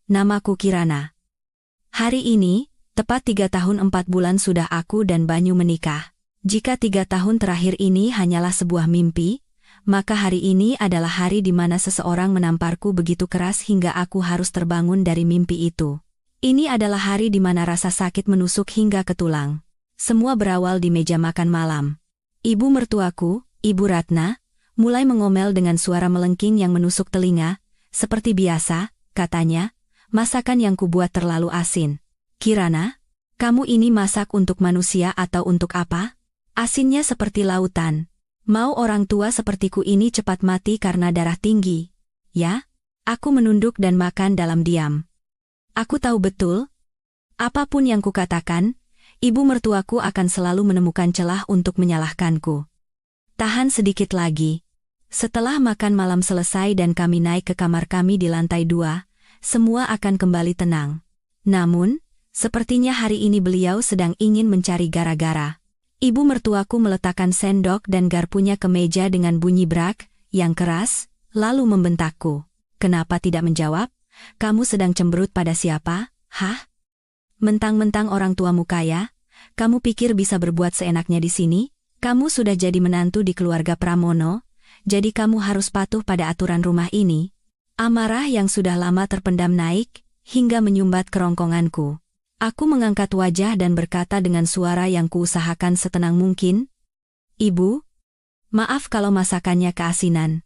Namaku Kirana. Hari ini, tepat 3 tahun 4 bulan sudah aku dan Banyu menikah. Jika 3 tahun terakhir ini hanyalah sebuah mimpi, maka hari ini adalah hari di mana seseorang menamparku begitu keras hingga aku harus terbangun dari mimpi itu. Ini adalah hari di mana rasa sakit menusuk hingga ke tulang. Semua berawal di meja makan malam. Ibu mertuaku, Ibu Ratna, mulai mengomel dengan suara melengking yang menusuk telinga. Seperti biasa, katanya, masakan yang kubuat terlalu asin. Kirana, kamu ini masak untuk manusia atau untuk apa? Asinnya seperti lautan. Mau orang tua sepertiku ini cepat mati karena darah tinggi? Ya? Aku menunduk dan makan dalam diam. Aku tahu betul. Apapun yang kukatakan, ibu mertuaku akan selalu menemukan celah untuk menyalahkanku. Tahan sedikit lagi. Setelah makan malam selesai dan kami naik ke kamar kami di lantai 2, semua akan kembali tenang. Namun, sepertinya hari ini beliau sedang ingin mencari gara-gara. Ibu mertuaku meletakkan sendok dan garpunya ke meja dengan bunyi brak yang keras, lalu membentakku. Kenapa tidak menjawab? Kamu sedang cemberut pada siapa? Hah? Mentang-mentang orang tuamu kaya, kamu pikir bisa berbuat seenaknya di sini? Kamu sudah jadi menantu di keluarga Pramono, jadi kamu harus patuh pada aturan rumah ini. Amarah yang sudah lama terpendam naik, hingga menyumbat kerongkonganku. Aku mengangkat wajah dan berkata dengan suara yang kuusahakan setenang mungkin, Ibu, maaf kalau masakannya keasinan.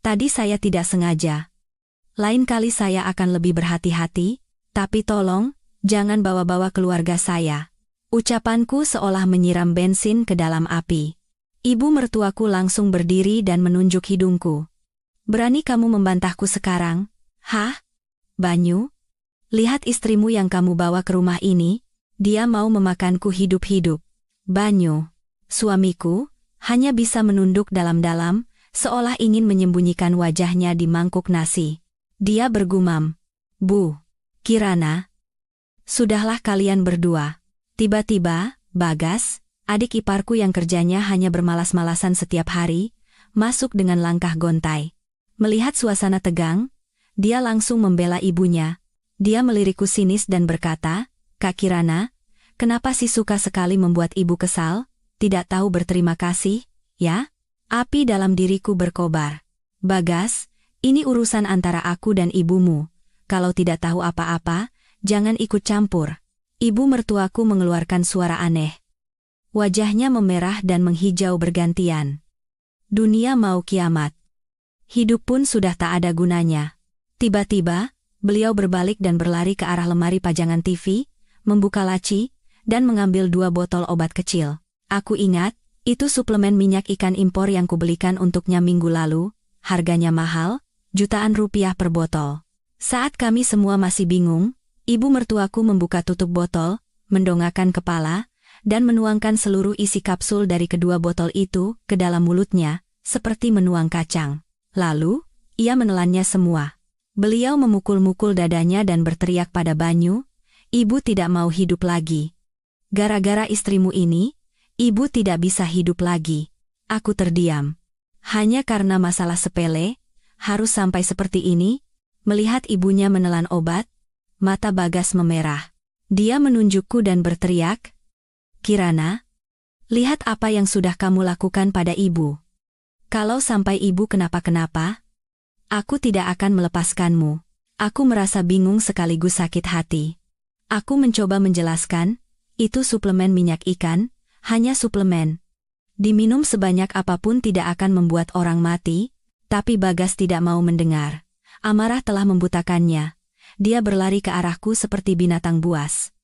Tadi saya tidak sengaja. Lain kali saya akan lebih berhati-hati, tapi tolong, jangan bawa-bawa keluarga saya. Ucapanku seolah menyiram bensin ke dalam api. Ibu mertuaku langsung berdiri dan menunjuk hidungku. Berani kamu membantahku sekarang? Hah? Banyu? Lihat istrimu yang kamu bawa ke rumah ini, dia mau memakanku hidup-hidup. Banyu, suamiku, hanya bisa menunduk dalam-dalam, seolah ingin menyembunyikan wajahnya di mangkuk nasi. Dia bergumam, Bu, Kirana. Sudahlah kalian berdua. Tiba-tiba, Bagas, adik iparku yang kerjanya hanya bermalas-malasan setiap hari, masuk dengan langkah gontai. Melihat suasana tegang, dia langsung membela ibunya. Dia melirikku sinis dan berkata, Kak Kirana, kenapa sih suka sekali membuat ibu kesal? Tidak tahu berterima kasih, ya? Api dalam diriku berkobar. Bagas, ini urusan antara aku dan ibumu. Kalau tidak tahu apa-apa, jangan ikut campur. Ibu mertuaku mengeluarkan suara aneh. Wajahnya memerah dan menghijau bergantian. Dunia mau kiamat. Hidup pun sudah tak ada gunanya. Tiba-tiba, beliau berbalik dan berlari ke arah lemari pajangan TV, membuka laci, dan mengambil 2 botol obat kecil. Aku ingat, itu suplemen minyak ikan impor yang kubelikan untuknya minggu lalu, harganya mahal, jutaan rupiah per botol. Saat kami semua masih bingung, ibu mertuaku membuka tutup botol, mendongakkan kepala, dan menuangkan seluruh isi kapsul dari kedua botol itu ke dalam mulutnya, seperti menuang kacang. Lalu, ia menelannya semua. Beliau memukul-mukul dadanya dan berteriak pada Banyu, Ibu tidak mau hidup lagi. Gara-gara istrimu ini, Ibu tidak bisa hidup lagi. Aku terdiam. Hanya karena masalah sepele, harus sampai seperti ini? Melihat ibunya menelan obat, mata Bagas memerah. Dia menunjukku dan berteriak, Kirana, lihat apa yang sudah kamu lakukan pada ibu. Kalau sampai ibu kenapa-kenapa, aku tidak akan melepaskanmu. Aku merasa bingung sekaligus sakit hati. Aku mencoba menjelaskan, itu suplemen minyak ikan, hanya suplemen. Diminum sebanyak apapun tidak akan membuat orang mati, tapi Bagas tidak mau mendengar. Amarah telah membutakannya. Dia berlari ke arahku seperti binatang buas.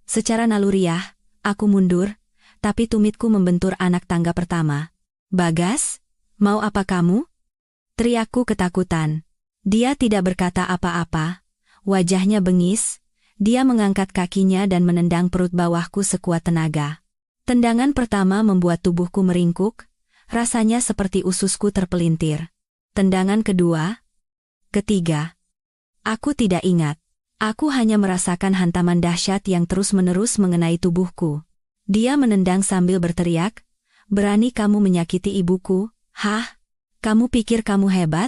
Secara naluriah, aku mundur, tapi tumitku membentur anak tangga pertama. Bagas, mau apa kamu? Teriakku ketakutan. Dia tidak berkata apa-apa, wajahnya bengis, dia mengangkat kakinya dan menendang perut bawahku sekuat tenaga. Tendangan pertama membuat tubuhku meringkuk, rasanya seperti ususku terpelintir. Tendangan kedua, ketiga. Aku tidak ingat. Aku hanya merasakan hantaman dahsyat yang terus-menerus mengenai tubuhku. Dia menendang sambil berteriak, berani kamu menyakiti ibuku? Hah? Kamu pikir kamu hebat?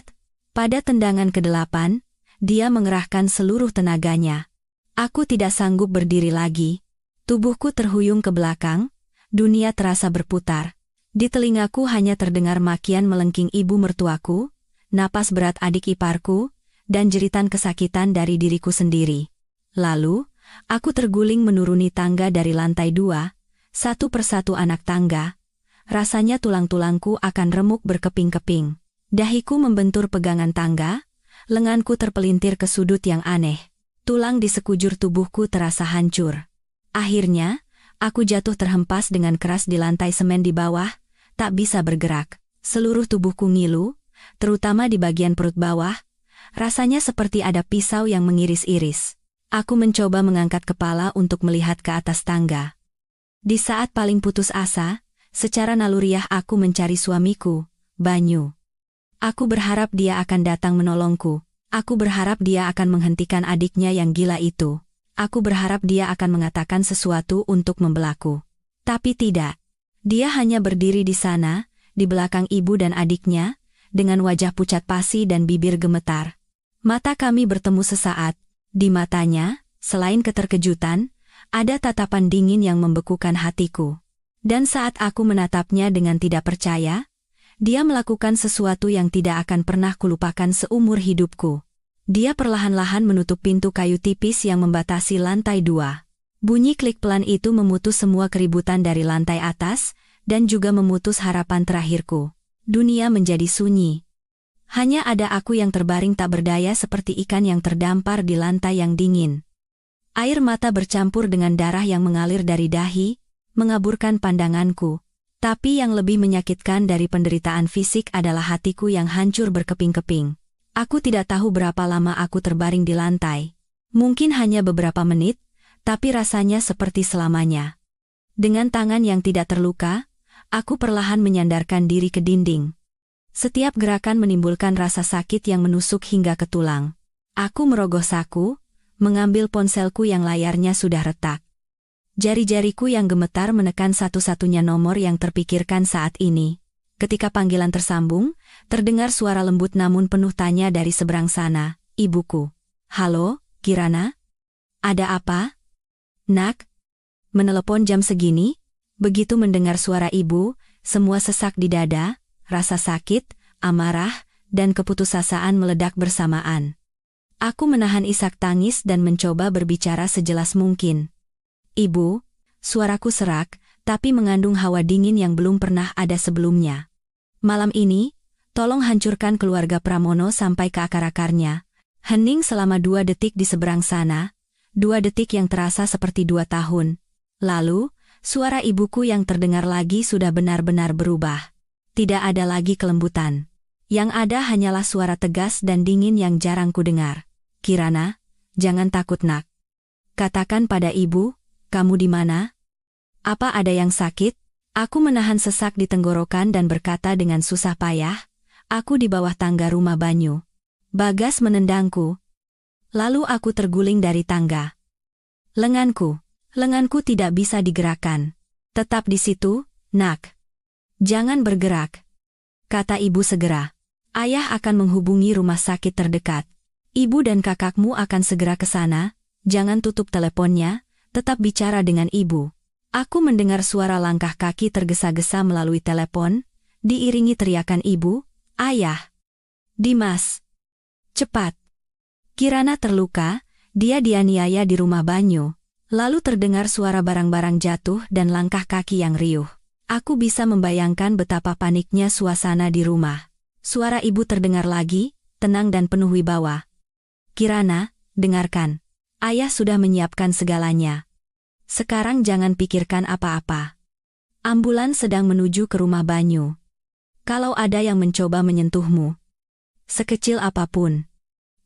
Pada tendangan ke-8, Dia mengerahkan seluruh tenaganya. Aku tidak sanggup berdiri lagi. Tubuhku terhuyung ke belakang, dunia terasa berputar. Di telingaku hanya terdengar makian melengking ibu mertuaku, napas berat adik iparku, dan jeritan kesakitan dari diriku sendiri. Lalu, aku terguling menuruni tangga dari lantai 2, satu persatu anak tangga. Rasanya tulang-tulangku akan remuk berkeping-keping. Dahiku membentur pegangan tangga, lenganku terpelintir ke sudut yang aneh. Tulang di sekujur tubuhku terasa hancur. Akhirnya, aku jatuh terhempas dengan keras di lantai semen di bawah, tak bisa bergerak. Seluruh tubuhku ngilu, terutama di bagian perut bawah. Rasanya seperti ada pisau yang mengiris-iris. Aku mencoba mengangkat kepala untuk melihat ke atas tangga. Di saat paling putus asa, secara naluriah aku mencari suamiku, Banyu. Aku berharap dia akan datang menolongku. Aku berharap dia akan menghentikan adiknya yang gila itu. Aku berharap dia akan mengatakan sesuatu untuk membelaku. Tapi tidak. Dia hanya berdiri di sana, di belakang ibu dan adiknya, dengan wajah pucat pasi dan bibir gemetar. Mata kami bertemu sesaat. Di matanya, selain keterkejutan, ada tatapan dingin yang membekukan hatiku. Dan saat aku menatapnya dengan tidak percaya, dia melakukan sesuatu yang tidak akan pernah kulupakan seumur hidupku. Dia perlahan-lahan menutup pintu kayu tipis yang membatasi lantai 2. Bunyi klik pelan itu memutus semua keributan dari lantai atas, dan juga memutus harapan terakhirku. Dunia menjadi sunyi. Hanya ada aku yang terbaring tak berdaya seperti ikan yang terdampar di lantai yang dingin. Air mata bercampur dengan darah yang mengalir dari dahi, mengaburkan pandanganku. Tapi yang lebih menyakitkan dari penderitaan fisik adalah hatiku yang hancur berkeping-keping. Aku tidak tahu berapa lama aku terbaring di lantai. Mungkin hanya beberapa menit, tapi rasanya seperti selamanya. Dengan tangan yang tidak terluka, aku perlahan menyandarkan diri ke dinding. Setiap gerakan menimbulkan rasa sakit yang menusuk hingga ke tulang. Aku merogoh saku, mengambil ponselku yang layarnya sudah retak. Jari-jariku yang gemetar menekan satu-satunya nomor yang terpikirkan saat ini. Ketika panggilan tersambung, terdengar suara lembut namun penuh tanya dari seberang sana, ibuku. Halo, Kirana? Ada apa? Nak? Menelepon jam segini? Begitu mendengar suara ibu, semua sesak di dada, rasa sakit, amarah, dan keputusasaan meledak bersamaan. Aku menahan isak tangis dan mencoba berbicara sejelas mungkin. Ibu, suaraku serak, tapi mengandung hawa dingin yang belum pernah ada sebelumnya. Malam ini, tolong hancurkan keluarga Pramono sampai ke akar-akarnya. Hening selama 2 detik di seberang sana, 2 detik yang terasa seperti 2 tahun. Lalu, suara ibuku yang terdengar lagi sudah benar-benar berubah. Tidak ada lagi kelembutan. Yang ada hanyalah suara tegas dan dingin yang jarang kudengar. Kirana, jangan takut nak. Katakan pada ibu, kamu di mana? Apa ada yang sakit? Aku menahan sesak di tenggorokan dan berkata dengan susah payah, aku di bawah tangga rumah Banyu. Bagas menendangku. Lalu aku terguling dari tangga. Lenganku tidak bisa digerakkan. Tetap di situ, nak. Jangan bergerak. Kata ibu segera. Ayah akan menghubungi rumah sakit terdekat. Ibu dan kakakmu akan segera ke sana, jangan tutup teleponnya. Tetap bicara dengan ibu. Aku mendengar suara langkah kaki tergesa-gesa melalui telepon, diiringi teriakan ibu, ayah. Dimas. Cepat. Kirana terluka, dia dianiaya di rumah Banyu. Lalu terdengar suara barang-barang jatuh dan langkah kaki yang riuh. Aku bisa membayangkan betapa paniknya suasana di rumah. Suara ibu terdengar lagi, tenang dan penuh wibawa. Kirana, dengarkan. Ayah sudah menyiapkan segalanya. Sekarang jangan pikirkan apa-apa. Ambulans sedang menuju ke rumah Banyu. Kalau ada yang mencoba menyentuhmu, sekecil apapun,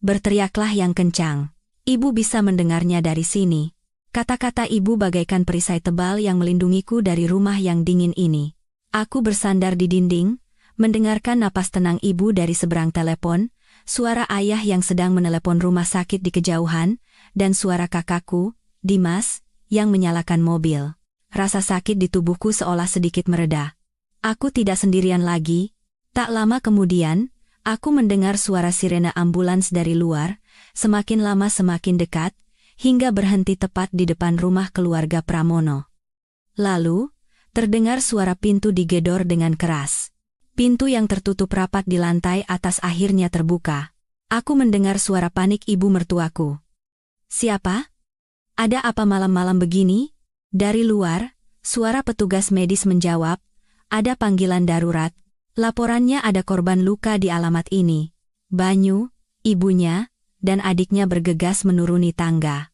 berteriaklah yang kencang. Ibu bisa mendengarnya dari sini. Kata-kata ibu bagaikan perisai tebal yang melindungiku dari rumah yang dingin ini. Aku bersandar di dinding, mendengarkan napas tenang ibu dari seberang telepon, suara ayah yang sedang menelepon rumah sakit di kejauhan, dan suara kakakku, Dimas, yang menyalakan mobil. Rasa sakit di tubuhku seolah sedikit mereda. Aku tidak sendirian lagi. Tak lama kemudian, aku mendengar suara sirena ambulans dari luar, semakin lama semakin dekat, hingga berhenti tepat di depan rumah keluarga Pramono. Lalu, terdengar suara pintu digedor dengan keras. Pintu yang tertutup rapat di lantai atas akhirnya terbuka. Aku mendengar suara panik ibu mertuaku. "Siapa? Ada apa malam-malam begini?" Dari luar, suara petugas medis menjawab, "Ada panggilan darurat. Laporannya ada korban luka di alamat ini." Banyu, ibunya, dan adiknya bergegas menuruni tangga.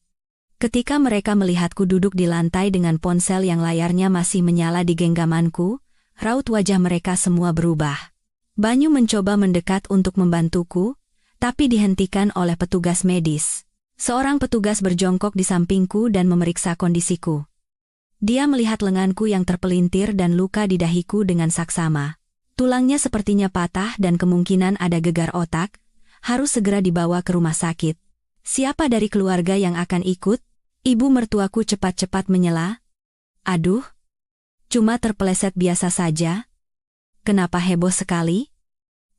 Ketika mereka melihatku duduk di lantai dengan ponsel yang layarnya masih menyala di genggamanku, raut wajah mereka semua berubah. Banyu mencoba mendekat untuk membantuku, tapi dihentikan oleh petugas medis. Seorang petugas berjongkok di sampingku dan memeriksa kondisiku. Dia melihat lenganku yang terpelintir dan luka di dahiku dengan saksama. Tulangnya sepertinya patah dan kemungkinan ada gegar otak, harus segera dibawa ke rumah sakit. "Siapa dari keluarga yang akan ikut?" Ibu mertuaku cepat-cepat menyela. "Aduh, cuma terpeleset biasa saja. Kenapa heboh sekali?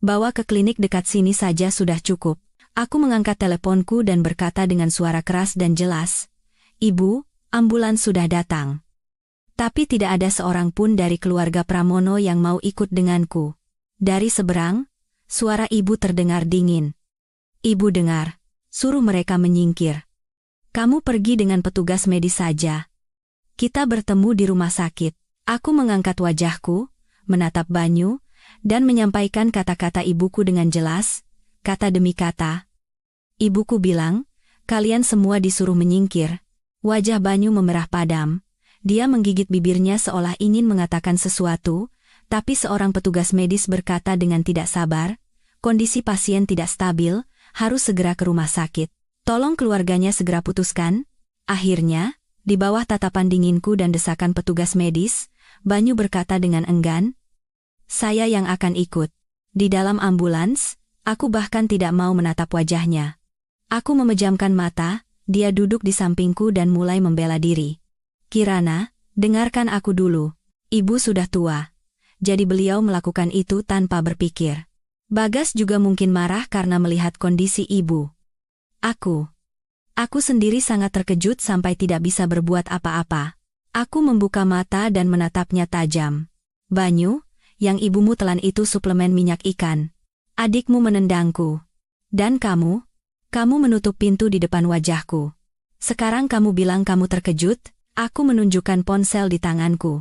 Bawa ke klinik dekat sini saja sudah cukup." Aku mengangkat teleponku dan berkata dengan suara keras dan jelas, "Ibu, ambulans sudah datang." Tapi tidak ada seorang pun dari keluarga Pramono yang mau ikut denganku. Dari seberang, suara ibu terdengar dingin. "Ibu dengar, suruh mereka menyingkir. Kamu pergi dengan petugas medis saja. Kita bertemu di rumah sakit." Aku mengangkat wajahku, menatap Banyu, dan menyampaikan kata-kata ibuku dengan jelas, kata demi kata. Ibuku bilang, "Kalian semua disuruh menyingkir." Wajah Banyu memerah padam. Dia menggigit bibirnya seolah ingin mengatakan sesuatu, tapi seorang petugas medis berkata dengan tidak sabar, "Kondisi pasien tidak stabil, harus segera ke rumah sakit. Tolong keluarganya segera putuskan." Akhirnya, di bawah tatapan dinginku dan desakan petugas medis, Banyu berkata dengan enggan, "Saya yang akan ikut." Di dalam ambulans, aku bahkan tidak mau menatap wajahnya. Aku memejamkan mata, dia duduk di sampingku dan mulai membela diri. "Kirana, dengarkan aku dulu. Ibu sudah tua. Jadi beliau melakukan itu tanpa berpikir. Bagas juga mungkin marah karena melihat kondisi ibu. Aku sendiri sangat terkejut sampai tidak bisa berbuat apa-apa. Aku membuka mata dan menatapnya tajam. "Banyu, yang ibumu telan itu suplemen minyak ikan. Adikmu menendangku. Dan kamu menutup pintu di depan wajahku. Sekarang kamu bilang kamu terkejut?" Aku menunjukkan ponsel di tanganku.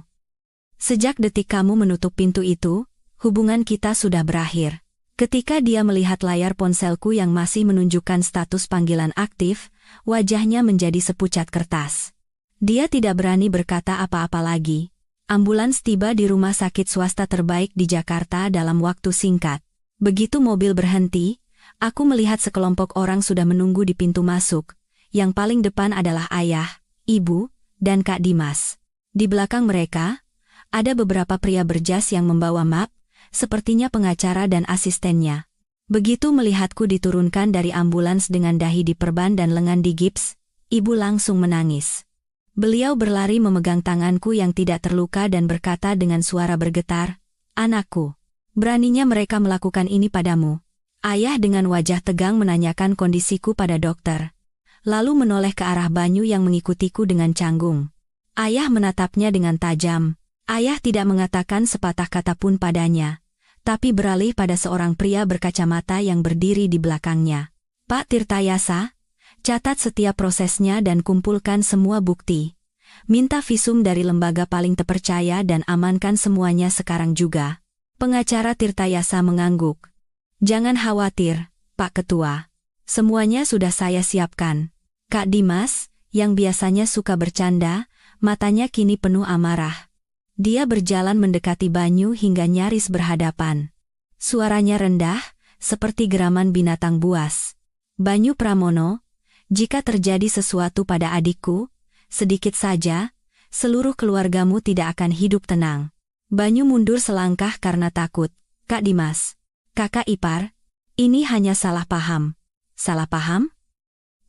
"Sejak detik kamu menutup pintu itu, hubungan kita sudah berakhir." Ketika dia melihat layar ponselku yang masih menunjukkan status panggilan aktif, wajahnya menjadi sepucat kertas. Dia tidak berani berkata apa-apa lagi. Ambulans tiba di rumah sakit swasta terbaik di Jakarta dalam waktu singkat. Begitu mobil berhenti, aku melihat sekelompok orang sudah menunggu di pintu masuk. Yang paling depan adalah ayah, ibu, dan Kak Dimas. Di belakang mereka, ada beberapa pria berjas yang membawa map, sepertinya pengacara dan asistennya. Begitu melihatku diturunkan dari ambulans dengan dahi diperban dan lengan digips, ibu langsung menangis. Beliau berlari memegang tanganku yang tidak terluka dan berkata dengan suara bergetar, "Anakku, beraninya mereka melakukan ini padamu." Ayah dengan wajah tegang menanyakan kondisiku pada dokter. Lalu menoleh ke arah Banyu yang mengikutiku dengan canggung. Ayah menatapnya dengan tajam. Ayah tidak mengatakan sepatah kata pun padanya, tapi beralih pada seorang pria berkacamata yang berdiri di belakangnya. "Pak Tirtayasa, catat setiap prosesnya dan kumpulkan semua bukti. Minta visum dari lembaga paling terpercaya dan amankan semuanya sekarang juga." Pengacara Tirtayasa mengangguk. "Jangan khawatir, Pak Ketua. Semuanya sudah saya siapkan." Kak Dimas, yang biasanya suka bercanda, matanya kini penuh amarah. Dia berjalan mendekati Banyu hingga nyaris berhadapan. Suaranya rendah, seperti geraman binatang buas. "Banyu Pramono, jika terjadi sesuatu pada adikku, sedikit saja, seluruh keluargamu tidak akan hidup tenang." Banyu mundur selangkah karena takut. "Kak Dimas, kakak ipar, ini hanya salah paham." "Salah paham?"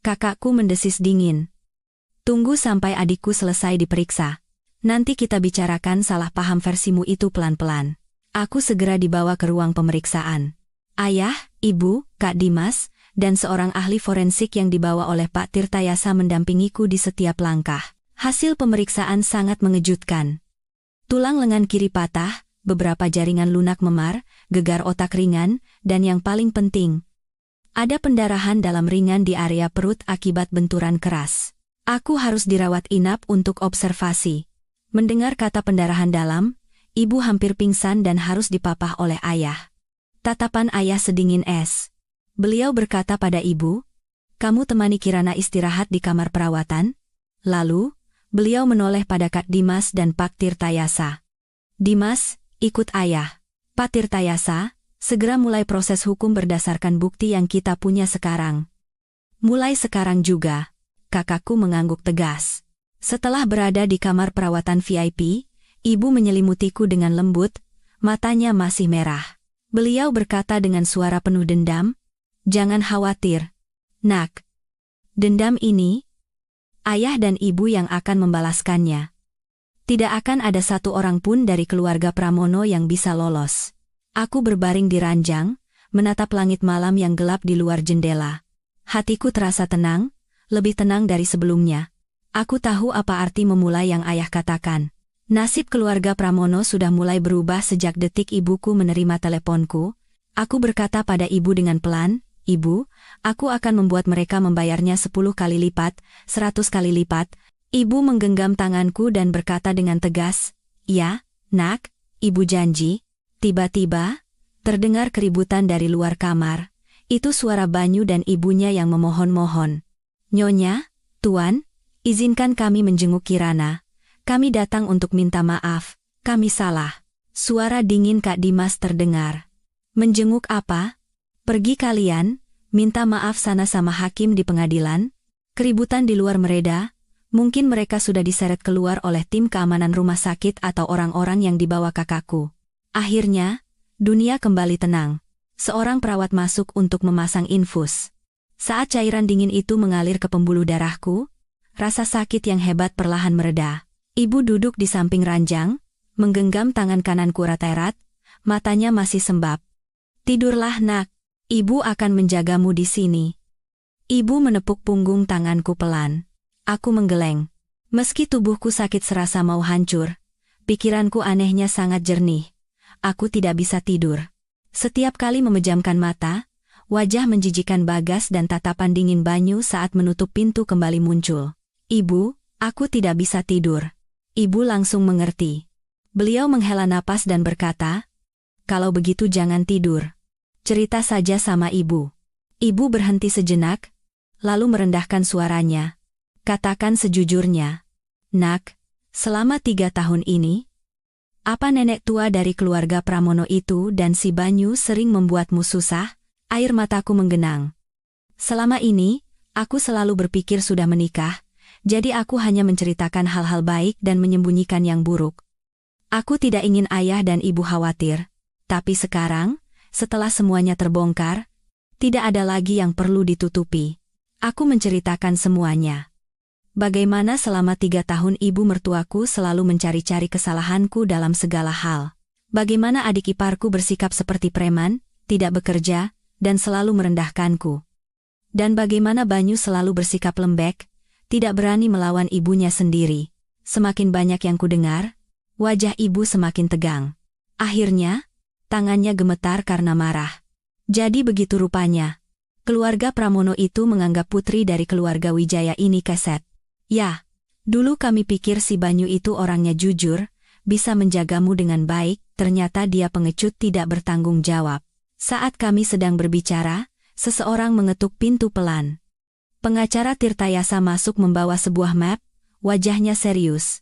Kakakku mendesis dingin. "Tunggu sampai adikku selesai diperiksa. Nanti kita bicarakan salah paham versimu itu pelan-pelan." Aku segera dibawa ke ruang pemeriksaan. "Ayah, ibu, Kak Dimas, dan seorang ahli forensik yang dibawa oleh Pak Tirtayasa mendampingiku di setiap langkah. Hasil pemeriksaan sangat mengejutkan. Tulang lengan kiri patah, beberapa jaringan lunak memar, gegar otak ringan, dan yang paling penting, ada pendarahan dalam ringan di area perut akibat benturan keras. Aku harus dirawat inap untuk observasi. Mendengar kata pendarahan dalam, ibu hampir pingsan dan harus dipapah oleh ayah. Tatapan ayah sedingin es. Beliau berkata pada ibu, "Kamu temani Kirana istirahat di kamar perawatan." Lalu, beliau menoleh pada Kak Dimas dan Pak Tirtayasa. "Dimas, ikut ayah. Pak Tirtayasa, segera mulai proses hukum berdasarkan bukti yang kita punya sekarang." "Mulai sekarang juga," kakakku mengangguk tegas. Setelah berada di kamar perawatan VIP, ibu menyelimutiku dengan lembut, matanya masih merah. Beliau berkata dengan suara penuh dendam, "Jangan khawatir, Nak. Dendam ini, ayah dan ibu yang akan membalaskannya. Tidak akan ada satu orang pun dari keluarga Pramono yang bisa lolos." Aku berbaring di ranjang, menatap langit malam yang gelap di luar jendela. Hatiku terasa tenang, lebih tenang dari sebelumnya. Aku tahu apa arti memulai yang ayah katakan. Nasib keluarga Pramono sudah mulai berubah sejak detik ibuku menerima teleponku. Aku berkata pada ibu dengan pelan, "Ibu, aku akan membuat mereka membayarnya 10 kali lipat, 100 kali lipat." Ibu menggenggam tanganku dan berkata dengan tegas, "Ya, Nak, ibu janji." Tiba-tiba, terdengar keributan dari luar kamar. Itu suara Banyu dan ibunya yang memohon-mohon. "Nyonya, Tuan, izinkan kami menjenguk Kirana. Kami datang untuk minta maaf, kami salah." Suara dingin Kak Dimas terdengar. "Menjenguk apa? Pergi kalian, minta maaf sana sama hakim di pengadilan." Keributan di luar mereda, mungkin mereka sudah diseret keluar oleh tim keamanan rumah sakit atau orang-orang yang dibawa kakakku. Akhirnya, dunia kembali tenang. Seorang perawat masuk untuk memasang infus. Saat cairan dingin itu mengalir ke pembuluh darahku, rasa sakit yang hebat perlahan mereda. Ibu duduk di samping ranjang, menggenggam tangan kananku erat-erat, matanya masih sembab. "Tidurlah, Nak. Ibu akan menjagamu di sini." Ibu menepuk punggung tanganku pelan. Aku menggeleng. Meski tubuhku sakit serasa mau hancur, pikiranku anehnya sangat jernih. Aku tidak bisa tidur. Setiap kali memejamkan mata, wajah menjijikan Bagas dan tatapan dingin Banyu saat menutup pintu kembali muncul. "Ibu, aku tidak bisa tidur." Ibu langsung mengerti. Beliau menghela napas dan berkata, "Kalau begitu jangan tidur. Cerita saja sama ibu." Ibu berhenti sejenak, lalu merendahkan suaranya. "Katakan sejujurnya, Nak, selama 3 tahun ini, apa nenek tua dari keluarga Pramono itu dan si Banyu sering membuatmu susah?" Air mataku menggenang. "Selama ini, aku selalu berpikir sudah menikah, jadi aku hanya menceritakan hal-hal baik dan menyembunyikan yang buruk. Aku tidak ingin ayah dan ibu khawatir, tapi sekarang, setelah semuanya terbongkar, tidak ada lagi yang perlu ditutupi. Aku menceritakan semuanya. Bagaimana selama 3 tahun ibu mertuaku selalu mencari-cari kesalahanku dalam segala hal. Bagaimana adik iparku bersikap seperti preman, tidak bekerja, dan selalu merendahkanku. Dan bagaimana Banyu selalu bersikap lembek, tidak berani melawan ibunya sendiri. Semakin banyak yang kudengar, wajah ibu semakin tegang. Akhirnya, tangannya gemetar karena marah. Jadi begitu rupanya. Keluarga Pramono itu menganggap putri dari keluarga Wijaya ini keset. Ya, dulu kami pikir si Banyu itu orangnya jujur, bisa menjagamu dengan baik, ternyata dia pengecut tidak bertanggung jawab. Saat kami sedang berbicara, seseorang mengetuk pintu pelan. Pengacara Tirtayasa masuk membawa sebuah map, wajahnya serius.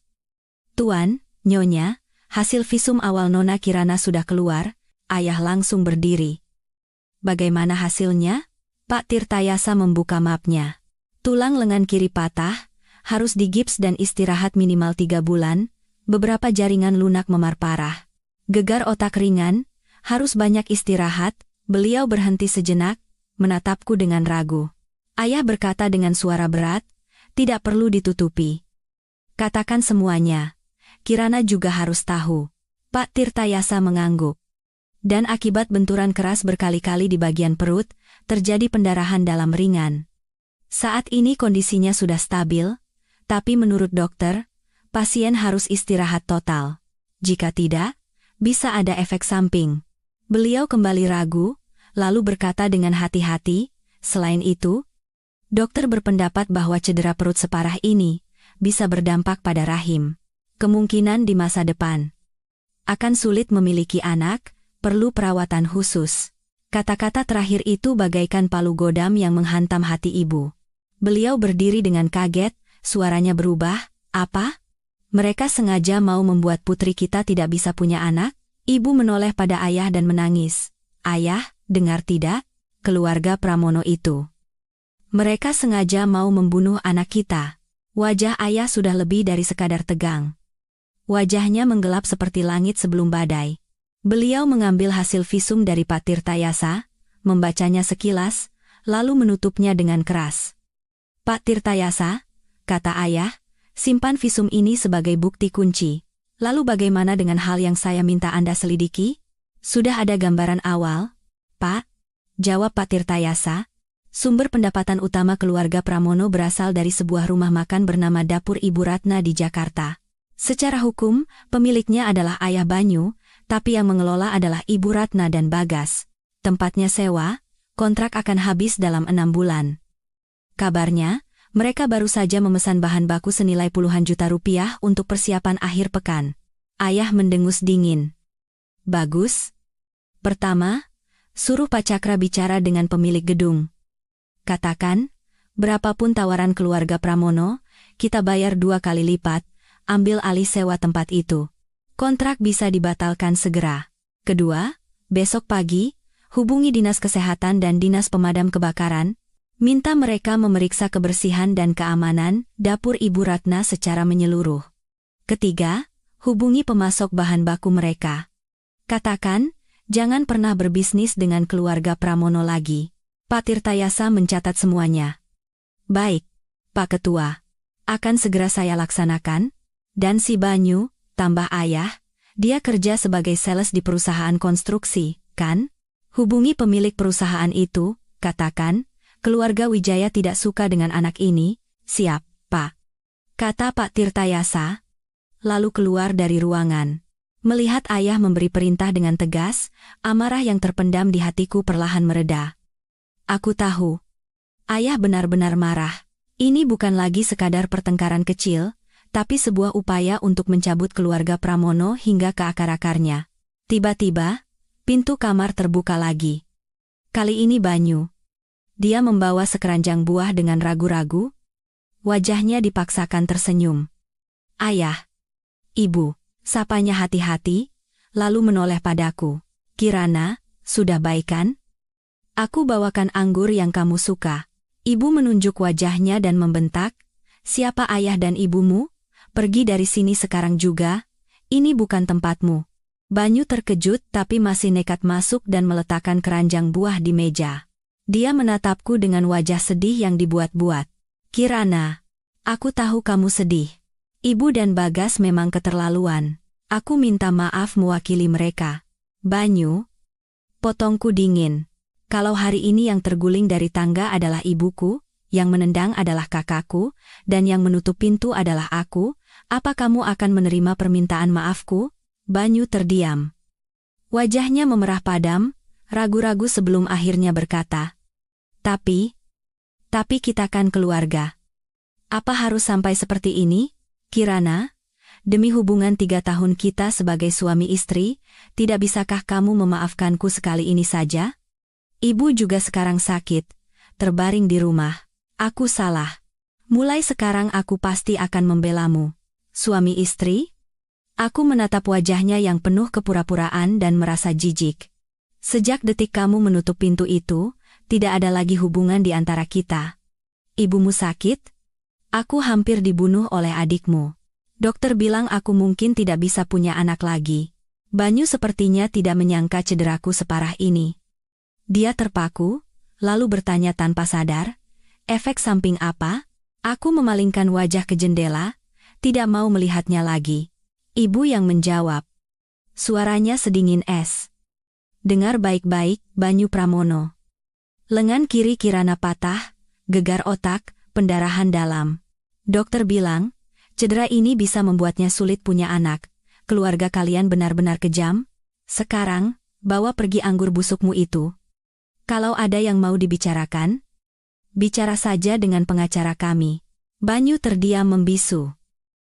"Tuan, Nyonya, hasil visum awal Nona Kirana sudah keluar." Ayah langsung berdiri. "Bagaimana hasilnya?" Pak Tirtayasa membuka mapnya. Tulang lengan kiri patah, harus digips dan istirahat minimal 3 bulan, beberapa jaringan lunak memar parah. Gegar otak ringan, harus banyak istirahat. Beliau berhenti sejenak, menatapku dengan ragu. Ayah berkata dengan suara berat, "Tidak perlu ditutupi. Katakan semuanya. Kirana juga harus tahu." Pak Tirtayasa mengangguk. "Dan akibat benturan keras berkali-kali di bagian perut, terjadi pendarahan dalam ringan. Saat ini kondisinya sudah stabil, tapi menurut dokter, pasien harus istirahat total. Jika tidak, bisa ada efek samping. Beliau kembali ragu, lalu berkata dengan hati-hati, selain itu, dokter berpendapat bahwa cedera perut separah ini bisa berdampak pada rahim. Kemungkinan di masa depan akan sulit memiliki anak, perlu perawatan khusus. Kata-kata terakhir itu bagaikan palu godam yang menghantam hati ibu. Beliau berdiri dengan kaget, suaranya berubah, "Apa? Mereka sengaja mau membuat putri kita tidak bisa punya anak?" Ibu menoleh pada ayah dan menangis. "Ayah, dengar tidak? Keluarga Pramono itu. Mereka sengaja mau membunuh anak kita." Wajah ayah sudah lebih dari sekadar tegang. Wajahnya menggelap seperti langit sebelum badai. Beliau mengambil hasil visum dari Pak Tirtayasa, membacanya sekilas, lalu menutupnya dengan keras. "Pak Tirtayasa," kata ayah, "simpan visum ini sebagai bukti kunci. Lalu bagaimana dengan hal yang saya minta Anda selidiki?" "Sudah ada gambaran awal, Pak," jawab Pak Tirtayasa. "Sumber pendapatan utama keluarga Pramono berasal dari sebuah rumah makan bernama Dapur Ibu Ratna di Jakarta. Secara hukum, pemiliknya adalah Ayah Banyu, tapi yang mengelola adalah Ibu Ratna dan Bagas. Tempatnya sewa, kontrak akan habis dalam 6 bulan. Kabarnya, mereka baru saja memesan bahan baku senilai puluhan juta rupiah untuk persiapan akhir pekan." Ayah mendengus dingin. "Bagus. Pertama, suruh Pak Cakra bicara dengan pemilik gedung. Katakan, berapapun tawaran keluarga Pramono, kita bayar 2 kali lipat, ambil alih sewa tempat itu. Kontrak bisa dibatalkan segera. Kedua, besok pagi, hubungi Dinas Kesehatan dan Dinas Pemadam Kebakaran, minta mereka memeriksa kebersihan dan keamanan Dapur Ibu Ratna secara menyeluruh. Ketiga, hubungi pemasok bahan baku mereka. Katakan, jangan pernah berbisnis dengan keluarga Pramono lagi." Pak Tirtayasa mencatat semuanya. "Baik, Pak Ketua. Akan segera saya laksanakan." "Dan si Banyu," tambah ayah, "dia kerja sebagai sales di perusahaan konstruksi, kan? Hubungi pemilik perusahaan itu, katakan, keluarga Wijaya tidak suka dengan anak ini." "Siap, Pak," kata Pak Tirtayasa, lalu keluar dari ruangan. Melihat ayah memberi perintah dengan tegas, amarah yang terpendam di hatiku perlahan mereda. Aku tahu. Ayah benar-benar marah. Ini bukan lagi sekadar pertengkaran kecil, tapi sebuah upaya untuk mencabut keluarga Pramono hingga ke akar-akarnya. Tiba-tiba, pintu kamar terbuka lagi. Kali ini Banyu. Dia membawa sekeranjang buah dengan ragu-ragu. Wajahnya dipaksakan tersenyum. "Ayah." "Ibu," sapanya hati-hati, lalu menoleh padaku. "Kirana, sudah baik kan? Aku bawakan anggur yang kamu suka." Ibu menunjuk wajahnya dan membentak, "Siapa ayah dan ibumu? Pergi dari sini sekarang juga, ini bukan tempatmu." Banyu terkejut tapi masih nekat masuk dan meletakkan keranjang buah di meja. Dia menatapku dengan wajah sedih yang dibuat-buat. "Kirana, aku tahu kamu sedih. Ibu dan Bagas memang keterlaluan. Aku minta maaf mewakili mereka." "Banyu," potongku dingin. "Kalau hari ini yang terguling dari tangga adalah ibuku, yang menendang adalah kakakku, dan yang menutup pintu adalah aku, apa kamu akan menerima permintaan maafku?" Banyu terdiam. Wajahnya memerah padam, ragu-ragu sebelum akhirnya berkata, Tapi kita kan keluarga. Apa harus sampai seperti ini, Kirana? Demi hubungan 3 tahun kita sebagai suami istri, tidak bisakah kamu memaafkanku sekali ini saja?" "Ibu juga sekarang sakit, terbaring di rumah. Aku salah. Mulai sekarang aku pasti akan membelamu." "Suami istri?" Aku menatap wajahnya yang penuh kepura-puraan dan merasa jijik. "Sejak detik kamu menutup pintu itu, tidak ada lagi hubungan di antara kita." "Ibumu sakit? Aku hampir dibunuh oleh adikmu. Dokter bilang aku mungkin tidak bisa punya anak lagi." Banyu sepertinya tidak menyangka cederaku separah ini. Dia terpaku, lalu bertanya tanpa sadar, "Efek samping apa?" Aku memalingkan wajah ke jendela, tidak mau melihatnya lagi. Ibu yang menjawab. Suaranya sedingin es. "Dengar baik-baik, Banyu Pramono. Lengan kiri Kirana patah, gegar otak, pendarahan dalam. Dokter bilang, cedera ini bisa membuatnya sulit punya anak. Keluarga kalian benar-benar kejam. Sekarang, bawa pergi anggur busukmu itu. Kalau ada yang mau dibicarakan, bicara saja dengan pengacara kami. Banyu terdiam membisu.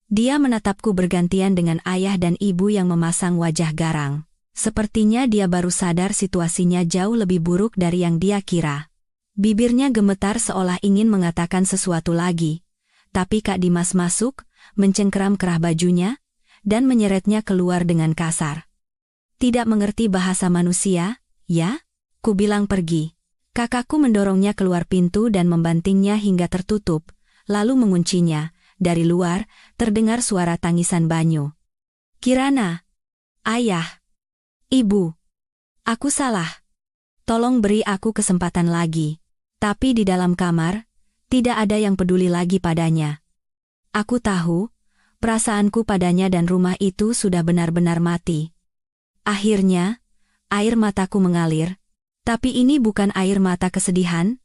Dia menatapku bergantian dengan ayah dan ibu yang memasang wajah garang. Sepertinya dia baru sadar situasinya jauh lebih buruk dari yang dia kira. Bibirnya gemetar seolah ingin mengatakan sesuatu lagi. Tapi Kak Dimas masuk, mencengkeram kerah bajunya, dan menyeretnya keluar dengan kasar. Tidak mengerti bahasa manusia, ya? Ku bilang pergi. Kakakku mendorongnya keluar pintu dan membantingnya hingga tertutup, lalu menguncinya. Dari luar, terdengar suara tangisan Banyu. Kirana! Ayah! Ibu! Aku salah. Tolong beri aku kesempatan lagi. Tapi di dalam kamar, tidak ada yang peduli lagi padanya. Aku tahu, perasaanku padanya dan rumah itu sudah benar-benar mati. Akhirnya, air mataku mengalir. Tapi ini bukan air mata kesedihan,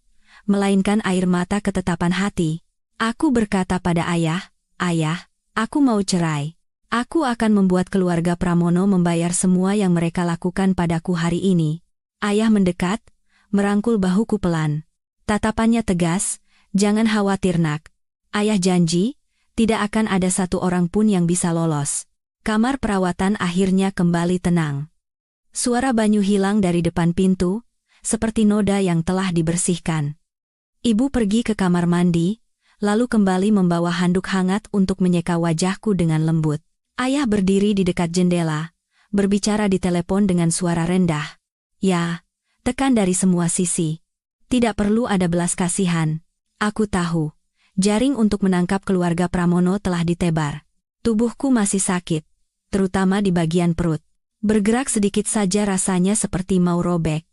melainkan air mata ketetapan hati. Aku berkata pada ayah, "Ayah, aku mau cerai. Aku akan membuat keluarga Pramono membayar semua yang mereka lakukan padaku hari ini." Ayah mendekat, merangkul bahuku pelan. Tatapannya tegas, "Jangan khawatir nak. Ayah janji, tidak akan ada satu orang pun yang bisa lolos." Kamar perawatan akhirnya kembali tenang. Suara Banyu hilang dari depan pintu, seperti noda yang telah dibersihkan. Ibu pergi ke kamar mandi, lalu kembali membawa handuk hangat untuk menyeka wajahku dengan lembut. Ayah berdiri di dekat jendela, berbicara di telepon dengan suara rendah. "Ya, tekan dari semua sisi. Tidak perlu ada belas kasihan. Aku tahu, jaring untuk menangkap keluarga Pramono telah ditebar. Tubuhku masih sakit, terutama di bagian perut. Bergerak sedikit saja rasanya seperti mau robek.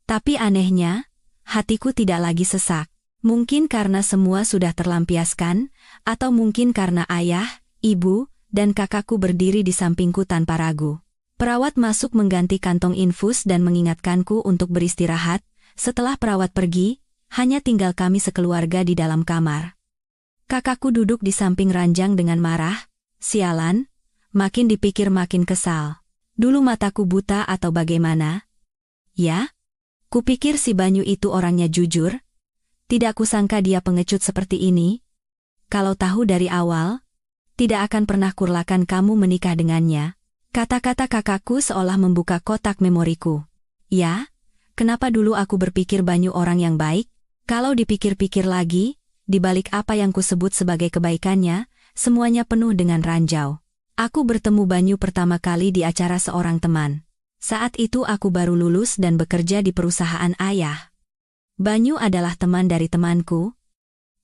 Tapi anehnya, hatiku tidak lagi sesak. Mungkin karena semua sudah terlampiaskan, atau mungkin karena ayah, ibu, dan kakakku berdiri di sampingku tanpa ragu. Perawat masuk mengganti kantong infus dan mengingatkanku untuk beristirahat. Setelah perawat pergi, hanya tinggal kami sekeluarga di dalam kamar. Kakakku duduk di samping ranjang dengan marah. Sialan, makin dipikir makin kesal. Dulu mataku buta atau bagaimana? Ya? Kupikir si Banyu itu orangnya jujur. Tidak kusangka dia pengecut seperti ini. Kalau tahu dari awal, tidak akan pernah kurlakan kamu menikah dengannya. Kata-kata kakakku seolah membuka kotak memoriku. Ya, kenapa dulu aku berpikir Banyu orang yang baik? Kalau dipikir-pikir lagi, di balik apa yang kusebut sebagai kebaikannya, semuanya penuh dengan ranjau. Aku bertemu Banyu pertama kali di acara seorang teman. Saat itu aku baru lulus dan bekerja di perusahaan ayah. Banyu adalah teman dari temanku.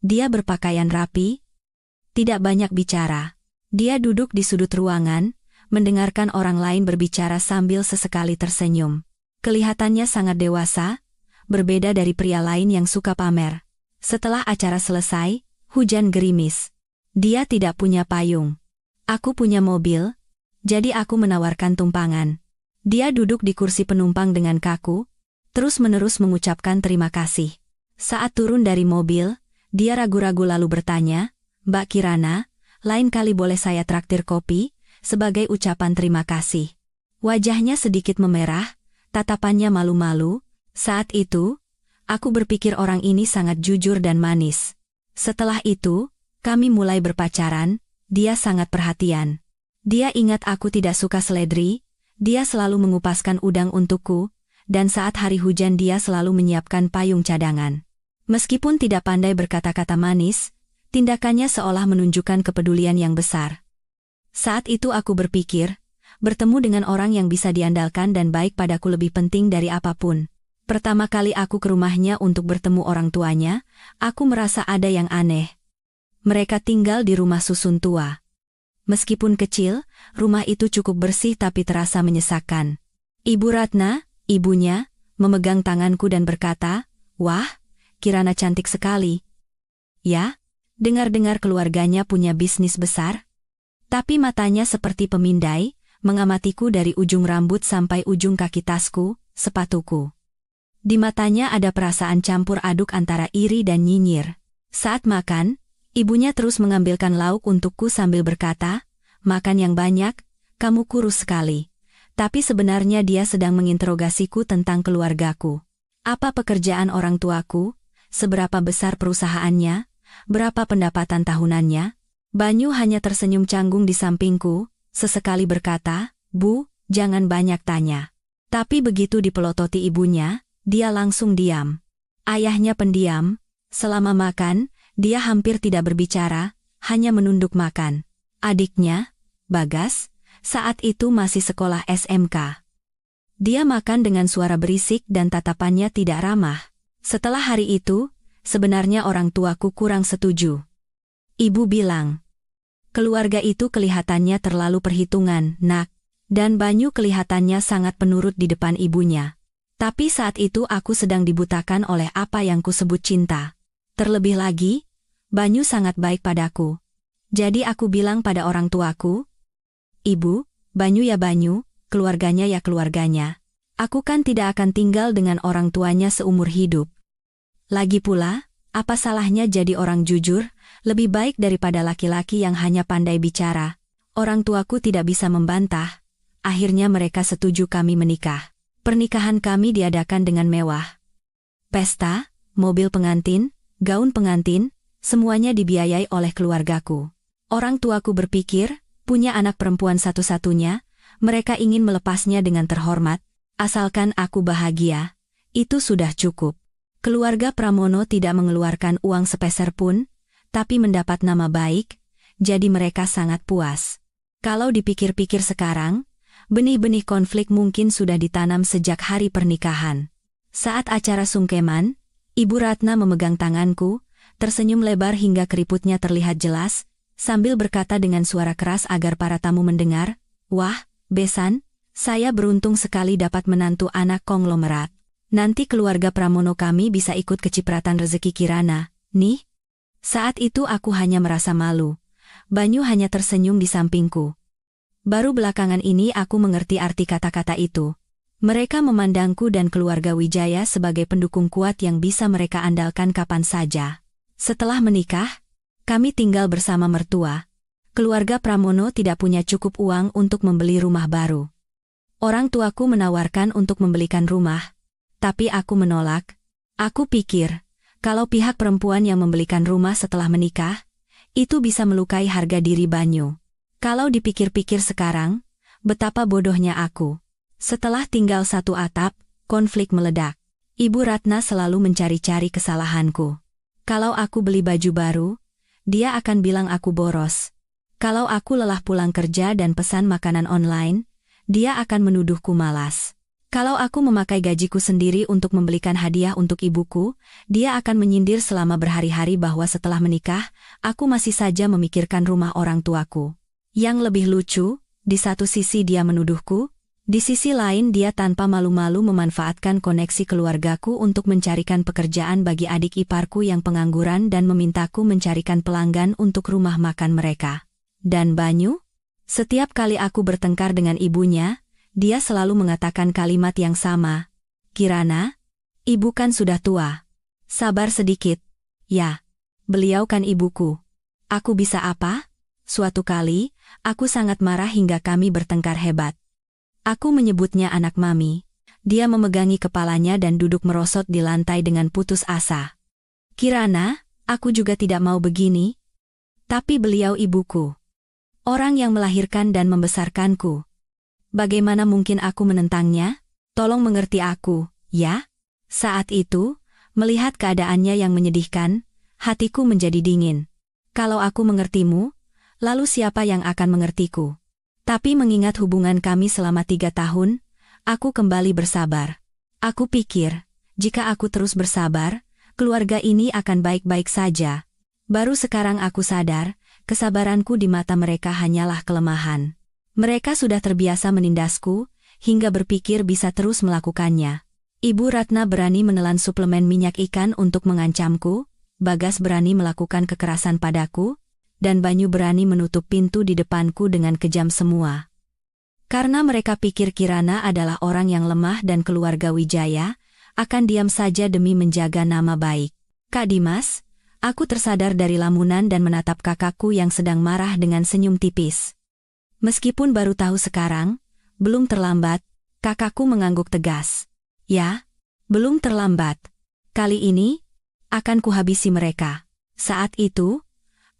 Dia berpakaian rapi, tidak banyak bicara. Dia duduk di sudut ruangan, mendengarkan orang lain berbicara sambil sesekali tersenyum. Kelihatannya sangat dewasa, berbeda dari pria lain yang suka pamer. Setelah acara selesai, hujan gerimis. Dia tidak punya payung. Aku punya mobil, jadi aku menawarkan tumpangan. Dia duduk di kursi penumpang dengan kaku, terus-menerus mengucapkan terima kasih. Saat turun dari mobil, dia ragu-ragu lalu bertanya, "Mbak Kirana, lain kali boleh saya traktir kopi?" sebagai ucapan terima kasih. Wajahnya sedikit memerah, tatapannya malu-malu. Saat itu, aku berpikir orang ini sangat jujur dan manis. Setelah itu, kami mulai berpacaran. Dia sangat perhatian. Dia ingat aku tidak suka seledri, dia selalu mengupaskan udang untukku, dan saat hari hujan dia selalu menyiapkan payung cadangan. Meskipun tidak pandai berkata-kata manis, tindakannya seolah menunjukkan kepedulian yang besar. Saat itu aku berpikir, bertemu dengan orang yang bisa diandalkan dan baik padaku lebih penting dari apapun. Pertama kali aku ke rumahnya untuk bertemu orang tuanya, aku merasa ada yang aneh. Mereka tinggal di rumah susun tua. Meskipun kecil, rumah itu cukup bersih tapi terasa menyesakkan. Ibu Ratna, ibunya, memegang tanganku dan berkata, "Wah, Kirana cantik sekali." Ya, dengar-dengar keluarganya punya bisnis besar. Tapi matanya seperti pemindai, mengamatiku dari ujung rambut sampai ujung kaki tasku, sepatuku. Di matanya ada perasaan campur aduk antara iri dan nyinyir. Saat makan, ibunya terus mengambilkan lauk untukku sambil berkata, "Makan yang banyak, kamu kurus sekali." Tapi sebenarnya dia sedang menginterogasiku tentang keluargaku. Apa pekerjaan orang tuaku? Seberapa besar perusahaannya? Berapa pendapatan tahunannya? Banyu hanya tersenyum canggung di sampingku, sesekali berkata, "Bu, jangan banyak tanya." Tapi begitu dipelototi ibunya, dia langsung diam. Ayahnya pendiam. Selama makan, dia hampir tidak berbicara, hanya menunduk makan. Adiknya, Bagas, saat itu masih sekolah SMK. Dia makan dengan suara berisik dan tatapannya tidak ramah. Setelah hari itu, sebenarnya orang tuaku kurang setuju. Ibu bilang, "Keluarga itu kelihatannya terlalu perhitungan, Nak." Dan Banyu kelihatannya sangat penurut di depan ibunya. Tapi saat itu aku sedang dibutakan oleh apa yang kusebut cinta. Terlebih lagi, Banyu sangat baik padaku. Jadi aku bilang pada orang tuaku, "Ibu, Banyu ya Banyu, keluarganya ya keluarganya. Aku kan tidak akan tinggal dengan orang tuanya seumur hidup. Lagi pula, apa salahnya jadi orang jujur, lebih baik daripada laki-laki yang hanya pandai bicara." Orang tuaku tidak bisa membantah. Akhirnya mereka setuju kami menikah. Pernikahan kami diadakan dengan mewah. Pesta, mobil pengantin, gaun pengantin, semuanya dibiayai oleh keluargaku. Orang tuaku berpikir, punya anak perempuan satu-satunya, mereka ingin melepasnya dengan terhormat, asalkan aku bahagia, itu sudah cukup. Keluarga Pramono tidak mengeluarkan uang sepeser pun, tapi mendapat nama baik, jadi mereka sangat puas. Kalau dipikir-pikir sekarang, benih-benih konflik mungkin sudah ditanam sejak hari pernikahan. Saat acara sungkeman, Ibu Ratna memegang tanganku, tersenyum lebar hingga keriputnya terlihat jelas, sambil berkata dengan suara keras agar para tamu mendengar, "Wah, Besan, saya beruntung sekali dapat menantu anak konglomerat. Nanti keluarga Pramono kami bisa ikut kecipratan rezeki Kirana, nih." Saat itu aku hanya merasa malu. Banyu hanya tersenyum di sampingku. Baru belakangan ini aku mengerti arti kata-kata itu. Mereka memandangku dan keluarga Wijaya sebagai pendukung kuat yang bisa mereka andalkan kapan saja. Setelah menikah, kami tinggal bersama mertua. Keluarga Pramono tidak punya cukup uang untuk membeli rumah baru. Orang tuaku menawarkan untuk membelikan rumah, tapi aku menolak. Aku pikir, kalau pihak perempuan yang membelikan rumah setelah menikah, itu bisa melukai harga diri Banyu. Kalau dipikir-pikir sekarang, betapa bodohnya aku. Setelah tinggal satu atap, konflik meledak. Ibu Ratna selalu mencari-cari kesalahanku. Kalau aku beli baju baru, dia akan bilang aku boros. Kalau aku lelah pulang kerja dan pesan makanan online, dia akan menuduhku malas. Kalau aku memakai gajiku sendiri untuk membelikan hadiah untuk ibuku, dia akan menyindir selama berhari-hari bahwa setelah menikah, aku masih saja memikirkan rumah orang tuaku. Yang lebih lucu, di satu sisi dia menuduhku, di sisi lain dia tanpa malu-malu memanfaatkan koneksi keluargaku untuk mencarikan pekerjaan bagi adik iparku yang pengangguran dan memintaku mencarikan pelanggan untuk rumah makan mereka. Dan Banyu? Setiap kali aku bertengkar dengan ibunya, dia selalu mengatakan kalimat yang sama. "Kirana, ibu kan sudah tua. Sabar sedikit." Ya, beliau kan ibuku. Aku bisa apa? Suatu kali, aku sangat marah hingga kami bertengkar hebat. Aku menyebutnya anak mami. Dia memegangi kepalanya dan duduk merosot di lantai dengan putus asa. "Kirana, aku juga tidak mau begini." Tapi beliau ibuku. Orang yang melahirkan dan membesarkanku. Bagaimana mungkin aku menentangnya? Tolong mengerti aku, ya? Saat itu, melihat keadaannya yang menyedihkan, hatiku menjadi dingin. Kalau aku mengertimu, lalu siapa yang akan mengertiku? Tapi mengingat hubungan kami selama 3 tahun, aku kembali bersabar. Aku pikir, jika aku terus bersabar, keluarga ini akan baik-baik saja. Baru sekarang aku sadar, kesabaranku di mata mereka hanyalah kelemahan. Mereka sudah terbiasa menindasku, hingga berpikir bisa terus melakukannya. Ibu Ratna berani menelan suplemen minyak ikan untuk mengancamku, Bagas berani melakukan kekerasan padaku, dan Banyu berani menutup pintu di depanku dengan kejam semua. Karena mereka pikir Kirana adalah orang yang lemah dan keluarga Wijaya, akan diam saja demi menjaga nama baik. Kak Dimas, aku tersadar dari lamunan dan menatap kakakku yang sedang marah dengan senyum tipis. Meskipun baru tahu sekarang, belum terlambat, kakakku mengangguk tegas. Ya, belum terlambat. Kali ini, akan kuhabisi mereka. Saat itu,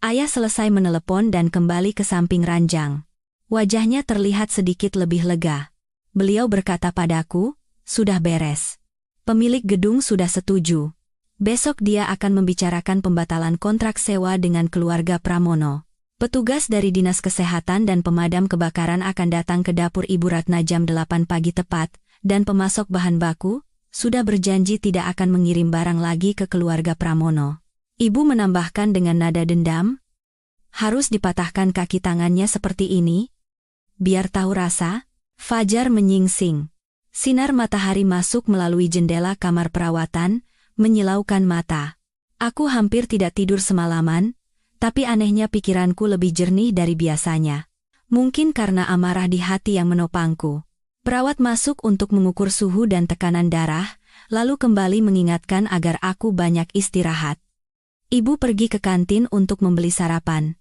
ayah selesai menelepon dan kembali ke samping ranjang. Wajahnya terlihat sedikit lebih lega. Beliau berkata padaku, sudah beres. Pemilik gedung sudah setuju. Besok dia akan membicarakan pembatalan kontrak sewa dengan keluarga Pramono. Petugas dari Dinas Kesehatan dan Pemadam Kebakaran akan datang ke dapur Ibu Ratna jam 8 pagi tepat, dan pemasok bahan baku sudah berjanji tidak akan mengirim barang lagi ke keluarga Pramono. Ibu menambahkan dengan nada dendam, harus dipatahkan kaki tangannya seperti ini? Biar tahu rasa. Fajar menyingsing. Sinar matahari masuk melalui jendela kamar perawatan, menyilaukan mata. Aku hampir tidak tidur semalaman, tapi anehnya pikiranku lebih jernih dari biasanya. Mungkin karena amarah di hati yang menopangku. Perawat masuk untuk mengukur suhu dan tekanan darah, lalu kembali mengingatkan agar aku banyak istirahat. Ibu pergi ke kantin untuk membeli sarapan.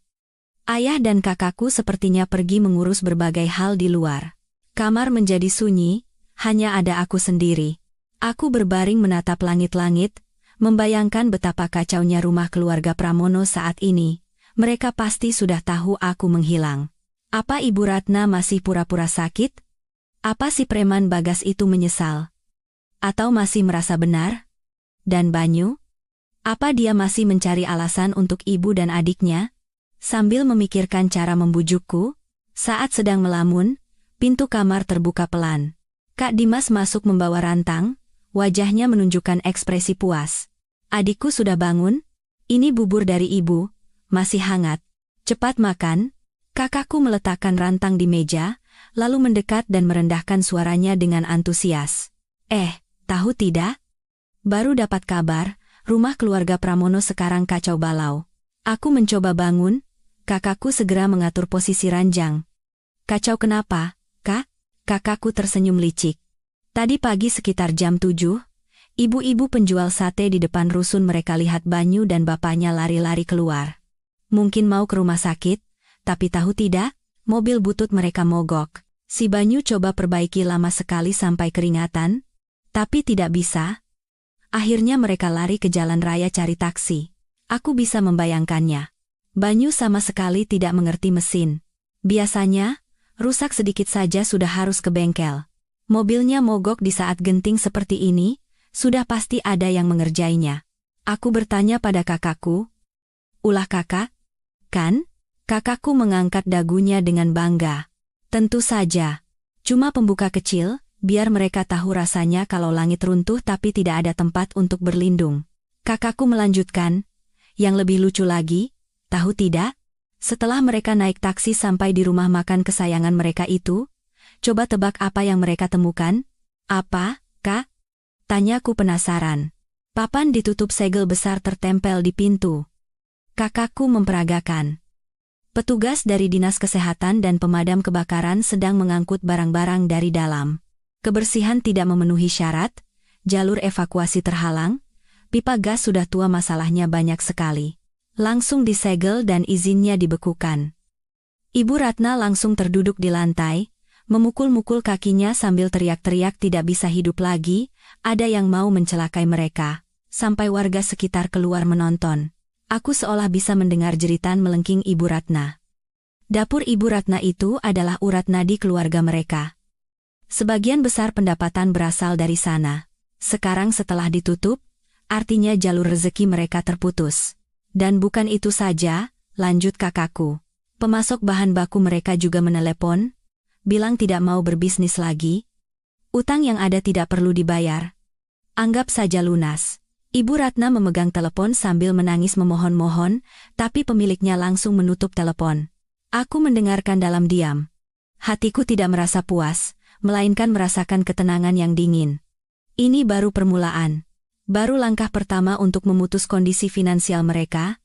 Ayah dan kakakku sepertinya pergi mengurus berbagai hal di luar. Kamar menjadi sunyi, hanya ada aku sendiri. Aku berbaring menatap langit-langit, membayangkan betapa kacaunya rumah keluarga Pramono saat ini. Mereka pasti sudah tahu aku menghilang. Apa Ibu Ratna masih pura-pura sakit? Apa si preman Bagas itu menyesal? Atau masih merasa benar? Dan Banyu? Apa dia masih mencari alasan untuk ibu dan adiknya? Sambil memikirkan cara membujukku, saat sedang melamun, pintu kamar terbuka pelan. Kak Dimas masuk membawa rantang, wajahnya menunjukkan ekspresi puas. Adikku sudah bangun? Ini bubur dari ibu, masih hangat. Cepat makan. Kakakku meletakkan rantang di meja, lalu mendekat dan merendahkan suaranya dengan antusias. Tahu tidak? Baru dapat kabar, rumah keluarga Pramono sekarang kacau balau. Aku mencoba bangun. Kakakku segera mengatur posisi ranjang. Kacau kenapa, Kak? Kakakku tersenyum licik. Tadi pagi sekitar jam 7, ibu-ibu penjual sate di depan rusun mereka lihat Banyu dan bapaknya lari-lari keluar. Mungkin mau ke rumah sakit, tapi tahu tidak, mobil butut mereka mogok. Si Banyu coba perbaiki lama sekali sampai keringatan, tapi tidak bisa. Akhirnya mereka lari ke jalan raya cari taksi. Aku bisa membayangkannya. Banyu sama sekali tidak mengerti mesin. Biasanya, rusak sedikit saja sudah harus ke bengkel. Mobilnya mogok di saat genting seperti ini, sudah pasti ada yang mengerjainya. Aku bertanya pada kakakku. Ulah kakak? Kan? Kakakku mengangkat dagunya dengan bangga. Tentu saja. Cuma pembuka kecil, biar mereka tahu rasanya kalau langit runtuh tapi tidak ada tempat untuk berlindung. Kakakku melanjutkan, yang lebih lucu lagi, tahu tidak? Setelah mereka naik taksi sampai di rumah makan kesayangan mereka itu, coba tebak apa yang mereka temukan? Apa, Kak? Tanyaku penasaran. Papan ditutup segel besar tertempel di pintu. Kakakku memperagakan. Petugas dari Dinas Kesehatan dan Pemadam Kebakaran sedang mengangkut barang-barang dari dalam. Kebersihan tidak memenuhi syarat, jalur evakuasi terhalang, pipa gas sudah tua masalahnya banyak sekali. Langsung disegel dan izinnya dibekukan. Ibu Ratna langsung terduduk di lantai, memukul-mukul kakinya sambil teriak-teriak tidak bisa hidup lagi, ada yang mau mencelakai mereka, sampai warga sekitar keluar menonton. Aku seolah bisa mendengar jeritan melengking Ibu Ratna. Dapur Ibu Ratna itu adalah urat nadi keluarga mereka. Sebagian besar pendapatan berasal dari sana. Sekarang setelah ditutup, artinya jalur rezeki mereka terputus. Dan bukan itu saja, lanjut kakakku. Pemasok bahan baku mereka juga menelepon, bilang tidak mau berbisnis lagi. Utang yang ada tidak perlu dibayar. Anggap saja lunas. Ibu Ratna memegang telepon sambil menangis memohon-mohon, tapi pemiliknya langsung menutup telepon. Aku mendengarkan dalam diam. Hatiku tidak merasa puas, melainkan merasakan ketenangan yang dingin. Ini baru permulaan. Baru langkah pertama untuk memutus kondisi finansial mereka,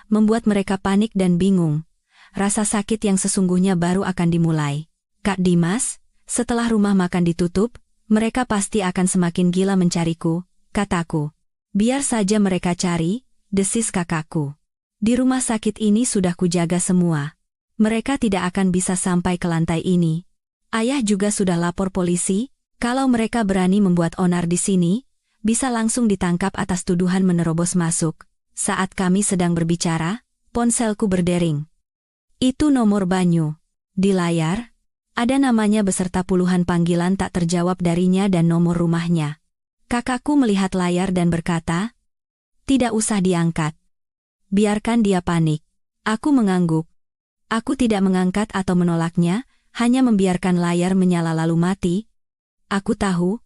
membuat mereka panik dan bingung. Rasa sakit yang sesungguhnya baru akan dimulai. Kak Dimas, setelah rumah makan ditutup, Mereka pasti akan semakin gila mencariku, kataku. Biar saja mereka cari, desis kakakku. Di rumah sakit ini sudah kujaga semua. Mereka tidak akan bisa sampai ke lantai ini. Ayah juga sudah lapor polisi, kalau mereka berani membuat onar di sini, bisa langsung ditangkap atas tuduhan menerobos masuk. Saat kami sedang berbicara, ponselku berdering. Itu nomor Banyu. Di layar, ada namanya beserta puluhan panggilan tak terjawab darinya dan nomor rumahnya. Kakakku melihat layar dan berkata, "Tidak usah diangkat. Biarkan dia panik." Aku mengangguk. Aku tidak mengangkat atau menolaknya, hanya membiarkan layar menyala lalu mati. Aku tahu,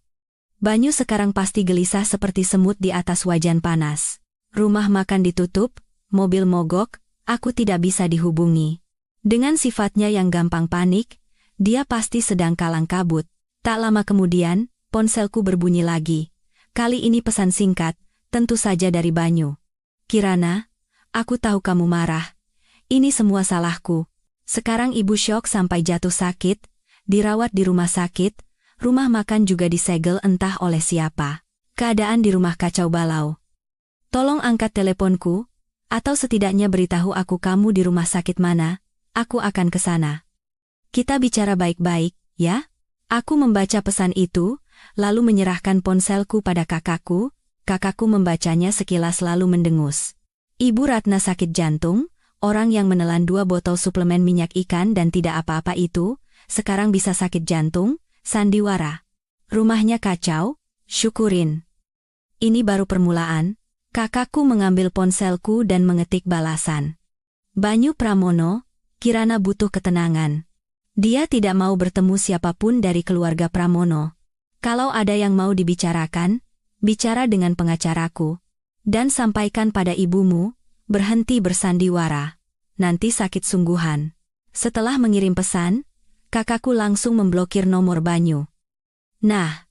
Banyu sekarang pasti gelisah seperti semut di atas wajan panas. Rumah makan ditutup, mobil mogok, aku tidak bisa dihubungi. Dengan sifatnya yang gampang panik, dia pasti sedang kalang kabut. Tak lama kemudian, ponselku berbunyi lagi. Kali ini pesan singkat, tentu saja dari Banyu. "Kirana, aku tahu kamu marah. Ini semua salahku. Sekarang ibu syok sampai jatuh sakit, dirawat di rumah sakit, rumah makan juga disegel entah oleh siapa. Keadaan di rumah kacau balau. Tolong angkat teleponku, atau setidaknya beritahu aku kamu di rumah sakit mana, aku akan ke sana. Kita bicara baik-baik, ya?" Aku membaca pesan itu, lalu menyerahkan ponselku pada kakakku. Kakakku membacanya sekilas lalu mendengus. "Ibu Ratna sakit jantung, orang yang menelan 2 botol suplemen minyak ikan dan tidak apa-apa itu, sekarang bisa sakit jantung, sandiwara. Rumahnya kacau, syukurin." Ini baru permulaan. Kakakku mengambil ponselku dan mengetik balasan. "Banyu Pramono, Kirana butuh ketenangan. Dia tidak mau bertemu siapapun dari keluarga Pramono. Kalau ada yang mau dibicarakan, bicara dengan pengacaraku. Dan sampaikan pada ibumu, berhenti bersandiwara. Nanti sakit sungguhan." Setelah mengirim pesan, kakakku langsung memblokir nomor Banyu. Nah,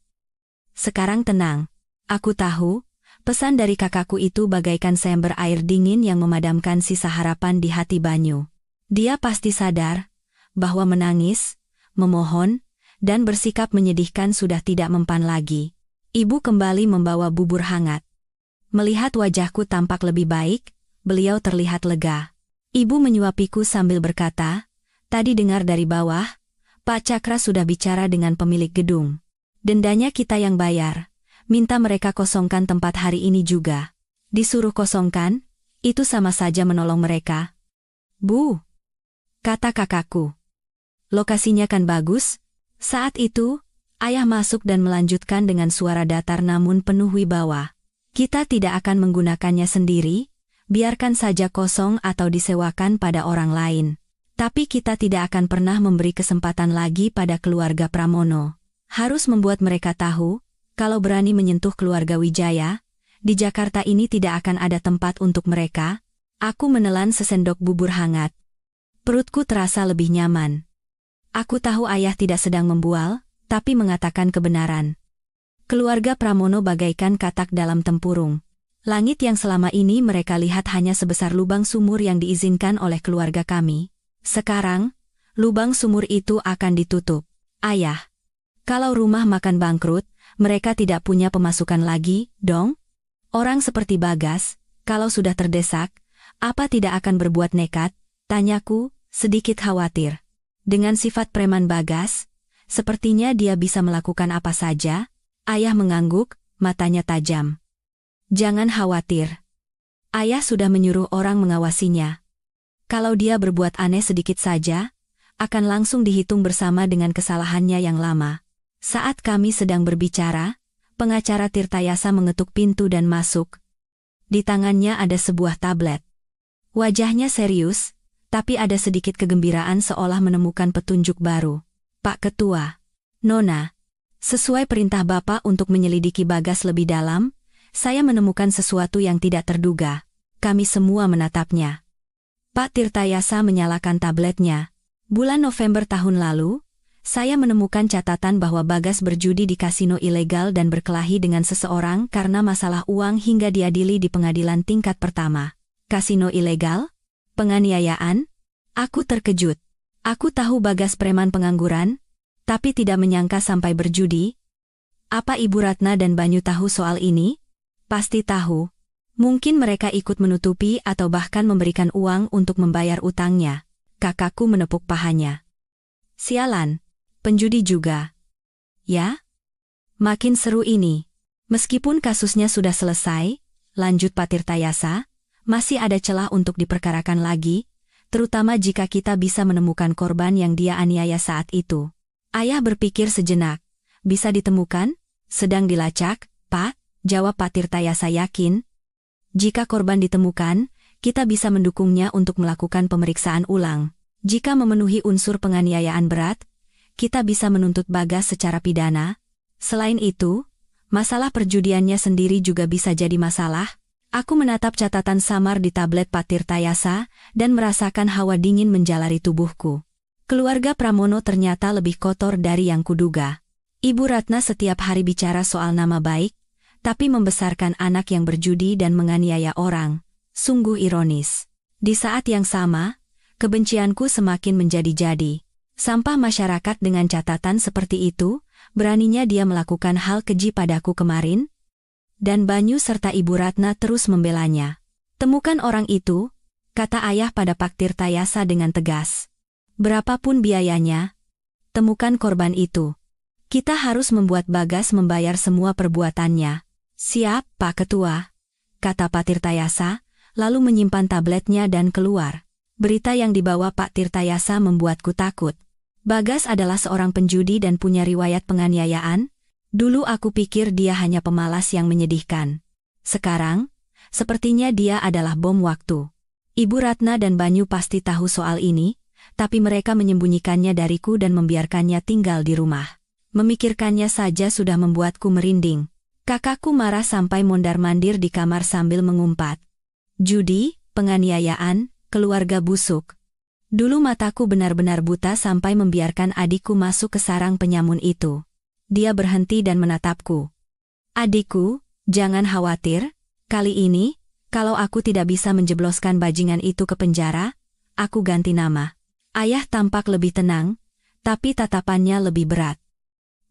sekarang tenang. Aku tahu, pesan dari kakakku itu bagaikan seember air dingin yang memadamkan sisa harapan di hati Banyu. Dia pasti sadar bahwa menangis, memohon, dan bersikap menyedihkan sudah tidak mempan lagi. Ibu kembali membawa bubur hangat. Melihat wajahku tampak lebih baik, beliau terlihat lega. Ibu menyuapiku sambil berkata, "Tadi dengar dari bawah, Pak Cakra sudah bicara dengan pemilik gedung. Dendanya kita yang bayar. Minta mereka kosongkan tempat hari ini juga." "Disuruh kosongkan, itu sama saja menolong mereka." "Bu," kata kakakku. "Lokasinya kan bagus?" Saat itu, ayah masuk dan melanjutkan dengan suara datar namun penuh wibawa. "Kita tidak akan menggunakannya sendiri, biarkan saja kosong atau disewakan pada orang lain. Tapi kita tidak akan pernah memberi kesempatan lagi pada keluarga Pramono. Harus membuat mereka tahu, kalau berani menyentuh keluarga Wijaya, di Jakarta ini tidak akan ada tempat untuk mereka." Aku menelan sesendok bubur hangat. Perutku terasa lebih nyaman. Aku tahu ayah tidak sedang membual, tapi mengatakan kebenaran. Keluarga Pramono bagaikan katak dalam tempurung. Langit yang selama ini mereka lihat hanya sebesar lubang sumur yang diizinkan oleh keluarga kami. Sekarang, lubang sumur itu akan ditutup. "Ayah, kalau rumah makan bangkrut, mereka tidak punya pemasukan lagi, dong? Orang seperti Bagas, kalau sudah terdesak, apa tidak akan berbuat nekat?" Tanyaku, sedikit khawatir. Dengan sifat preman Bagas, sepertinya dia bisa melakukan apa saja. Ayah mengangguk, matanya tajam. "Jangan khawatir. Ayah sudah menyuruh orang mengawasinya. Kalau dia berbuat aneh sedikit saja, akan langsung dihitung bersama dengan kesalahannya yang lama." Saat kami sedang berbicara, pengacara Tirtayasa mengetuk pintu dan masuk. Di tangannya ada sebuah tablet. Wajahnya serius, tapi ada sedikit kegembiraan seolah menemukan petunjuk baru. "Pak Ketua, Nona, sesuai perintah Bapak untuk menyelidiki Bagas lebih dalam, saya menemukan sesuatu yang tidak terduga." Kami semua menatapnya. Pak Tirtayasa menyalakan tabletnya. "Bulan November tahun lalu, saya menemukan catatan bahwa Bagas berjudi di kasino ilegal dan berkelahi dengan seseorang karena masalah uang hingga diadili di pengadilan tingkat pertama." "Kasino ilegal? Penganiayaan?" Aku terkejut. Aku tahu Bagas preman pengangguran, tapi tidak menyangka sampai berjudi. Apa Ibu Ratna dan Banyu tahu soal ini? Pasti tahu. Mungkin mereka ikut menutupi atau bahkan memberikan uang untuk membayar utangnya. Kakakku menepuk pahanya. Sialan, penjudi juga. Ya? Makin seru ini. Meskipun kasusnya sudah selesai, lanjut Pak Tirtayasa, masih ada celah untuk diperkarakan lagi, terutama jika kita bisa menemukan korban yang dia aniaya saat itu. Ayah berpikir sejenak. Bisa ditemukan? Sedang dilacak, Pak, jawab Pak Tirtayasa yakin. Jika korban ditemukan, kita bisa mendukungnya untuk melakukan pemeriksaan ulang. Jika memenuhi unsur penganiayaan berat, kita bisa menuntut Bagas secara pidana. Selain itu, masalah perjudiannya sendiri juga bisa jadi masalah. Aku menatap catatan samar di tablet Pak Tirtayasa dan merasakan hawa dingin menjalari tubuhku. Keluarga Pramono ternyata lebih kotor dari yang kuduga. Ibu Ratna setiap hari bicara soal nama baik, tapi membesarkan anak yang berjudi dan menganiaya orang. Sungguh ironis. Di saat yang sama, kebencianku semakin menjadi-jadi. Sampah masyarakat dengan catatan seperti itu, beraninya dia melakukan hal keji padaku kemarin? Dan Banyu serta Ibu Ratna terus membelanya. Temukan orang itu, kata ayah pada Pak Tirtayasa dengan tegas. Berapapun biayanya, temukan korban itu. Kita harus membuat Bagas membayar semua perbuatannya. Siap, Pak Ketua, kata Pak Tirtayasa, lalu menyimpan tabletnya dan keluar. Berita yang dibawa Pak Tirtayasa membuatku takut. Bagas adalah seorang penjudi dan punya riwayat penganiayaan. Dulu aku pikir dia hanya pemalas yang menyedihkan. Sekarang, sepertinya dia adalah bom waktu. Ibu Ratna dan Banyu pasti tahu soal ini, tapi mereka menyembunyikannya dariku dan membiarkannya tinggal di rumah. Memikirkannya saja sudah membuatku merinding. Kakakku marah sampai mondar-mandir di kamar sambil mengumpat. Judi, penganiayaan, keluarga busuk. Dulu mataku benar-benar buta sampai membiarkan adikku masuk ke sarang penyamun itu. Dia berhenti dan menatapku. Adikku, jangan khawatir, kali ini, kalau aku tidak bisa menjebloskan bajingan itu ke penjara, aku ganti nama. Ayah tampak lebih tenang, tapi tatapannya lebih berat.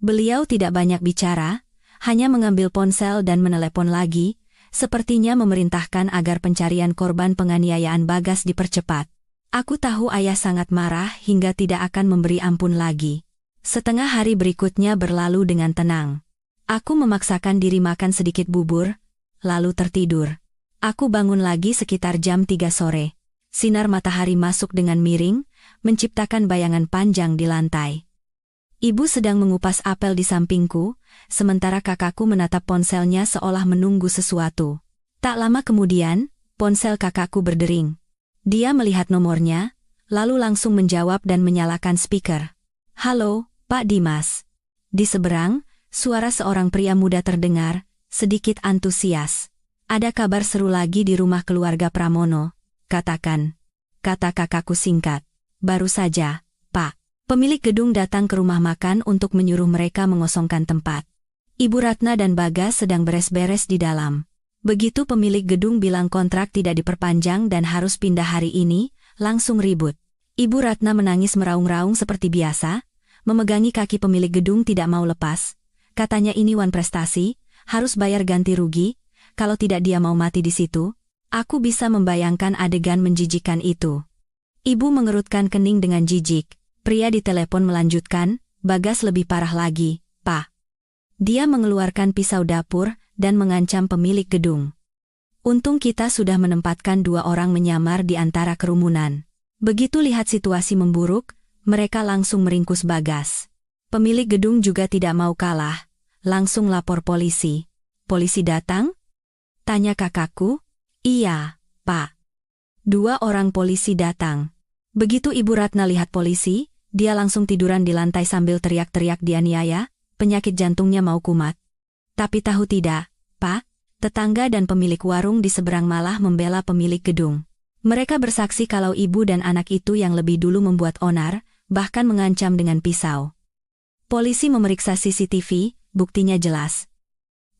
Beliau tidak banyak bicara, hanya mengambil ponsel dan menelepon lagi, sepertinya memerintahkan agar pencarian korban penganiayaan Bagas dipercepat. Aku tahu ayah sangat marah hingga tidak akan memberi ampun lagi. Setengah hari berikutnya berlalu dengan tenang. Aku memaksakan diri makan sedikit bubur, lalu tertidur. Aku bangun lagi sekitar jam 3 sore. Sinar matahari masuk dengan miring, menciptakan bayangan panjang di lantai. Ibu sedang mengupas apel di sampingku, sementara kakakku menatap ponselnya seolah menunggu sesuatu. Tak lama kemudian, ponsel kakakku berdering. Dia melihat nomornya, lalu langsung menjawab dan menyalakan speaker. Halo, Pak Dimas. Di seberang, suara seorang pria muda terdengar, sedikit antusias. Ada kabar seru lagi di rumah keluarga Pramono, katakan. Kata kakakku singkat. Baru saja, Pak. Pemilik gedung datang ke rumah makan untuk menyuruh mereka mengosongkan tempat. Ibu Ratna dan Bagas sedang beres-beres di dalam. Begitu pemilik gedung bilang kontrak tidak diperpanjang dan harus pindah hari ini, langsung ribut. Ibu Ratna menangis meraung-raung seperti biasa, memegangi kaki pemilik gedung tidak mau lepas. Katanya ini wan prestasi, harus bayar ganti rugi, kalau tidak dia mau mati di situ. Aku bisa membayangkan adegan menjijikan itu. Ibu mengerutkan kening dengan jijik. Pria di telepon melanjutkan, Bagas lebih parah lagi, Pak. Dia mengeluarkan pisau dapur dan mengancam pemilik gedung. Untung kita sudah menempatkan 2 orang menyamar di antara kerumunan. Begitu lihat situasi memburuk, mereka langsung meringkus Bagas. Pemilik gedung juga tidak mau kalah, langsung lapor polisi. Polisi datang? Tanya kakakku. Iya, Pak. 2 orang polisi datang. Begitu Ibu Ratna lihat polisi, dia langsung tiduran di lantai sambil teriak-teriak dianiaya, penyakit jantungnya mau kumat. Tapi tahu tidak, Pak, tetangga dan pemilik warung di seberang malah membela pemilik gedung. Mereka bersaksi kalau ibu dan anak itu yang lebih dulu membuat onar, bahkan mengancam dengan pisau. Polisi memeriksa CCTV, buktinya jelas.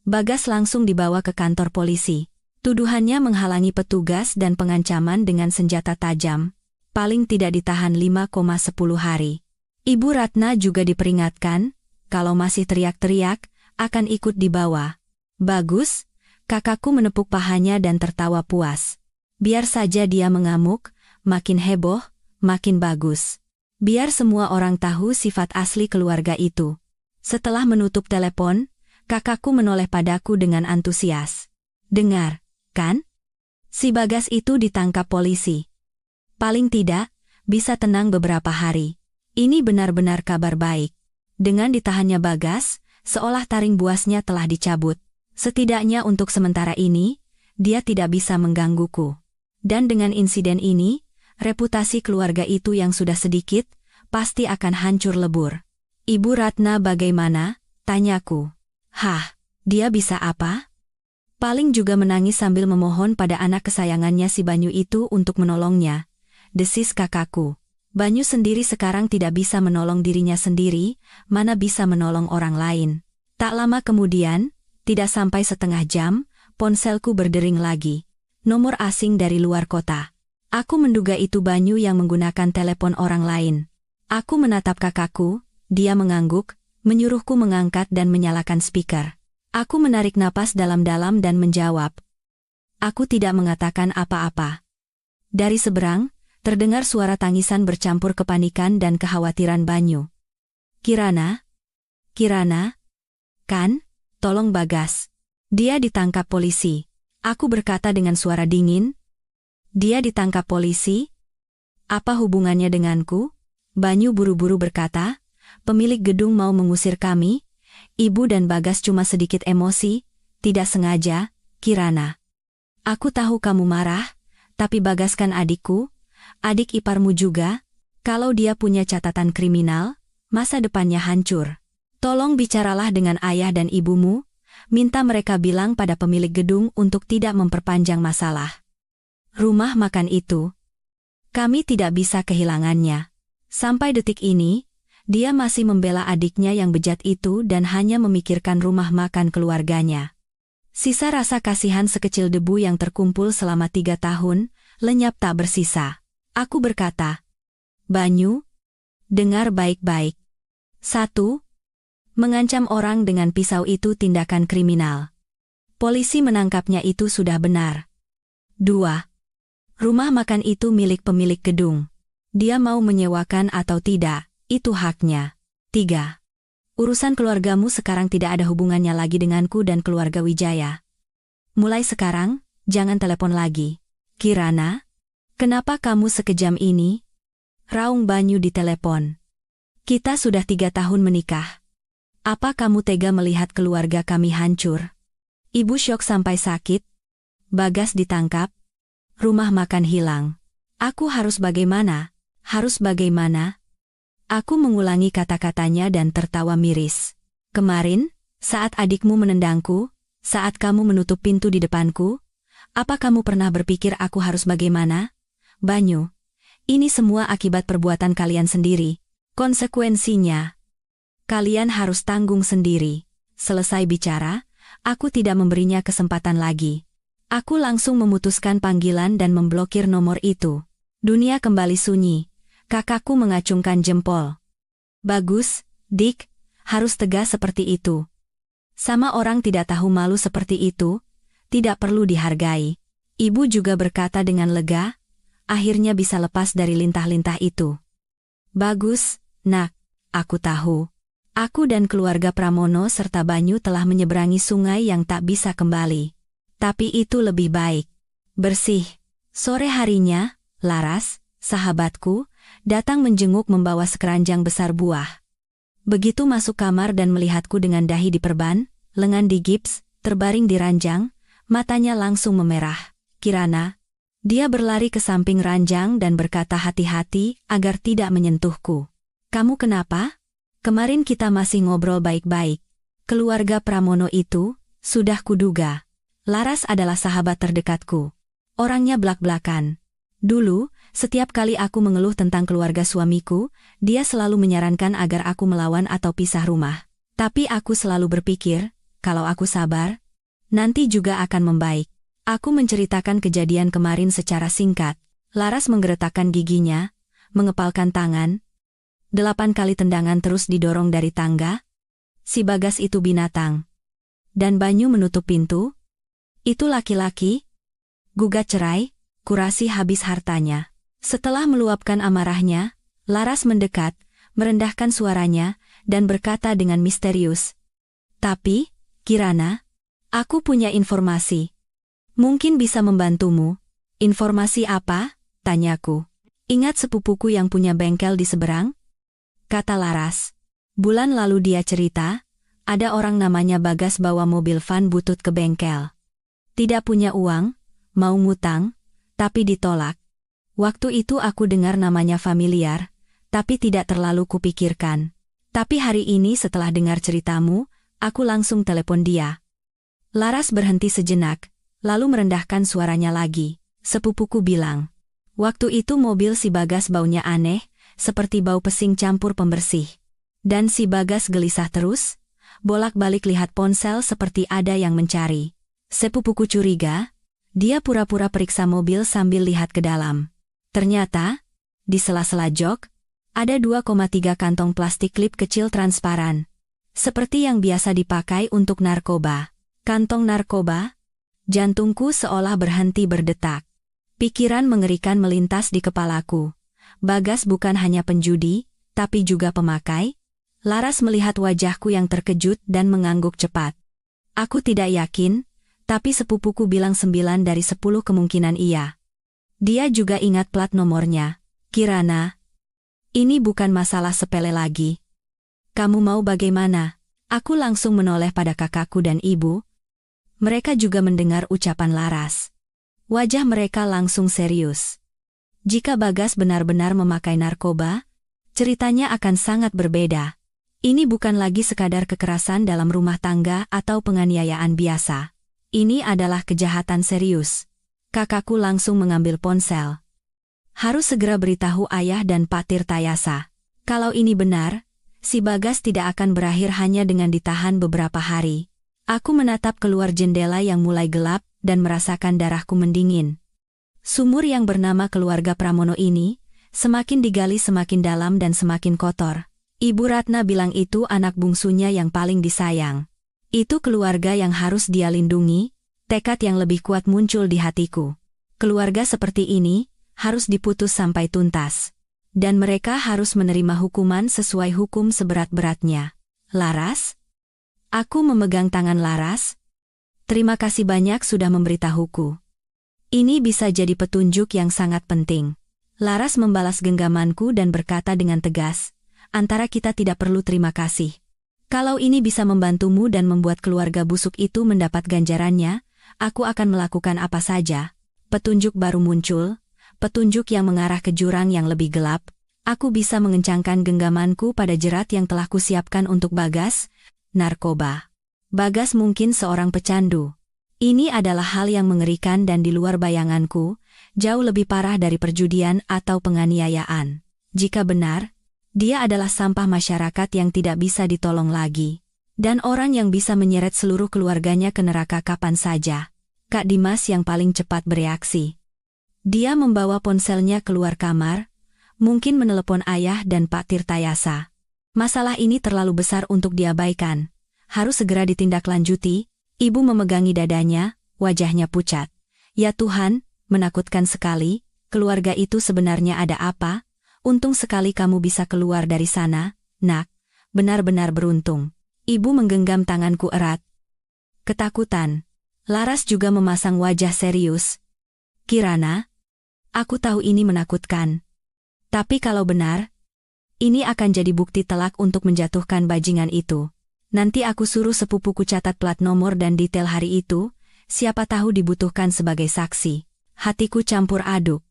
Bagas langsung dibawa ke kantor polisi. Tuduhannya menghalangi petugas dan pengancaman dengan senjata tajam. Paling tidak ditahan 5,10 hari. Ibu Ratna juga diperingatkan, kalau masih teriak-teriak, akan ikut dibawa. Bagus, kakakku menepuk pahanya dan tertawa puas. Biar saja dia mengamuk, makin heboh, makin bagus. Biar semua orang tahu sifat asli keluarga itu. Setelah menutup telepon, kakakku menoleh padaku dengan antusias. Dengar, kan? Si Bagas itu ditangkap polisi. Paling tidak, bisa tenang beberapa hari. Ini benar-benar kabar baik. Dengan ditahannya Bagas, seolah taring buasnya telah dicabut. Setidaknya untuk sementara ini, dia tidak bisa menggangguku. Dan dengan insiden ini, reputasi keluarga itu yang sudah sedikit, pasti akan hancur lebur. Ibu Ratna bagaimana? Tanyaku. Hah, dia bisa apa? Paling juga menangis sambil memohon pada anak kesayangannya si Banyu itu untuk menolongnya. Desis kakakku. Banyu sendiri sekarang tidak bisa menolong dirinya sendiri, mana bisa menolong orang lain. Tak lama kemudian, tidak sampai setengah jam, ponselku berdering lagi. Nomor asing dari luar kota. Aku menduga itu Banyu yang menggunakan telepon orang lain. Aku menatap kakakku, dia mengangguk, menyuruhku mengangkat dan menyalakan speaker. Aku menarik napas dalam-dalam dan menjawab. Aku tidak mengatakan apa-apa. Dari seberang, terdengar suara tangisan bercampur kepanikan dan kekhawatiran Banyu. Kirana? Kirana? Kan? Tolong Bagas. Dia ditangkap polisi. Aku berkata dengan suara dingin. Dia ditangkap polisi? Apa hubungannya denganku? Banyu buru-buru berkata, pemilik gedung mau mengusir kami. Ibu dan Bagas cuma sedikit emosi, tidak sengaja, Kirana. Aku tahu kamu marah, tapi Bagas kan adikku, adik iparmu juga. Kalau dia punya catatan kriminal, masa depannya hancur. Tolong bicaralah dengan ayah dan ibumu, minta mereka bilang pada pemilik gedung untuk tidak memperpanjang masalah. Rumah makan itu, kami tidak bisa kehilangannya. Sampai detik ini, dia masih membela adiknya yang bejat itu dan hanya memikirkan rumah makan keluarganya. Sisa rasa kasihan sekecil debu yang terkumpul selama 3 tahun, lenyap tak bersisa. Aku berkata, Banyu, dengar baik-baik. 1. Mengancam orang dengan pisau itu tindakan kriminal. Polisi menangkapnya itu sudah benar. 2. Rumah makan itu milik pemilik gedung. Dia mau menyewakan atau tidak, itu haknya. 3. Urusan keluargamu sekarang tidak ada hubungannya lagi denganku dan keluarga Wijaya. Mulai sekarang, jangan telepon lagi. Kirana? Kenapa kamu sekejam ini? Raung Banyu di telepon. Kita sudah 3 tahun menikah. Apa kamu tega melihat keluarga kami hancur? Ibu syok sampai sakit. Bagas ditangkap. Rumah makan hilang. Aku harus bagaimana? Harus bagaimana? Aku mengulangi kata-katanya dan tertawa miris. Kemarin, saat adikmu menendangku, saat kamu menutup pintu di depanku, apa kamu pernah berpikir aku harus bagaimana? Banyu, ini semua akibat perbuatan kalian sendiri. Konsekuensinya, kalian harus tanggung sendiri. Selesai bicara, aku tidak memberinya kesempatan lagi. Aku langsung memutuskan panggilan dan memblokir nomor itu. Dunia kembali sunyi. Kakakku mengacungkan jempol. Bagus, Dik, harus tegas seperti itu. Sama orang tidak tahu malu seperti itu, tidak perlu dihargai. Ibu juga berkata dengan lega, akhirnya bisa lepas dari lintah-lintah itu. Bagus, Nak, aku tahu. Aku dan keluarga Pramono serta Banyu telah menyeberangi sungai yang tak bisa kembali. Tapi itu lebih baik. Bersih. Sore harinya, Laras, sahabatku, datang menjenguk membawa sekeranjang besar buah. Begitu masuk kamar dan melihatku dengan dahi diperban, lengan digips, terbaring di ranjang, matanya langsung memerah. Kirana. Dia berlari ke samping ranjang dan berkata hati-hati agar tidak menyentuhku. Kamu kenapa? Kemarin kita masih ngobrol baik-baik. Keluarga Pramono itu, sudah kuduga. Laras adalah sahabat terdekatku. Orangnya blak-blakan. Dulu, setiap kali aku mengeluh tentang keluarga suamiku, dia selalu menyarankan agar aku melawan atau pisah rumah. Tapi aku selalu berpikir, kalau aku sabar, nanti juga akan membaik. Aku menceritakan kejadian kemarin secara singkat. Laras menggeretakkan giginya, mengepalkan tangan. 8 kali tendangan terus didorong dari tangga. si Bagas itu binatang. Dan Banyu menutup pintu. Itu laki-laki. Gugat cerai, kurasi habis hartanya. Setelah meluapkan amarahnya, Laras mendekat, merendahkan suaranya, dan berkata dengan misterius. Tapi, Kirana, aku punya informasi. Mungkin bisa membantumu. Informasi apa? Tanyaku. Ingat sepupuku yang punya bengkel di seberang? Kata Laras. Bulan lalu dia cerita, ada orang namanya Bagas bawa mobil van butut ke bengkel. Tidak punya uang, mau ngutang, tapi ditolak. Waktu itu aku dengar namanya familiar, tapi tidak terlalu kupikirkan. Tapi hari ini setelah dengar ceritamu, aku langsung telepon dia. Laras berhenti sejenak, lalu merendahkan suaranya lagi. Sepupuku bilang, waktu itu mobil si Bagas baunya aneh, seperti bau pesing campur pembersih. Dan si Bagas gelisah terus, bolak-balik lihat ponsel seperti ada yang mencari. Sepupuku curiga, dia pura-pura periksa mobil sambil lihat ke dalam. Ternyata, di sela-sela jok, ada 2,3 kantong plastik klip kecil transparan. Seperti yang biasa dipakai untuk narkoba. Kantong narkoba? Jantungku seolah berhenti berdetak. Pikiran mengerikan melintas di kepalaku. Bagas bukan hanya penjudi, tapi juga pemakai. Laras melihat wajahku yang terkejut dan mengangguk cepat. Aku tidak yakin, tapi sepupuku bilang 9 dari 10 kemungkinan iya. Dia juga ingat plat nomornya. Kirana, ini bukan masalah sepele lagi. Kamu mau bagaimana? Aku langsung menoleh pada kakakku dan ibu. Mereka juga mendengar ucapan Laras. Wajah mereka langsung serius. Jika Bagas benar-benar memakai narkoba, ceritanya akan sangat berbeda. Ini bukan lagi sekadar kekerasan dalam rumah tangga atau penganiayaan biasa. Ini adalah kejahatan serius. Kakakku langsung mengambil ponsel. Harus segera beritahu ayah dan Pak Tirtayasa. Kalau ini benar, si Bagas tidak akan berakhir hanya dengan ditahan beberapa hari. Aku menatap keluar jendela yang mulai gelap dan merasakan darahku mendingin. Sumur yang bernama keluarga Pramono ini, semakin digali semakin dalam dan semakin kotor. Ibu Ratna bilang itu anak bungsunya yang paling disayang. Itu keluarga yang harus dia lindungi, tekad yang lebih kuat muncul di hatiku. Keluarga seperti ini, harus diputus sampai tuntas. Dan mereka harus menerima hukuman sesuai hukum seberat-beratnya. Laras? Aku memegang tangan Laras. Terima kasih banyak sudah memberitahuku. Ini bisa jadi petunjuk yang sangat penting. Laras membalas genggamanku dan berkata dengan tegas, antara kita tidak perlu terima kasih. Kalau ini bisa membantumu dan membuat keluarga busuk itu mendapat ganjarannya, aku akan melakukan apa saja. Petunjuk baru muncul, petunjuk yang mengarah ke jurang yang lebih gelap. Aku bisa mengencangkan genggamanku pada jerat yang telah kusiapkan untuk Bagas, narkoba. Bagas mungkin seorang pecandu. Ini adalah hal yang mengerikan dan di luar bayanganku, jauh lebih parah dari perjudian atau penganiayaan. Jika benar, dia adalah sampah masyarakat yang tidak bisa ditolong lagi. Dan orang yang bisa menyeret seluruh keluarganya ke neraka kapan saja. Kak Dimas yang paling cepat bereaksi. Dia membawa ponselnya keluar kamar, mungkin menelepon ayah dan Pak Tirtayasa. Masalah ini terlalu besar untuk diabaikan. Harus segera ditindaklanjuti. Ibu memegangi dadanya, wajahnya pucat. Ya Tuhan, menakutkan sekali. Keluarga itu sebenarnya ada apa? Untung sekali kamu bisa keluar dari sana, nak. Benar-benar beruntung. Ibu menggenggam tanganku erat. Ketakutan. Laras juga memasang wajah serius. Kirana, aku tahu ini menakutkan. Tapi kalau benar, ini akan jadi bukti telak untuk menjatuhkan bajingan itu. Nanti aku suruh sepupuku catat plat nomor dan detail hari itu, siapa tahu dibutuhkan sebagai saksi. Hatiku campur aduk.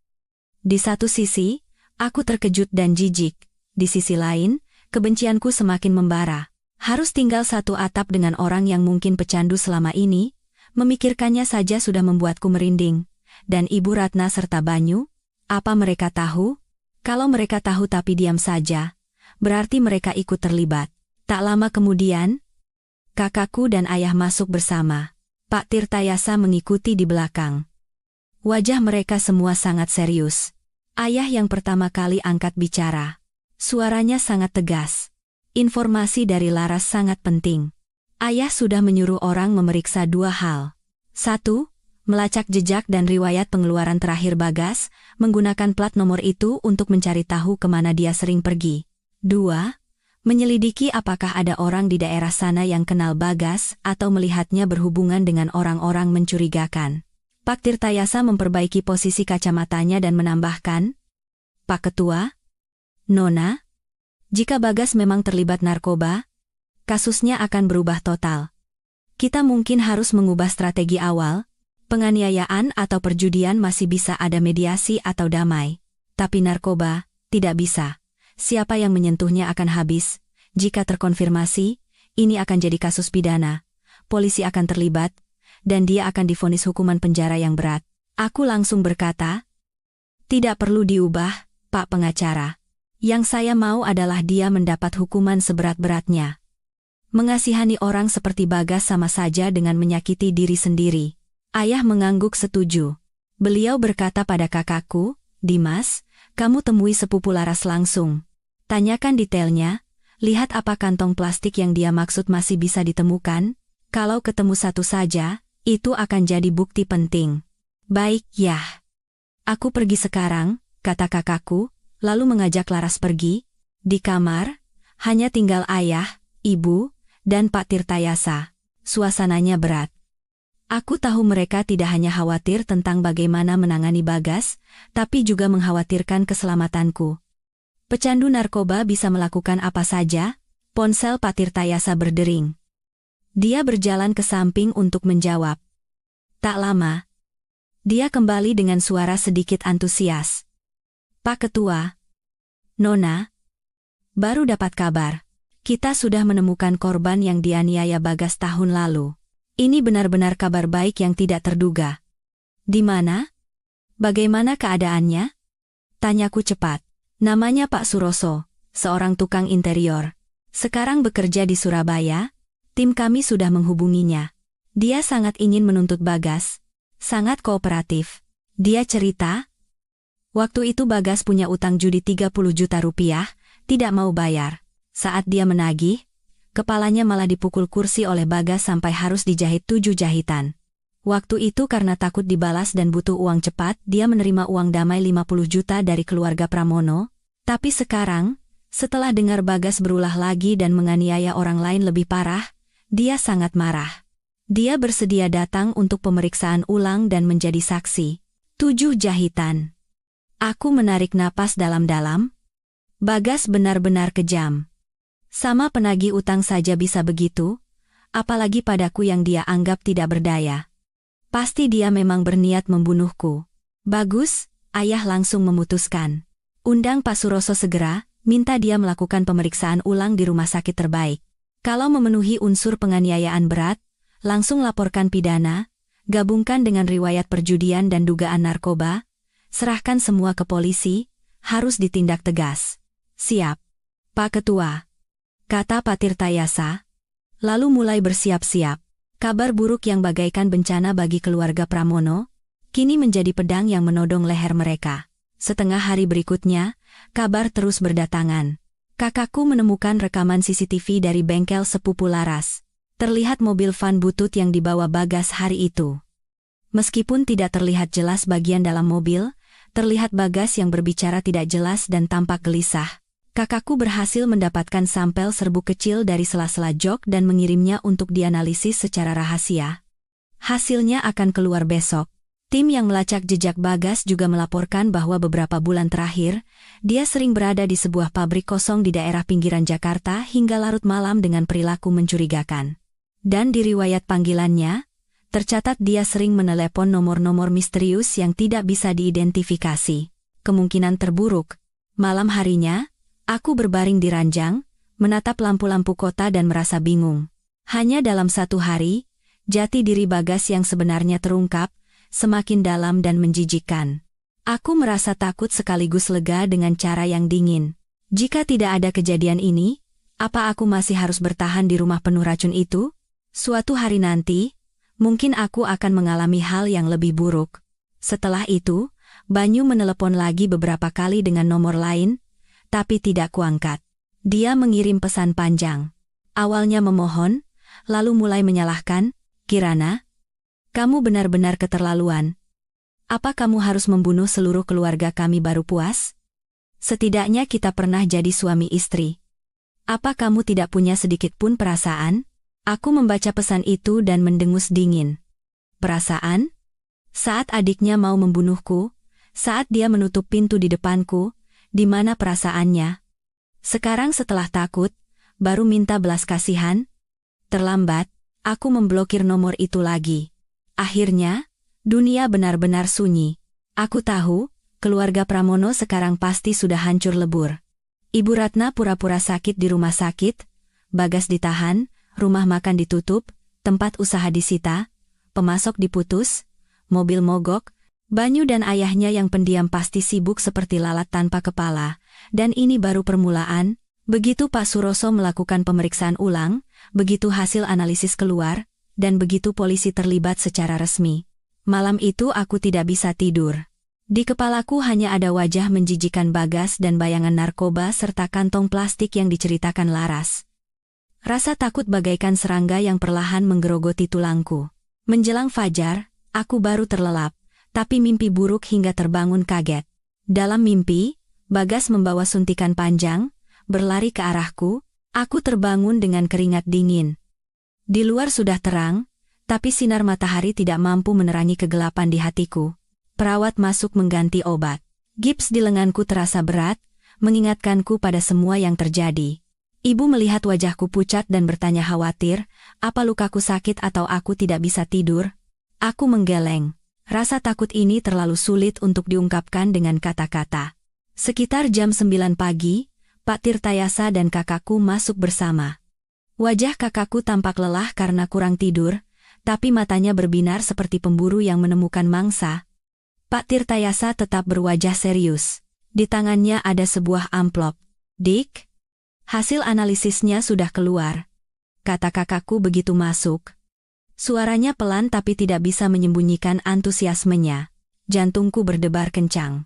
Di satu sisi, aku terkejut dan jijik. Di sisi lain, kebencianku semakin membara. Harus tinggal satu atap dengan orang yang mungkin pecandu selama ini, memikirkannya saja sudah membuatku merinding. Dan Ibu Ratna serta Banyu, apa mereka tahu? Kalau mereka tahu tapi diam saja, berarti mereka ikut terlibat. Tak lama kemudian, kakakku dan ayah masuk bersama. Pak Tirtayasa mengikuti di belakang. Wajah mereka semua sangat serius. Ayah yang pertama kali angkat bicara. Suaranya sangat tegas. Informasi dari Laras sangat penting. Ayah sudah menyuruh orang memeriksa 2 hal. 1. Melacak jejak dan riwayat pengeluaran terakhir Bagas, menggunakan plat nomor itu untuk mencari tahu kemana dia sering pergi. 2. Menyelidiki apakah ada orang di daerah sana yang kenal Bagas atau melihatnya berhubungan dengan orang-orang mencurigakan. Pak Tirtayasa memperbaiki posisi kacamatanya dan menambahkan, Pak Ketua, Nona, jika Bagas memang terlibat narkoba, kasusnya akan berubah total. Kita mungkin harus mengubah strategi awal, penganiayaan atau perjudian masih bisa ada mediasi atau damai. Tapi narkoba, tidak bisa. Siapa yang menyentuhnya akan habis. Jika terkonfirmasi, ini akan jadi kasus pidana. Polisi akan terlibat, dan dia akan divonis hukuman penjara yang berat. Aku langsung berkata, tidak perlu diubah, Pak Pengacara. Yang saya mau adalah dia mendapat hukuman seberat-beratnya. Mengasihani orang seperti Bagas sama saja dengan menyakiti diri sendiri. Ayah mengangguk setuju. Beliau berkata pada kakakku, Dimas, kamu temui sepupu Laras langsung. Tanyakan detailnya, lihat apa kantong plastik yang dia maksud masih bisa ditemukan. Kalau ketemu satu saja, itu akan jadi bukti penting. Baik, ya. Aku pergi sekarang, kata kakakku, lalu mengajak Laras pergi. Di kamar, hanya tinggal ayah, ibu, dan Pak Tirtayasa. Suasananya berat. Aku tahu mereka tidak hanya khawatir tentang bagaimana menangani Bagas, tapi juga mengkhawatirkan keselamatanku. Pecandu narkoba bisa melakukan apa saja, ponsel Pak Tirtayasa berdering. Dia berjalan ke samping untuk menjawab. Tak lama, dia kembali dengan suara sedikit antusias. Pak Ketua, Nona, baru dapat kabar. Kita sudah menemukan korban yang dianiaya Bagas tahun lalu. Ini benar-benar kabar baik yang tidak terduga. Di mana? Bagaimana keadaannya? Tanyaku cepat. Namanya Pak Suroso, seorang tukang interior. Sekarang bekerja di Surabaya. Tim kami sudah menghubunginya. Dia sangat ingin menuntut Bagas. Sangat kooperatif. Dia cerita, waktu itu Bagas punya utang judi 30 juta rupiah, tidak mau bayar. Saat dia menagih, kepalanya malah dipukul kursi oleh Bagas sampai harus dijahit 7 jahitan. Waktu itu karena takut dibalas dan butuh uang cepat, dia menerima uang damai 50 juta dari keluarga Pramono. Tapi sekarang, setelah dengar Bagas berulah lagi dan menganiaya orang lain lebih parah, dia sangat marah. Dia bersedia datang untuk pemeriksaan ulang dan menjadi saksi. 7 jahitan. Aku menarik napas dalam-dalam. Bagas benar-benar kejam. Sama penagih utang saja bisa begitu, apalagi padaku yang dia anggap tidak berdaya. Pasti dia memang berniat membunuhku. Bagus, ayah langsung memutuskan. Undang Pak Suroso segera, minta dia melakukan pemeriksaan ulang di rumah sakit terbaik. Kalau memenuhi unsur penganiayaan berat, langsung laporkan pidana, gabungkan dengan riwayat perjudian dan dugaan narkoba, serahkan semua ke polisi, harus ditindak tegas. Siap, Pak Ketua, kata Pak Tirtayasa, lalu mulai bersiap-siap. Kabar buruk yang bagaikan bencana bagi keluarga Pramono, kini menjadi pedang yang menodong leher mereka. Setengah hari berikutnya, kabar terus berdatangan. Kakakku menemukan rekaman CCTV dari bengkel sepupu Laras. Terlihat mobil van butut yang dibawa Bagas hari itu. Meskipun tidak terlihat jelas bagian dalam mobil, terlihat Bagas yang berbicara tidak jelas dan tampak gelisah. Kakakku berhasil mendapatkan sampel serbuk kecil dari sela-sela jok dan mengirimnya untuk dianalisis secara rahasia. Hasilnya akan keluar besok. Tim yang melacak jejak Bagas juga melaporkan bahwa beberapa bulan terakhir, dia sering berada di sebuah pabrik kosong di daerah pinggiran Jakarta hingga larut malam dengan perilaku mencurigakan. Dan di riwayat panggilannya, tercatat dia sering menelepon nomor-nomor misterius yang tidak bisa diidentifikasi. Kemungkinan terburuk, malam harinya, aku berbaring di ranjang, menatap lampu-lampu kota dan merasa bingung. Hanya dalam 1 hari, jati diri Bagas yang sebenarnya terungkap, semakin dalam dan menjijikkan. Aku merasa takut sekaligus lega dengan cara yang dingin. Jika tidak ada kejadian ini, apa aku masih harus bertahan di rumah penuh racun itu? Suatu hari nanti, mungkin aku akan mengalami hal yang lebih buruk. Setelah itu, Banyu menelepon lagi beberapa kali dengan nomor lain, tapi tidak kuangkat. Dia mengirim pesan panjang. Awalnya memohon, lalu mulai menyalahkan, "Kirana, kamu benar-benar keterlaluan. Apa kamu harus membunuh seluruh keluarga kami baru puas? Setidaknya kita pernah jadi suami istri. Apa kamu tidak punya sedikit pun perasaan?" Aku membaca pesan itu dan mendengus dingin. Perasaan? Saat adiknya mau membunuhku, saat dia menutup pintu di depanku, di mana perasaannya? Sekarang setelah takut, baru minta belas kasihan? Terlambat, aku memblokir nomor itu lagi. Akhirnya, dunia benar-benar sunyi. Aku tahu, keluarga Pramono sekarang pasti sudah hancur lebur. Ibu Ratna pura-pura sakit di rumah sakit, Bagas ditahan, rumah makan ditutup, tempat usaha disita, pemasok diputus, mobil mogok, Banyu dan ayahnya yang pendiam pasti sibuk seperti lalat tanpa kepala, dan ini baru permulaan. Begitu Pak Suroso melakukan pemeriksaan ulang, begitu hasil analisis keluar, dan begitu polisi terlibat secara resmi. Malam itu aku tidak bisa tidur. Di kepalaku hanya ada wajah menjijikan Bagas dan bayangan narkoba serta kantong plastik yang diceritakan Laras. Rasa takut bagaikan serangga yang perlahan menggerogoti tulangku. Menjelang fajar, aku baru terlelap, tapi mimpi buruk hingga terbangun kaget. Dalam mimpi, Bagas membawa suntikan panjang, berlari ke arahku, aku terbangun dengan keringat dingin. Di luar sudah terang, tapi sinar matahari tidak mampu menerangi kegelapan di hatiku. Perawat masuk mengganti obat. Gips di lenganku terasa berat, mengingatkanku pada semua yang terjadi. Ibu melihat wajahku pucat dan bertanya khawatir, apa lukaku sakit atau aku tidak bisa tidur? Aku menggeleng. Rasa takut ini terlalu sulit untuk diungkapkan dengan kata-kata. Sekitar jam 9 pagi, Pak Tirtayasa dan kakakku masuk bersama. Wajah kakakku tampak lelah karena kurang tidur, tapi matanya berbinar seperti pemburu yang menemukan mangsa. Pak Tirtayasa tetap berwajah serius. Di tangannya ada sebuah amplop. "Dik, hasil analisisnya sudah keluar," kata kakakku begitu masuk. Suaranya pelan tapi tidak bisa menyembunyikan antusiasmenya. Jantungku berdebar kencang.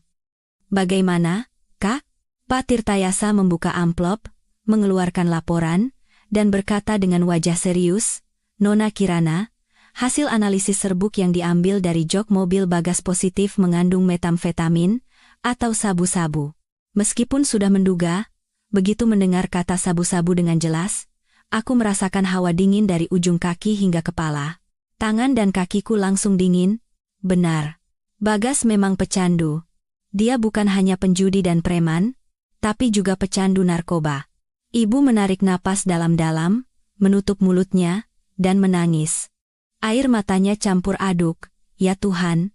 "Bagaimana, Kak?" Pak Tirtayasa membuka amplop, mengeluarkan laporan, dan berkata dengan wajah serius, "Nona Kirana, hasil analisis serbuk yang diambil dari jok mobil Bagas positif mengandung metamfetamin, atau sabu-sabu. Meskipun sudah menduga, begitu mendengar kata sabu-sabu dengan jelas, aku merasakan hawa dingin dari ujung kaki hingga kepala. Tangan dan kakiku langsung dingin. Benar. Bagas memang pecandu. Dia bukan hanya penjudi dan preman, tapi juga pecandu narkoba." Ibu menarik napas dalam-dalam, menutup mulutnya, dan menangis. Air matanya campur aduk. Ya Tuhan,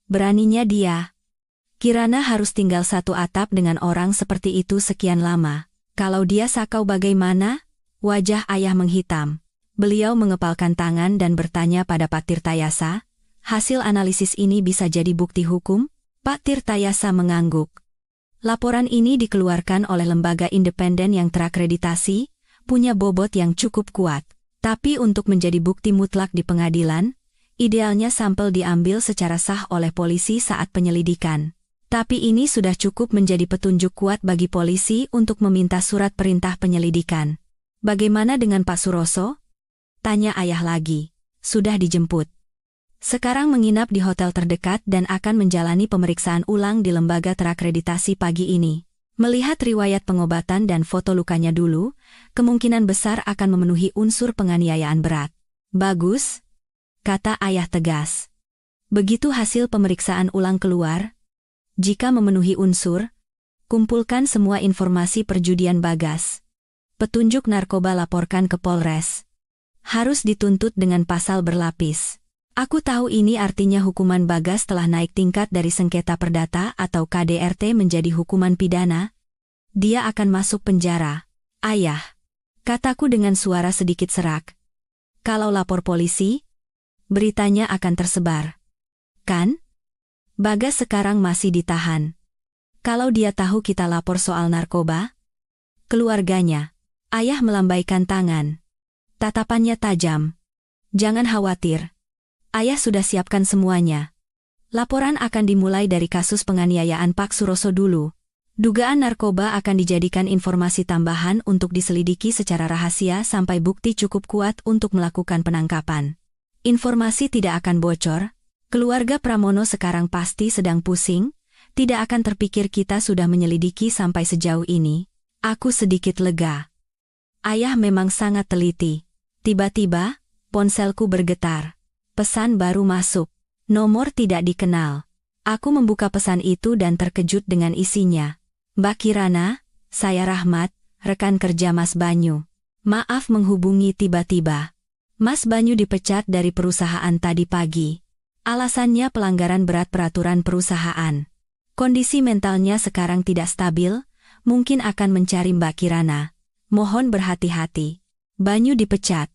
beraninya dia. Kirana harus tinggal satu atap dengan orang seperti itu sekian lama. Kalau dia sakau bagaimana? Wajah ayah menghitam. Beliau mengepalkan tangan dan bertanya pada Pak Tirtayasa, "Hasil analisis ini bisa jadi bukti hukum?" Pak Tirtayasa mengangguk. Laporan ini dikeluarkan oleh lembaga independen yang terakreditasi, punya bobot yang cukup kuat. Tapi untuk menjadi bukti mutlak di pengadilan, idealnya sampel diambil secara sah oleh polisi saat penyelidikan. Tapi ini sudah cukup menjadi petunjuk kuat bagi polisi untuk meminta surat perintah penyelidikan. "Bagaimana dengan Pak Suroso?" tanya ayah lagi. "Sudah dijemput. Sekarang menginap di hotel terdekat dan akan menjalani pemeriksaan ulang di lembaga terakreditasi pagi ini. Melihat riwayat pengobatan dan foto lukanya dulu, kemungkinan besar akan memenuhi unsur penganiayaan berat." "Bagus," kata ayah tegas. "Begitu hasil pemeriksaan ulang keluar, jika memenuhi unsur, kumpulkan semua informasi perjudian Bagas. Petunjuk narkoba laporkan ke Polres. Harus dituntut dengan pasal berlapis. Aku tahu ini artinya hukuman Bagas telah naik tingkat dari sengketa perdata atau KDRT menjadi hukuman pidana. Dia akan masuk penjara." "Ayah," kataku dengan suara sedikit serak. "Kalau lapor polisi, beritanya akan tersebar. Kan? Bagas sekarang masih ditahan. Kalau dia tahu kita lapor soal narkoba, keluarganya." Ayah melambaikan tangan. Tatapannya tajam. "Jangan khawatir. Ayah sudah siapkan semuanya. Laporan akan dimulai dari kasus penganiayaan Pak Suroso dulu. Dugaan narkoba akan dijadikan informasi tambahan untuk diselidiki secara rahasia sampai bukti cukup kuat untuk melakukan penangkapan. Informasi tidak akan bocor. Keluarga Pramono sekarang pasti sedang pusing. Tidak akan terpikir kita sudah menyelidiki sampai sejauh ini. Aku sedikit lega. Ayah memang sangat teliti. Tiba-tiba, ponselku bergetar. Pesan baru masuk. Nomor tidak dikenal. Aku membuka pesan itu dan terkejut dengan isinya. Mbak Kirana, saya Rahmat, rekan kerja Mas Banyu. Maaf menghubungi tiba-tiba. Mas Banyu dipecat dari perusahaan tadi pagi. Alasannya pelanggaran berat peraturan perusahaan. Kondisi mentalnya sekarang tidak stabil, mungkin akan mencari Mbak Kirana. Mohon berhati-hati. Banyu dipecat.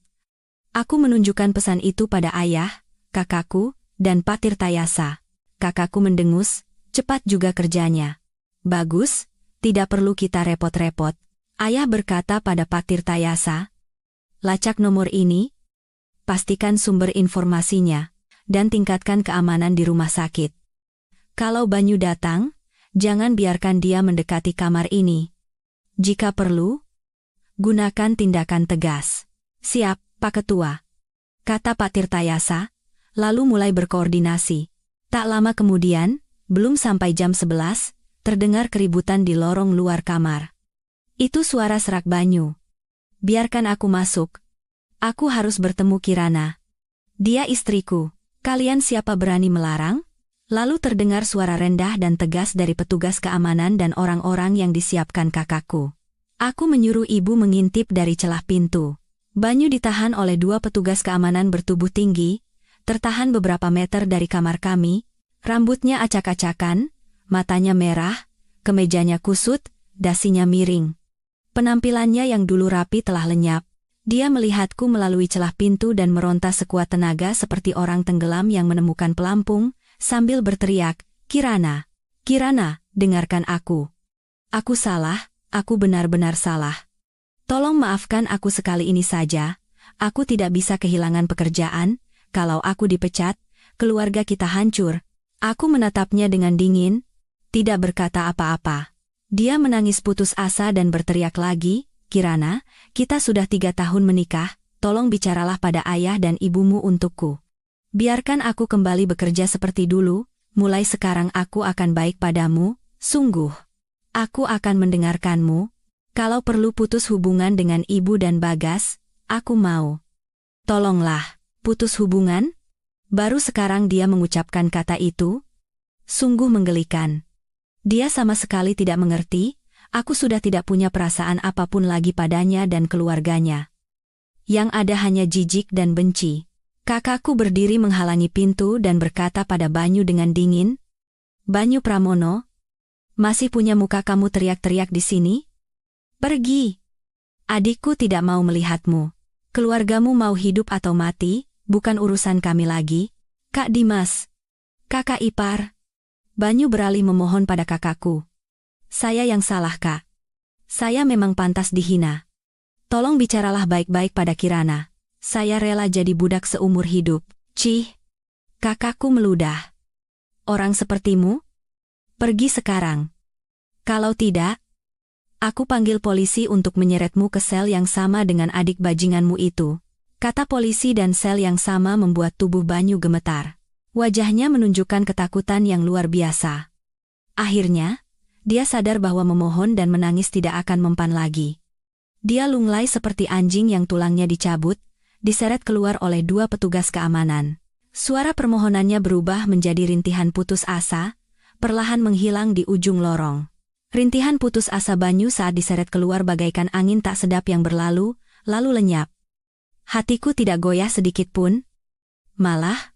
Aku menunjukkan pesan itu pada ayah, kakakku, dan Pak Tirtayasa. Kakakku mendengus, cepat juga kerjanya. Bagus, tidak perlu kita repot-repot. Ayah berkata pada Pak Tirtayasa. Lacak nomor ini. Pastikan sumber informasinya, dan tingkatkan keamanan di rumah sakit. Kalau Banyu datang, jangan biarkan dia mendekati kamar ini. Jika perlu, gunakan tindakan tegas. Siap, Pak Ketua. Kata Pak Tirtayasa, lalu mulai berkoordinasi. Tak lama kemudian, belum sampai jam 11, terdengar keributan di lorong luar kamar. Itu suara serak Banyu. Biarkan aku masuk. Aku harus bertemu Kirana. Dia istriku. Kalian siapa berani melarang? Lalu terdengar suara rendah dan tegas dari petugas keamanan dan orang-orang yang disiapkan kakakku. Aku menyuruh ibu mengintip dari celah pintu. Banyu ditahan oleh 2 petugas keamanan bertubuh tinggi, tertahan beberapa meter dari kamar kami, rambutnya acak-acakan, matanya merah, kemejanya kusut, dasinya miring. Penampilannya yang dulu rapi telah lenyap. Dia melihatku melalui celah pintu dan meronta sekuat tenaga seperti orang tenggelam yang menemukan pelampung, sambil berteriak, Kirana, Kirana, dengarkan aku. Aku salah, aku benar-benar salah. Tolong maafkan aku sekali ini saja, aku tidak bisa kehilangan pekerjaan, kalau aku dipecat, keluarga kita hancur. Aku menatapnya dengan dingin, tidak berkata apa-apa. Dia menangis putus asa dan berteriak lagi, Kirana, kita sudah 3 tahun menikah, tolong bicaralah pada ayah dan ibumu untukku. Biarkan aku kembali bekerja seperti dulu, mulai sekarang aku akan baik padamu, sungguh. Aku akan mendengarkanmu. Kalau perlu putus hubungan dengan ibu dan Bagas, aku mau. Tolonglah, putus hubungan? Baru sekarang dia mengucapkan kata itu? Sungguh menggelikan. Dia sama sekali tidak mengerti, aku sudah tidak punya perasaan apapun lagi padanya dan keluarganya. Yang ada hanya jijik dan benci. Kakakku berdiri menghalangi pintu dan berkata pada Banyu dengan dingin, Banyu Pramono, masih punya muka kamu teriak-teriak di sini? Pergi. Adikku tidak mau melihatmu. Keluargamu mau hidup atau mati, bukan urusan kami lagi. Kak Dimas. Kakak ipar. Banyu beralih memohon pada kakakku. Saya yang salah, Kak. Saya memang pantas dihina. Tolong bicaralah baik-baik pada Kirana. Saya rela jadi budak seumur hidup. Cih. Kakakku meludah. Orang sepertimu? Pergi sekarang. Kalau tidak, aku panggil polisi untuk menyeretmu ke sel yang sama dengan adik bajinganmu itu. Kata polisi dan sel yang sama membuat tubuh Banyu gemetar. Wajahnya menunjukkan ketakutan yang luar biasa. Akhirnya, dia sadar bahwa memohon dan menangis tidak akan mempan lagi. Dia lunglai seperti anjing yang tulangnya dicabut, diseret keluar oleh 2 petugas keamanan. Suara permohonannya berubah menjadi rintihan putus asa, perlahan menghilang di ujung lorong. Rintihan putus asa Banyu saat diseret keluar bagaikan angin tak sedap yang berlalu, lalu lenyap. Hatiku tidak goyah sedikit pun. Malah,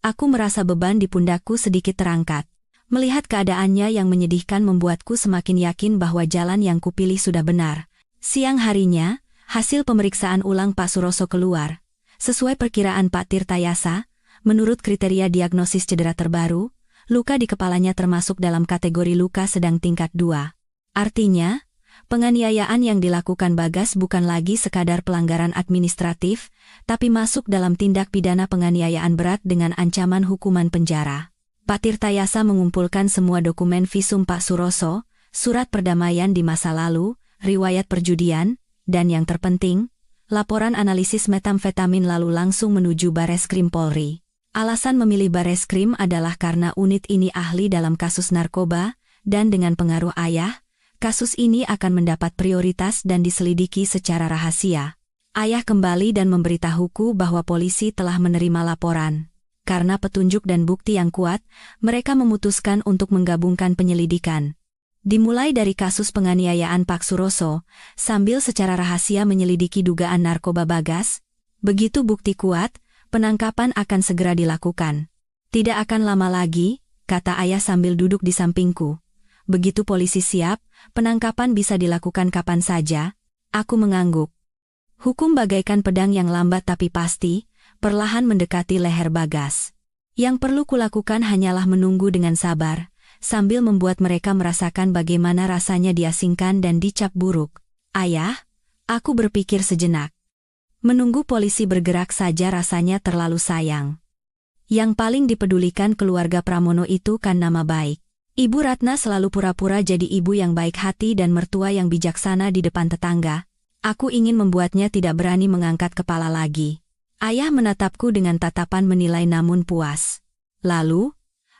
aku merasa beban di pundakku sedikit terangkat. Melihat keadaannya yang menyedihkan membuatku semakin yakin bahwa jalan yang kupilih sudah benar. Siang harinya, hasil pemeriksaan ulang Pak Suroso keluar. Sesuai perkiraan Pak Tirtayasa, menurut kriteria diagnosis cedera terbaru, luka di kepalanya termasuk dalam kategori luka sedang tingkat 2. Artinya, penganiayaan yang dilakukan Bagas bukan lagi sekadar pelanggaran administratif, tapi masuk dalam tindak pidana penganiayaan berat dengan ancaman hukuman penjara. Pak Tirtayasa mengumpulkan semua dokumen visum Pak Suroso, surat perdamaian di masa lalu, riwayat perjudian, dan yang terpenting, laporan analisis metamfetamin lalu langsung menuju Bareskrim Polri. Alasan memilih Bareskrim adalah karena unit ini ahli dalam kasus narkoba, dan dengan pengaruh ayah, kasus ini akan mendapat prioritas dan diselidiki secara rahasia. Ayah kembali dan memberitahuku bahwa polisi telah menerima laporan. Karena petunjuk dan bukti yang kuat, mereka memutuskan untuk menggabungkan penyelidikan. Dimulai dari kasus penganiayaan Pak Suroso, sambil secara rahasia menyelidiki dugaan narkoba Bagas. Begitu bukti kuat, penangkapan akan segera dilakukan. Tidak akan lama lagi, kata ayah sambil duduk di sampingku. Begitu polisi siap, penangkapan bisa dilakukan kapan saja. Aku mengangguk. Hukum bagaikan pedang yang lambat tapi pasti, perlahan mendekati leher Bagas. Yang perlu kulakukan hanyalah menunggu dengan sabar, sambil membuat mereka merasakan bagaimana rasanya diasingkan dan dicap buruk. Ayah, aku berpikir sejenak. Menunggu polisi bergerak saja rasanya terlalu sayang. Yang paling dipedulikan keluarga Pramono itu kan nama baik. Ibu Ratna selalu pura-pura jadi ibu yang baik hati dan mertua yang bijaksana di depan tetangga. Aku ingin membuatnya tidak berani mengangkat kepala lagi. Ayah menatapku dengan tatapan menilai namun puas. Lalu,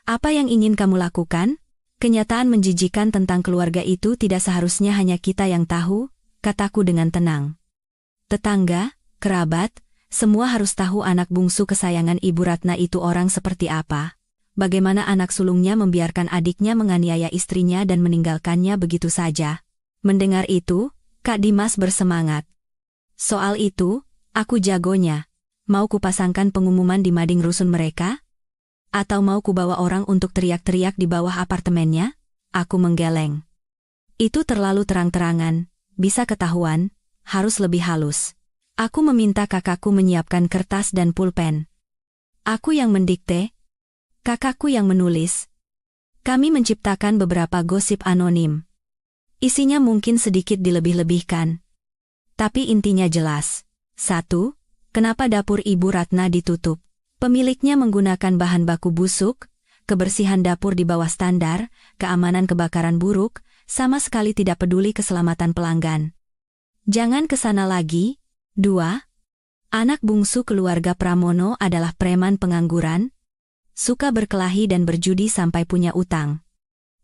apa yang ingin kamu lakukan? Kenyataan menjijikan tentang keluarga itu tidak seharusnya hanya kita yang tahu, kataku dengan tenang. Tetangga, kerabat, semua harus tahu anak bungsu kesayangan Ibu Ratna itu orang seperti apa. Bagaimana anak sulungnya membiarkan adiknya menganiaya istrinya dan meninggalkannya begitu saja. Mendengar itu, Kak Dimas bersemangat. Soal itu, aku jagonya. Mau kupasangkan pengumuman di mading rusun mereka? Atau mau kubawa orang untuk teriak-teriak di bawah apartemennya? Aku menggeleng. Itu terlalu terang-terangan, bisa ketahuan, harus lebih halus. Aku meminta kakakku menyiapkan kertas dan pulpen. Aku yang mendikte, kakakku yang menulis. Kami menciptakan beberapa gosip anonim. Isinya mungkin sedikit dilebih-lebihkan. Tapi intinya jelas. 1. Kenapa dapur Ibu Ratna ditutup? Pemiliknya menggunakan bahan baku busuk, kebersihan dapur di bawah standar, keamanan kebakaran buruk, sama sekali tidak peduli keselamatan pelanggan. Jangan ke sana lagi. 2. Anak bungsu keluarga Pramono adalah preman pengangguran, suka berkelahi dan berjudi sampai punya utang.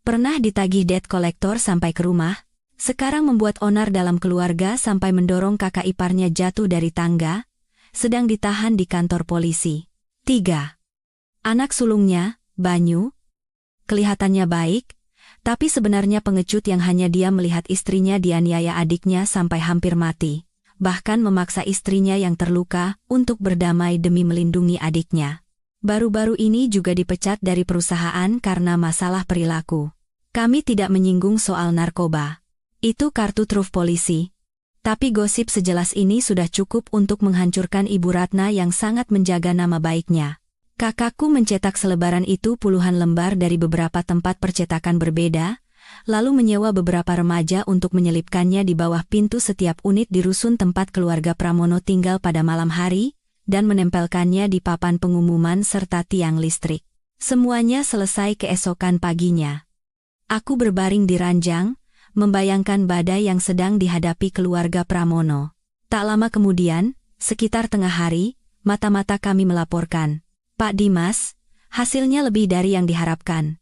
Pernah ditagih debt collector sampai ke rumah, sekarang membuat onar dalam keluarga sampai mendorong kakak iparnya jatuh dari tangga, sedang ditahan di kantor polisi. 3. Anak sulungnya, Banyu, kelihatannya baik, tapi sebenarnya pengecut yang hanya dia melihat istrinya dianiaya adiknya sampai hampir mati, bahkan memaksa istrinya yang terluka untuk berdamai demi melindungi adiknya. Baru-baru ini juga dipecat dari perusahaan karena masalah perilaku. Kami tidak menyinggung soal narkoba. Itu kartu truf polisi. Tapi gosip sejelas ini sudah cukup untuk menghancurkan Ibu Ratna yang sangat menjaga nama baiknya. Kakakku mencetak selebaran itu puluhan lembar dari beberapa tempat percetakan berbeda, lalu menyewa beberapa remaja untuk menyelipkannya di bawah pintu setiap unit di rusun tempat keluarga Pramono tinggal pada malam hari, dan menempelkannya di papan pengumuman serta tiang listrik. Semuanya selesai keesokan paginya. Aku berbaring di ranjang, membayangkan badai yang sedang dihadapi keluarga Pramono. Tak lama kemudian, sekitar tengah hari, mata-mata kami melaporkan. Pak Dimas, hasilnya lebih dari yang diharapkan.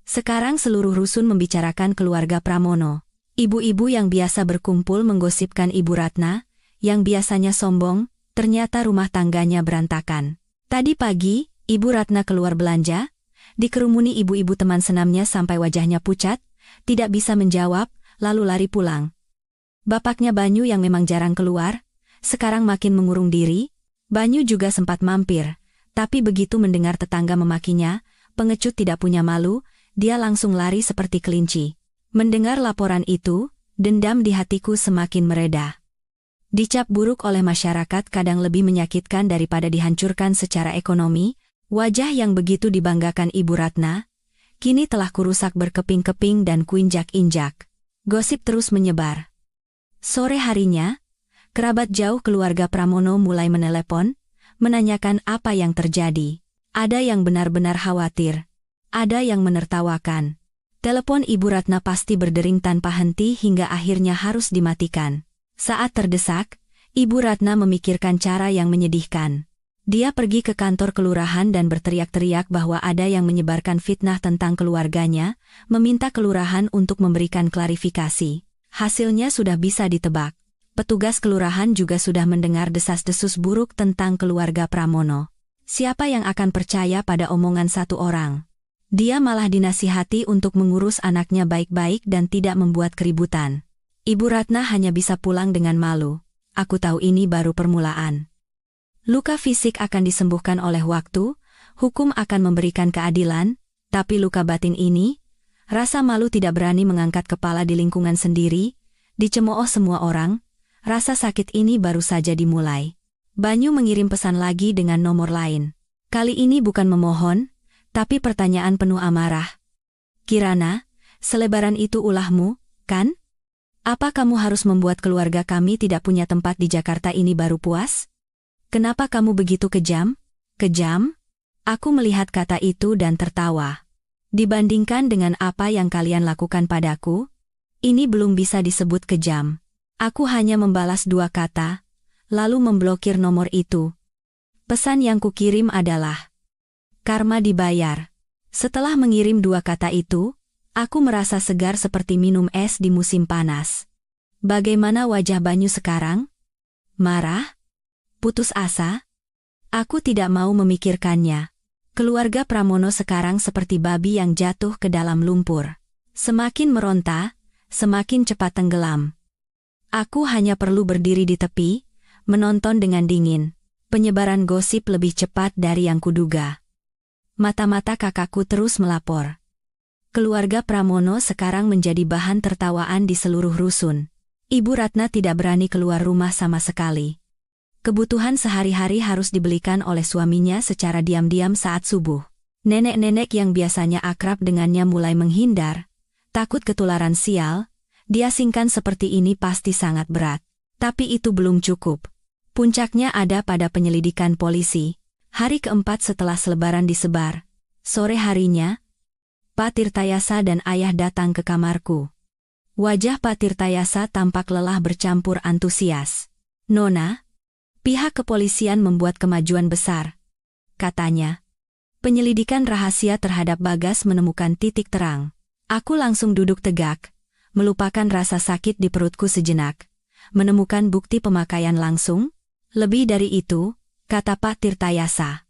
Sekarang seluruh rusun membicarakan keluarga Pramono. Ibu-ibu yang biasa berkumpul menggosipkan Ibu Ratna, yang biasanya sombong, ternyata rumah tangganya berantakan. Tadi pagi, Ibu Ratna keluar belanja, dikerumuni ibu-ibu teman senamnya sampai wajahnya pucat, tidak bisa menjawab, lalu lari pulang. Bapaknya Banyu yang memang jarang keluar, sekarang makin mengurung diri. Banyu juga sempat mampir, tapi begitu mendengar tetangga memakinya, pengecut tidak punya malu, dia langsung lari seperti kelinci. Mendengar laporan itu, dendam di hatiku semakin mereda. Dicap buruk oleh masyarakat kadang lebih menyakitkan daripada dihancurkan secara ekonomi. Wajah yang begitu dibanggakan Ibu Ratna, kini telah kurusak berkeping-keping dan kuinjak-injak. Gosip terus menyebar. Sore harinya, kerabat jauh keluarga Pramono mulai menelepon, menanyakan apa yang terjadi. Ada yang benar-benar khawatir, ada yang menertawakan. Telepon Ibu Ratna pasti berdering tanpa henti hingga akhirnya harus dimatikan. Saat terdesak, Ibu Ratna memikirkan cara yang menyedihkan. Dia pergi ke kantor kelurahan dan berteriak-teriak bahwa ada yang menyebarkan fitnah tentang keluarganya, meminta kelurahan untuk memberikan klarifikasi. Hasilnya sudah bisa ditebak. Petugas kelurahan juga sudah mendengar desas-desus buruk tentang keluarga Pramono. Siapa yang akan percaya pada omongan satu orang? Dia malah dinasihati untuk mengurus anaknya baik-baik dan tidak membuat keributan. Ibu Ratna hanya bisa pulang dengan malu. Aku tahu ini baru permulaan. Luka fisik akan disembuhkan oleh waktu, hukum akan memberikan keadilan, tapi luka batin ini, rasa malu tidak berani mengangkat kepala di lingkungan sendiri, dicemooh semua orang, rasa sakit ini baru saja dimulai. Banyu mengirim pesan lagi dengan nomor lain. Kali ini bukan memohon, tapi pertanyaan penuh amarah. Kirana, selebaran itu ulahmu, kan? Apa kamu harus membuat keluarga kami tidak punya tempat di Jakarta ini baru puas? Kenapa kamu begitu kejam? Kejam? Aku melihat kata itu dan tertawa. Dibandingkan dengan apa yang kalian lakukan padaku, ini belum bisa disebut kejam. Aku hanya membalas 2 kata, lalu memblokir nomor itu. Pesan yang kukirim adalah, karma dibayar. Setelah mengirim 2 kata itu, aku merasa segar seperti minum es di musim panas. Bagaimana wajah Banyu sekarang? Marah? Putus asa? Aku tidak mau memikirkannya. Keluarga Pramono sekarang seperti babi yang jatuh ke dalam lumpur. Semakin meronta, semakin cepat tenggelam. Aku hanya perlu berdiri di tepi, menonton dengan dingin. Penyebaran gosip lebih cepat dari yang kuduga. Mata-mata kakakku terus melapor. Keluarga Pramono sekarang menjadi bahan tertawaan di seluruh rusun. Ibu Ratna tidak berani keluar rumah sama sekali. Kebutuhan sehari-hari harus dibelikan oleh suaminya secara diam-diam saat subuh. Nenek-nenek yang biasanya akrab dengannya mulai menghindar. Takut ketularan sial, diasingkan seperti ini pasti sangat berat. Tapi itu belum cukup. Puncaknya ada pada penyelidikan polisi. Hari keempat setelah selebaran disebar. Sore harinya, Pak Tirtayasa dan ayah datang ke kamarku. Wajah Pak Tirtayasa tampak lelah bercampur antusias. Nona, pihak kepolisian membuat kemajuan besar. Katanya, penyelidikan rahasia terhadap Bagas menemukan titik terang. Aku langsung duduk tegak, melupakan rasa sakit di perutku sejenak. Menemukan bukti pemakaian langsung? Lebih dari itu, kata Pak Tirtayasa.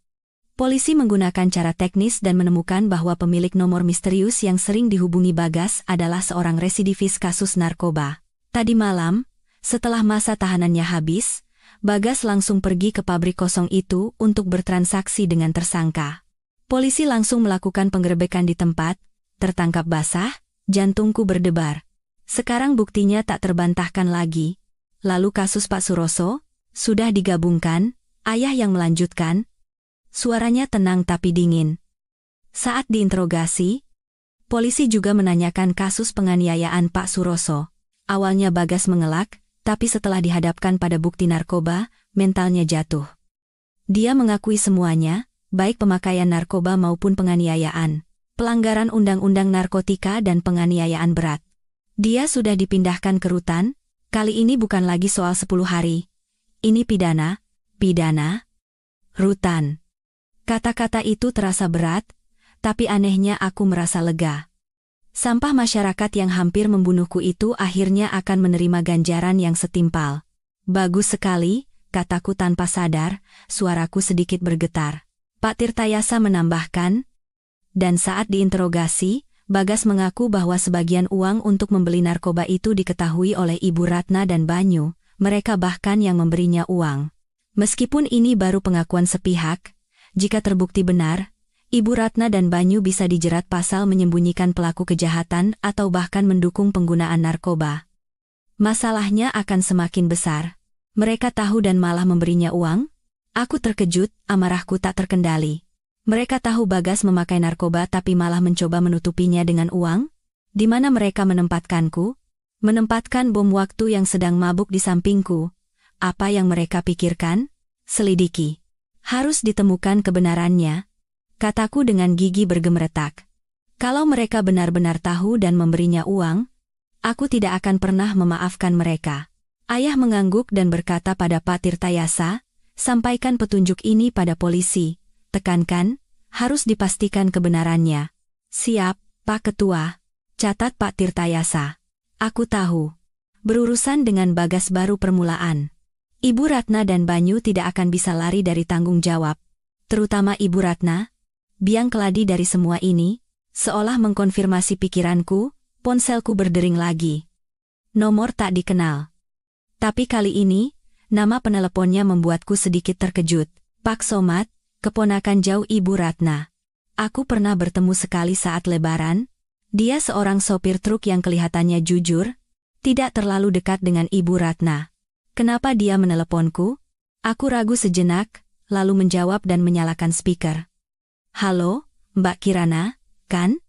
Polisi menggunakan cara teknis dan menemukan bahwa pemilik nomor misterius yang sering dihubungi Bagas adalah seorang residivis kasus narkoba. Tadi malam, setelah masa tahanannya habis, Bagas langsung pergi ke pabrik kosong itu untuk bertransaksi dengan tersangka. Polisi langsung melakukan penggerebekan di tempat, tertangkap basah, jantungku berdebar. Sekarang buktinya tak terbantahkan lagi. Lalu kasus Pak Suroso, sudah digabungkan, ayah yang melanjutkan. Suaranya tenang tapi dingin. Saat diinterogasi, polisi juga menanyakan kasus penganiayaan Pak Suroso. Awalnya Bagas mengelak, tapi setelah dihadapkan pada bukti narkoba, mentalnya jatuh. Dia mengakui semuanya, baik pemakaian narkoba maupun penganiayaan, pelanggaran undang-undang narkotika dan penganiayaan berat. Dia sudah dipindahkan ke rutan, kali ini bukan lagi soal 10 hari. Ini pidana, rutan. Kata-kata itu terasa berat, tapi anehnya aku merasa lega. Sampah masyarakat yang hampir membunuhku itu akhirnya akan menerima ganjaran yang setimpal. Bagus sekali, kataku tanpa sadar, suaraku sedikit bergetar. Pak Tirtayasa menambahkan, dan saat diinterogasi, Bagas mengaku bahwa sebagian uang untuk membeli narkoba itu diketahui oleh Ibu Ratna dan Banyu, mereka bahkan yang memberinya uang. Meskipun ini baru pengakuan sepihak, jika terbukti benar, Ibu Ratna dan Banyu bisa dijerat pasal menyembunyikan pelaku kejahatan atau bahkan mendukung penggunaan narkoba. Masalahnya akan semakin besar. Mereka tahu dan malah memberinya uang? Aku terkejut, amarahku tak terkendali. Mereka tahu Bagas memakai narkoba tapi malah mencoba menutupinya dengan uang? Di mana mereka menempatkanku? Menempatkan bom waktu yang sedang mabuk di sampingku. Apa yang mereka pikirkan? Selidiki. Harus ditemukan kebenarannya, kataku dengan gigi bergemeretak. Kalau mereka benar-benar tahu dan memberinya uang, aku tidak akan pernah memaafkan mereka. Ayah mengangguk dan berkata pada Pak Tirtayasa, sampaikan petunjuk ini pada polisi. Tekankan, harus dipastikan kebenarannya. Siap, Pak Ketua. Catat Pak Tirtayasa. Aku tahu. Berurusan dengan Bagas baru permulaan. Ibu Ratna dan Banyu tidak akan bisa lari dari tanggung jawab. Terutama Ibu Ratna. Biang keladi dari semua ini, seolah mengkonfirmasi pikiranku, ponselku berdering lagi. Nomor tak dikenal. Tapi kali ini, nama peneleponnya membuatku sedikit terkejut. Pak Somad, keponakan jauh Ibu Ratna. Aku pernah bertemu sekali saat Lebaran. Dia seorang sopir truk yang kelihatannya jujur, tidak terlalu dekat dengan Ibu Ratna. Kenapa dia meneleponku? Aku ragu sejenak, lalu menjawab dan menyalakan speaker. Halo, Mbak Kirana, kan?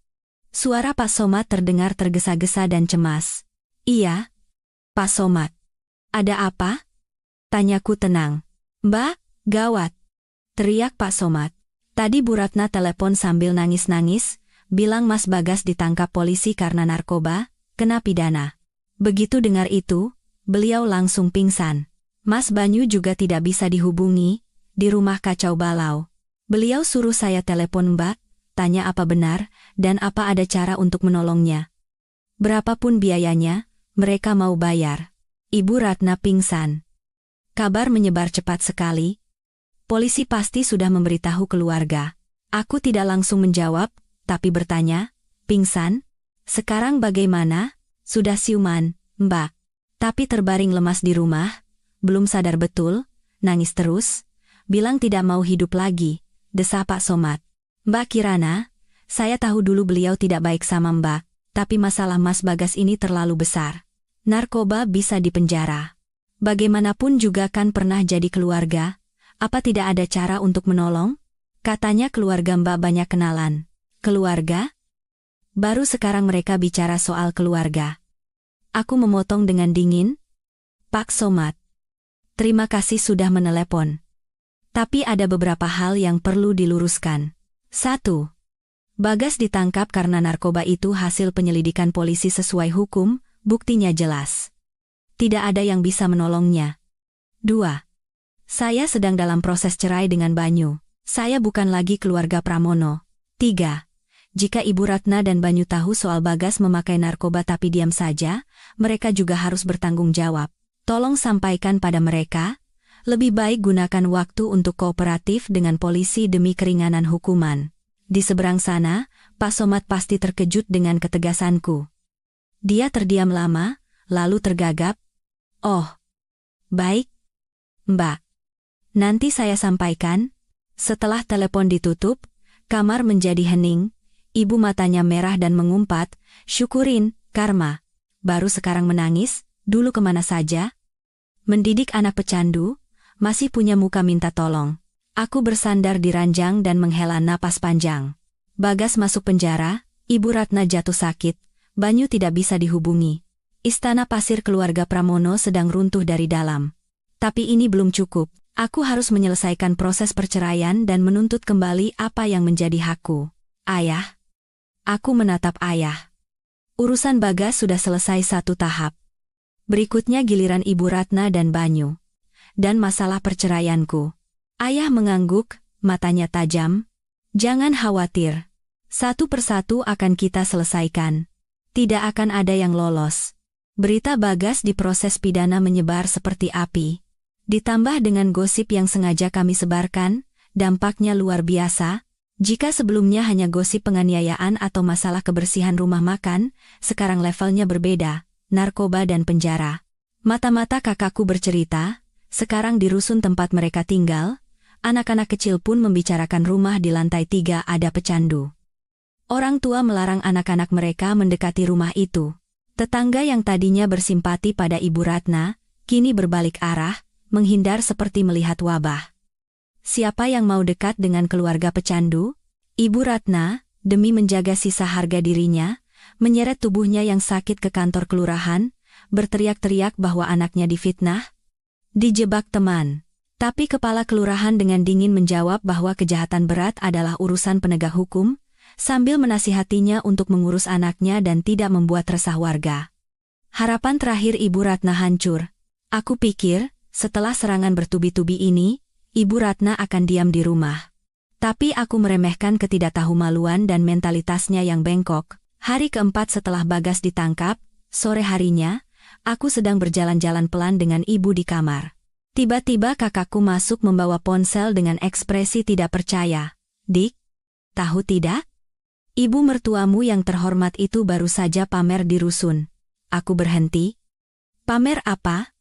Suara Pak Somad terdengar tergesa-gesa dan cemas. Iya, Pak Somad. Ada apa? Tanyaku tenang. Mbak, gawat. Teriak Pak Somad. Tadi Bu Ratna telepon sambil nangis-nangis, bilang Mas Bagas ditangkap polisi karena narkoba, kena pidana. Begitu dengar itu, beliau langsung pingsan. Mas Banyu juga tidak bisa dihubungi, di rumah kacau balau. Beliau suruh saya telepon Mbak, tanya apa benar, dan apa ada cara untuk menolongnya. Berapapun biayanya, mereka mau bayar. Ibu Ratna pingsan. Kabar menyebar cepat sekali. Polisi pasti sudah memberitahu keluarga. Aku tidak langsung menjawab, tapi bertanya, pingsan? Sekarang bagaimana? Sudah siuman, Mbak. Tapi terbaring lemas di rumah, belum sadar betul, nangis terus, bilang tidak mau hidup lagi, desa Pak Somad. Mbak Kirana, saya tahu dulu beliau tidak baik sama Mbak, tapi masalah Mas Bagas ini terlalu besar. Narkoba bisa dipenjara. Bagaimanapun juga kan pernah jadi keluarga, apa tidak ada cara untuk menolong? Katanya keluarga Mbak banyak kenalan. Keluarga? Baru sekarang mereka bicara soal keluarga. Aku memotong dengan dingin. Pak Somad, terima kasih sudah menelepon. Tapi ada beberapa hal yang perlu diluruskan. 1. Bagas ditangkap karena narkoba itu hasil penyelidikan polisi sesuai hukum, buktinya jelas. Tidak ada yang bisa menolongnya. 2. Saya sedang dalam proses cerai dengan Banyu. Saya bukan lagi keluarga Pramono. 3. Jika Ibu Ratna dan Banyu tahu soal Bagas memakai narkoba tapi diam saja, mereka juga harus bertanggung jawab. Tolong sampaikan pada mereka, lebih baik gunakan waktu untuk kooperatif dengan polisi demi keringanan hukuman. Di seberang sana, Pak Somad pasti terkejut dengan ketegasanku. Dia terdiam lama, lalu tergagap. Oh, baik, Mbak. Nanti saya sampaikan. Setelah telepon ditutup, kamar menjadi hening. Ibu matanya merah dan mengumpat, syukurin, Karma. Baru sekarang menangis, dulu kemana saja? Mendidik anak pecandu, masih punya muka minta tolong. Aku bersandar di ranjang dan menghela napas panjang. Bagas masuk penjara, Ibu Ratna jatuh sakit, Banyu tidak bisa dihubungi. Istana pasir keluarga Pramono sedang runtuh dari dalam. Tapi ini belum cukup, aku harus menyelesaikan proses perceraian dan menuntut kembali apa yang menjadi hakku. Ayah. Aku menatap ayah. Urusan Bagas sudah selesai satu tahap. Berikutnya giliran Ibu Ratna dan Banyu. Dan masalah perceraianku. Ayah mengangguk, matanya tajam. Jangan khawatir. Satu persatu akan kita selesaikan. Tidak akan ada yang lolos. Berita Bagas diproses pidana menyebar seperti api. Ditambah dengan gosip yang sengaja kami sebarkan, dampaknya luar biasa. Jika sebelumnya hanya gosip penganiayaan atau masalah kebersihan rumah makan, sekarang levelnya berbeda, narkoba dan penjara. Mata-mata kakakku bercerita, sekarang di rusun tempat mereka tinggal, anak-anak kecil pun membicarakan rumah di lantai 3 ada pecandu. Orang tua melarang anak-anak mereka mendekati rumah itu. Tetangga yang tadinya bersimpati pada Ibu Ratna, kini berbalik arah, menghindar seperti melihat wabah. Siapa yang mau dekat dengan keluarga pecandu? Ibu Ratna, demi menjaga sisa harga dirinya, menyeret tubuhnya yang sakit ke kantor kelurahan, berteriak-teriak bahwa anaknya difitnah, dijebak teman. Tapi kepala kelurahan dengan dingin menjawab bahwa kejahatan berat adalah urusan penegak hukum, sambil menasihatinya untuk mengurus anaknya dan tidak membuat resah warga. Harapan terakhir Ibu Ratna hancur. Aku pikir, setelah serangan bertubi-tubi ini, Ibu Ratna akan diam di rumah. Tapi aku meremehkan ketidaktahumaluan dan mentalitasnya yang bengkok. Hari keempat setelah Bagas ditangkap, sore harinya, aku sedang berjalan-jalan pelan dengan ibu di kamar. Tiba-tiba kakakku masuk membawa ponsel dengan ekspresi tidak percaya. "Dik, tahu tidak? Ibu mertuamu yang terhormat itu baru saja pamer di rusun." Aku berhenti. "Pamer apa?"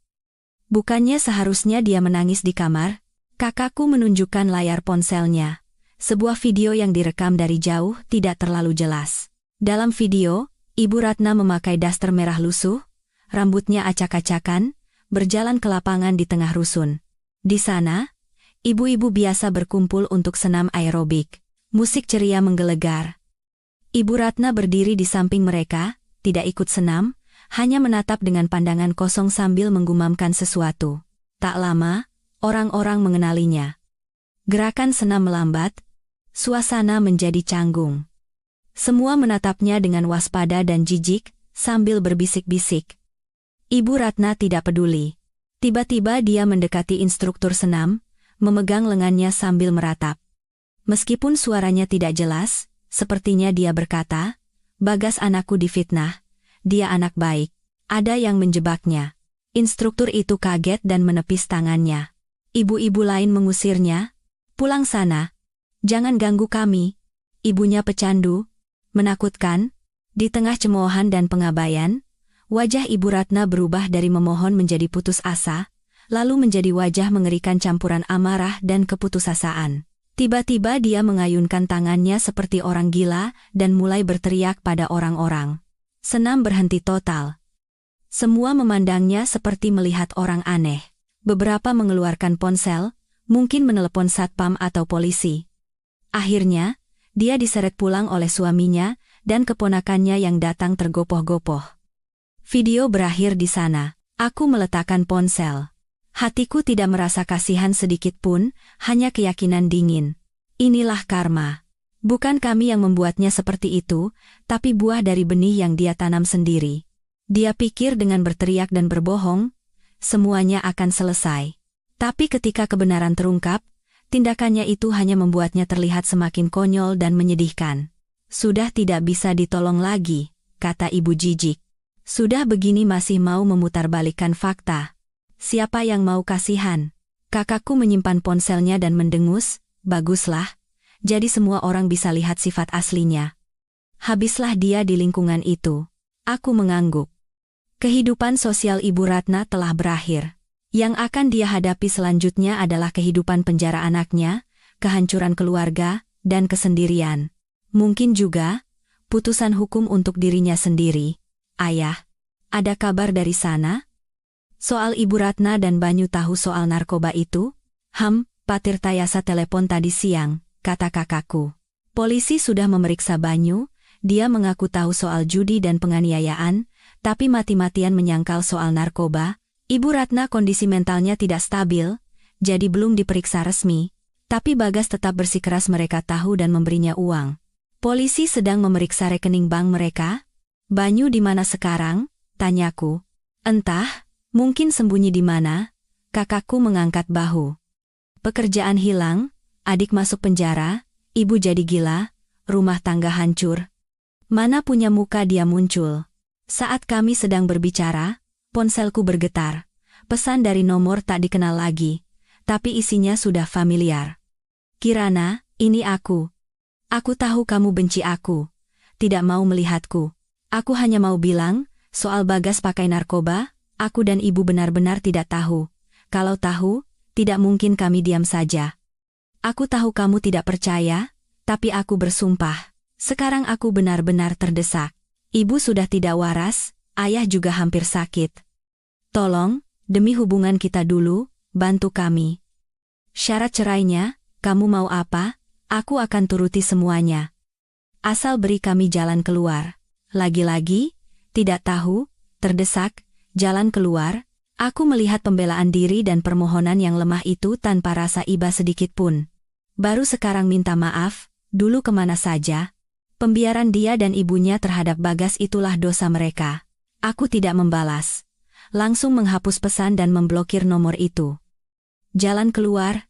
Bukannya seharusnya dia menangis di kamar? Kakakku menunjukkan layar ponselnya. Sebuah video yang direkam dari jauh tidak terlalu jelas. Dalam video, Ibu Ratna memakai daster merah lusuh, rambutnya acak-acakan, berjalan ke lapangan di tengah rusun. Di sana, ibu-ibu biasa berkumpul untuk senam aerobik. Musik ceria menggelegar. Ibu Ratna berdiri di samping mereka, tidak ikut senam, hanya menatap dengan pandangan kosong sambil menggumamkan sesuatu. Tak lama, orang-orang mengenalinya. Gerakan senam melambat, suasana menjadi canggung. Semua menatapnya dengan waspada dan jijik, sambil berbisik-bisik. Ibu Ratna tidak peduli. Tiba-tiba dia mendekati instruktur senam, memegang lengannya sambil meratap. Meskipun suaranya tidak jelas, sepertinya dia berkata, "Bagas anakku difitnah. Dia anak baik. Ada yang menjebaknya." Instruktur itu kaget dan menepis tangannya. Ibu-ibu lain mengusirnya. "Pulang sana. Jangan ganggu kami." Ibunya pecandu, menakutkan. Di tengah cemoohan dan pengabaian, wajah Ibu Ratna berubah dari memohon menjadi putus asa, lalu menjadi wajah mengerikan campuran amarah dan keputusasaan. Tiba-tiba dia mengayunkan tangannya seperti orang gila dan mulai berteriak pada orang-orang. Senam berhenti total. Semua memandangnya seperti melihat orang aneh. Beberapa mengeluarkan ponsel, mungkin menelepon satpam atau polisi. Akhirnya, dia diseret pulang oleh suaminya dan keponakannya yang datang tergopoh-gopoh. Video berakhir di sana. Aku meletakkan ponsel. Hatiku tidak merasa kasihan sedikit pun, hanya keyakinan dingin. Inilah karma. Bukan kami yang membuatnya seperti itu, tapi buah dari benih yang dia tanam sendiri. Dia pikir dengan berteriak dan berbohong, semuanya akan selesai. Tapi ketika kebenaran terungkap, tindakannya itu hanya membuatnya terlihat semakin konyol dan menyedihkan. "Sudah tidak bisa ditolong lagi," kata ibu jijik. "Sudah begini masih mau memutarbalikkan fakta. Siapa yang mau kasihan?" Kakakku menyimpan ponselnya dan mendengus, "Baguslah. Jadi semua orang bisa lihat sifat aslinya." Habislah dia di lingkungan itu. Aku mengangguk. Kehidupan sosial Ibu Ratna telah berakhir. Yang akan dia hadapi selanjutnya adalah kehidupan penjara anaknya, kehancuran keluarga, dan kesendirian. Mungkin juga, putusan hukum untuk dirinya sendiri. "Ayah, ada kabar dari sana?" "Soal Ibu Ratna dan Banyu tahu soal narkoba itu?" Pak Tirtayasa telepon tadi siang," kata kakakku. "Polisi sudah memeriksa Banyu, dia mengaku tahu soal judi dan penganiayaan, tapi mati-matian menyangkal soal narkoba. Ibu Ratna kondisi mentalnya tidak stabil, jadi belum diperiksa resmi, tapi Bagas tetap bersikeras mereka tahu dan memberinya uang. Polisi sedang memeriksa rekening bank mereka." "Banyu di mana sekarang?" tanyaku. "Entah, mungkin sembunyi di mana." Kakakku mengangkat bahu. "Pekerjaan hilang, adik masuk penjara, ibu jadi gila, rumah tangga hancur. Mana punya muka dia muncul." Saat kami sedang berbicara, ponselku bergetar. Pesan dari nomor tak dikenal lagi, tapi isinya sudah familiar. "Kirana, ini aku. Aku tahu kamu benci aku, tidak mau melihatku. Aku hanya mau bilang, soal Bagas pakai narkoba, aku dan ibu benar-benar tidak tahu. Kalau tahu, tidak mungkin kami diam saja. Aku tahu kamu tidak percaya, tapi aku bersumpah. Sekarang aku benar-benar terdesak. Ibu sudah tidak waras, ayah juga hampir sakit. Tolong, demi hubungan kita dulu, bantu kami. Syarat cerainya, kamu mau apa? Aku akan turuti semuanya. Asal beri kami jalan keluar." Lagi-lagi, tidak tahu, terdesak, jalan keluar. Aku melihat pembelaan diri dan permohonan yang lemah itu tanpa rasa iba sedikit pun. Baru sekarang minta maaf, dulu kemana saja? Pembiaran dia dan ibunya terhadap Bagas itulah dosa mereka. Aku tidak membalas. Langsung menghapus pesan dan memblokir nomor itu. Jalan keluar.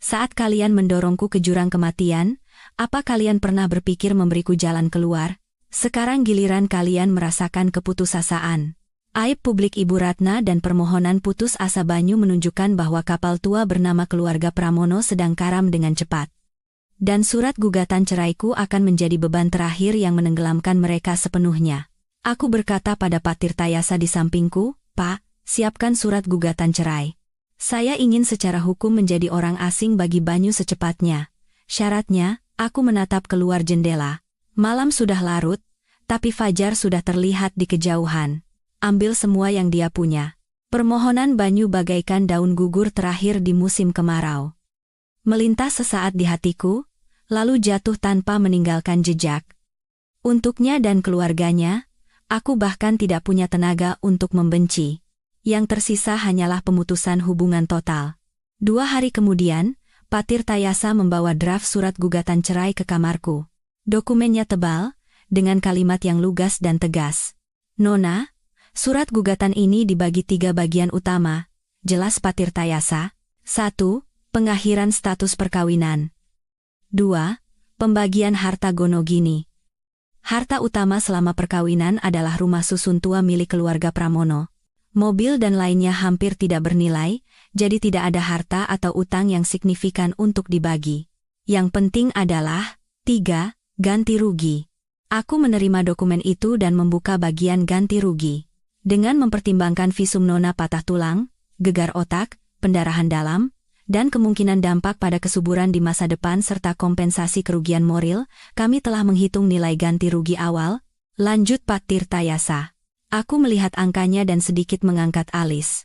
Saat kalian mendorongku ke jurang kematian, apa kalian pernah berpikir memberiku jalan keluar? Sekarang giliran kalian merasakan keputusasaan. Aib publik Ibu Ratna dan permohonan putus asa Banyu menunjukkan bahwa kapal tua bernama keluarga Pramono sedang karam dengan cepat. Dan surat gugatan ceraiku akan menjadi beban terakhir yang menenggelamkan mereka sepenuhnya. Aku berkata pada Pak Tirtayasa di sampingku, "Pak, siapkan surat gugatan cerai. Saya ingin secara hukum menjadi orang asing bagi Banyu secepatnya. Syaratnya, aku menatap keluar jendela. Malam sudah larut, tapi fajar sudah terlihat di kejauhan. Ambil semua yang dia punya." Permohonan Banyu bagaikan daun gugur terakhir di musim kemarau. Melintas sesaat di hatiku, lalu jatuh tanpa meninggalkan jejak. Untuknya dan keluarganya, aku bahkan tidak punya tenaga untuk membenci. Yang tersisa hanyalah pemutusan hubungan total. 2 hari kemudian, Pak Tirtayasa membawa draft surat gugatan cerai ke kamarku. Dokumennya tebal, dengan kalimat yang lugas dan tegas. "Nona, surat gugatan ini dibagi 3 bagian utama," jelas Pak Tirtayasa. 1. Pengakhiran status perkawinan. 2. Pembagian harta gonogini. Harta utama selama perkawinan adalah rumah susun tua milik keluarga Pramono. Mobil dan lainnya hampir tidak bernilai, jadi tidak ada harta atau utang yang signifikan untuk dibagi. Yang penting adalah 3. Ganti rugi. Aku menerima dokumen itu dan membuka bagian ganti rugi. Dengan mempertimbangkan visum Nona patah tulang, gegar otak, pendarahan dalam, dan kemungkinan dampak pada kesuburan di masa depan serta kompensasi kerugian moral, kami telah menghitung nilai ganti rugi awal, lanjut Pak Tirtayasa. Aku melihat angkanya dan sedikit mengangkat alis.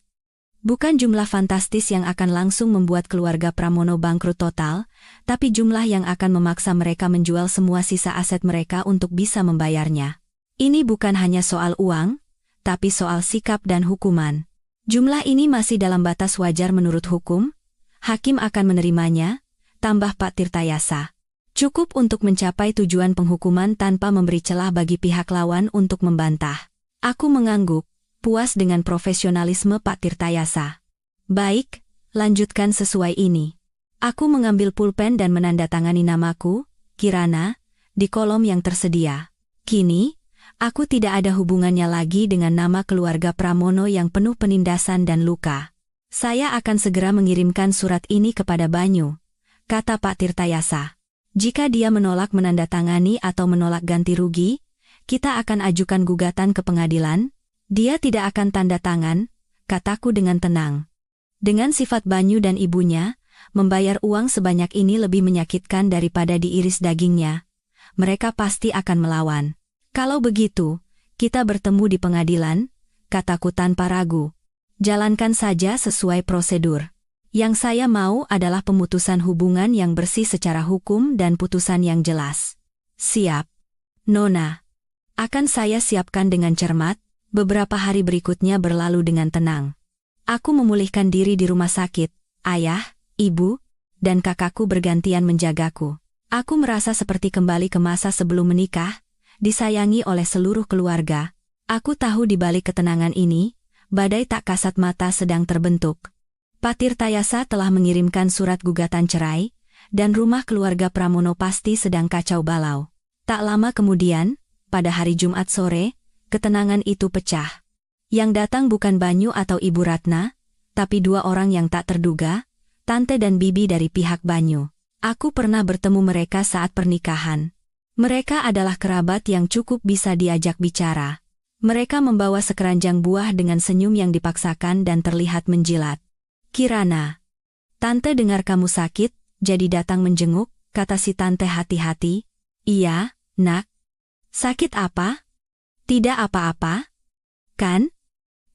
Bukan jumlah fantastis yang akan langsung membuat keluarga Pramono bangkrut total, tapi jumlah yang akan memaksa mereka menjual semua sisa aset mereka untuk bisa membayarnya. Ini bukan hanya soal uang, tapi soal sikap dan hukuman. Jumlah ini masih dalam batas wajar menurut hukum. Hakim akan menerimanya, tambah Pak Tirtayasa. Cukup untuk mencapai tujuan penghukuman tanpa memberi celah bagi pihak lawan untuk membantah. Aku mengangguk, puas dengan profesionalisme Pak Tirtayasa. "Baik, lanjutkan sesuai ini." Aku mengambil pulpen dan menandatangani namaku, Kirana, di kolom yang tersedia. Kini, aku tidak ada hubungannya lagi dengan nama keluarga Pramono yang penuh penindasan dan luka. "Saya akan segera mengirimkan surat ini kepada Banyu," kata Pak Tirtayasa. "Jika dia menolak menandatangani atau menolak ganti rugi, kita akan ajukan gugatan ke pengadilan." "Dia tidak akan tanda tangan," kataku dengan tenang. Dengan sifat Banyu dan ibunya, membayar uang sebanyak ini lebih menyakitkan daripada diiris dagingnya. Mereka pasti akan melawan. "Kalau begitu, kita bertemu di pengadilan," kataku tanpa ragu. "Jalankan saja sesuai prosedur. Yang saya mau adalah pemutusan hubungan yang bersih secara hukum dan putusan yang jelas." "Siap, Nona. Akan saya siapkan dengan cermat." Beberapa hari berikutnya berlalu dengan tenang. Aku memulihkan diri di rumah sakit. Ayah, ibu, dan kakakku bergantian menjagaku. Aku merasa seperti kembali ke masa sebelum menikah, disayangi oleh seluruh keluarga. Aku tahu di balik ketenangan ini, badai tak kasat mata sedang terbentuk. Pak Tirtayasa telah mengirimkan surat gugatan cerai, dan rumah keluarga Pramono pasti sedang kacau balau. Tak lama kemudian, pada hari Jumat sore, ketenangan itu pecah. Yang datang bukan Banyu atau Ibu Ratna, tapi 2 orang yang tak terduga, tante dan bibi dari pihak Banyu. Aku pernah bertemu mereka saat pernikahan. Mereka adalah kerabat yang cukup bisa diajak bicara. Mereka membawa sekeranjang buah dengan senyum yang dipaksakan dan terlihat menjilat. "Kirana, tante dengar kamu sakit, jadi datang menjenguk," kata si tante hati-hati. "Iya, nak." "Sakit apa?" "Tidak apa-apa, kan?"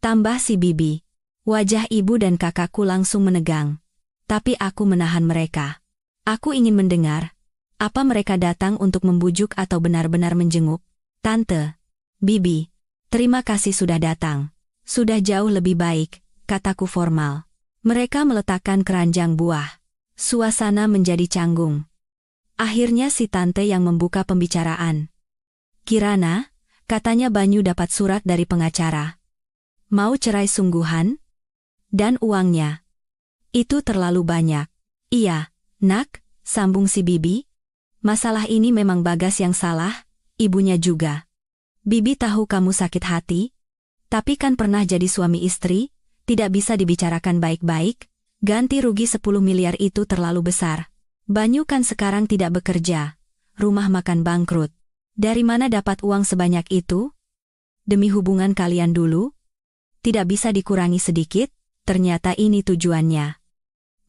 tambah si bibi. Wajah ibu dan kakakku langsung menegang. Tapi aku menahan mereka. Aku ingin mendengar, apa mereka datang untuk membujuk atau benar-benar menjenguk. "Tante, bibi, terima kasih sudah datang. Sudah jauh lebih baik," kataku formal. Mereka meletakkan keranjang buah. Suasana menjadi canggung. Akhirnya si tante yang membuka pembicaraan. Kirana, katanya Banyu dapat surat dari pengacara. Mau cerai sungguhan? Dan uangnya. Itu terlalu banyak. Iya, nak, sambung si Bibi. Masalah ini memang Bagas yang salah, ibunya juga. Bibi tahu kamu sakit hati, tapi kan pernah jadi suami istri, tidak bisa dibicarakan baik-baik. Ganti rugi 10 miliar itu terlalu besar. Banyu kan sekarang tidak bekerja, rumah makan bangkrut. Dari mana dapat uang sebanyak itu? Demi hubungan kalian dulu? Tidak bisa dikurangi sedikit, ternyata ini tujuannya.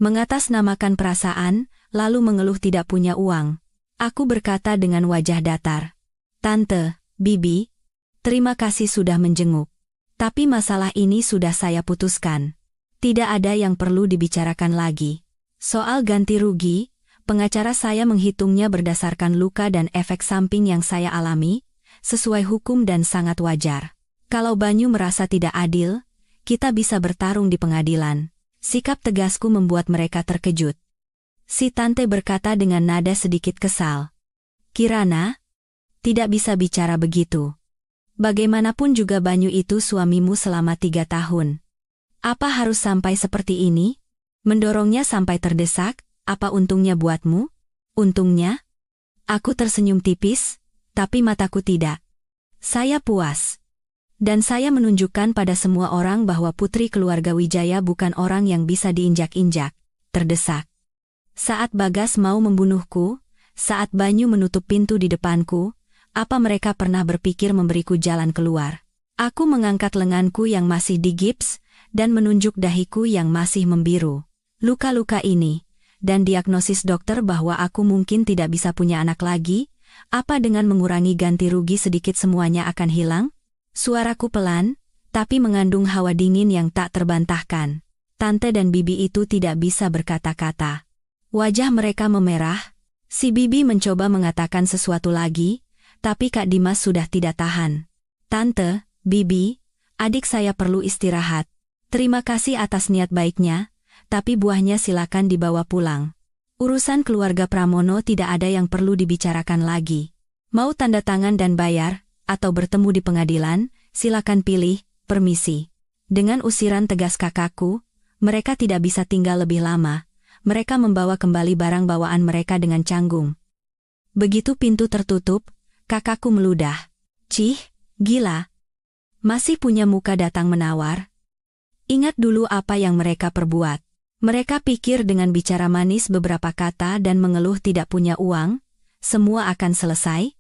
Mengatasnamakan perasaan, lalu mengeluh tidak punya uang. Aku berkata dengan wajah datar. Tante, Bibi, terima kasih sudah menjenguk. Tapi masalah ini sudah saya putuskan. Tidak ada yang perlu dibicarakan lagi. Soal ganti rugi, pengacara saya menghitungnya berdasarkan luka dan efek samping yang saya alami, sesuai hukum dan sangat wajar. Kalau Banyu merasa tidak adil, kita bisa bertarung di pengadilan. Sikap tegasku membuat mereka terkejut. Si tante berkata dengan nada sedikit kesal. Kirana, tidak bisa bicara begitu. Bagaimanapun juga Banyu itu suamimu selama 3 tahun. Apa harus sampai seperti ini? Mendorongnya sampai terdesak? Apa untungnya buatmu? Untungnya? Aku tersenyum tipis, tapi mataku tidak. Saya puas. Dan saya menunjukkan pada semua orang bahwa putri keluarga Wijaya bukan orang yang bisa diinjak-injak. Terdesak. Saat Bagas mau membunuhku, saat Banyu menutup pintu di depanku, apa mereka pernah berpikir memberiku jalan keluar? Aku mengangkat lenganku yang masih digips, dan menunjuk dahiku yang masih membiru. Luka-luka ini, dan diagnosis dokter bahwa aku mungkin tidak bisa punya anak lagi, apa dengan mengurangi ganti rugi sedikit semuanya akan hilang? Suaraku pelan, tapi mengandung hawa dingin yang tak terbantahkan. Tante dan Bibi itu tidak bisa berkata-kata. Wajah mereka memerah. Si Bibi mencoba mengatakan sesuatu lagi, tapi Kak Dimas sudah tidak tahan. Tante, Bibi, adik saya perlu istirahat. Terima kasih atas niat baiknya, tapi buahnya silakan dibawa pulang. Urusan keluarga Pramono tidak ada yang perlu dibicarakan lagi. Mau tanda tangan dan bayar, atau bertemu di pengadilan, silakan pilih, permisi. Dengan usiran tegas kakakku, mereka tidak bisa tinggal lebih lama. Mereka membawa kembali barang bawaan mereka dengan canggung. Begitu pintu tertutup, kakakku meludah. Cih, gila. Masih punya muka datang menawar? Ingat dulu apa yang mereka perbuat. Mereka pikir dengan bicara manis beberapa kata dan mengeluh tidak punya uang, semua akan selesai?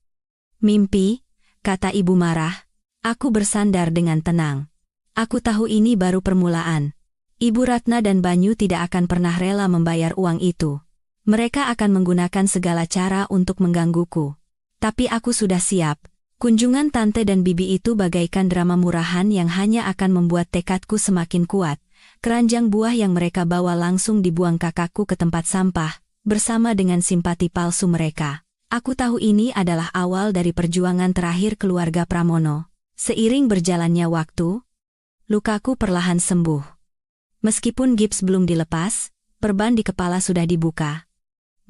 Mimpi, kata ibu marah. Aku bersandar dengan tenang. Aku tahu ini baru permulaan. Ibu Ratna dan Banyu tidak akan pernah rela membayar uang itu. Mereka akan menggunakan segala cara untuk menggangguku. Tapi aku sudah siap. Kunjungan tante dan bibi itu bagaikan drama murahan yang hanya akan membuat tekadku semakin kuat. Keranjang buah yang mereka bawa langsung dibuang kakakku ke tempat sampah, bersama dengan simpati palsu mereka. Aku tahu ini adalah awal dari perjuangan terakhir keluarga Pramono. Seiring berjalannya waktu, lukaku perlahan sembuh. Meskipun gips belum dilepas, perban di kepala sudah dibuka.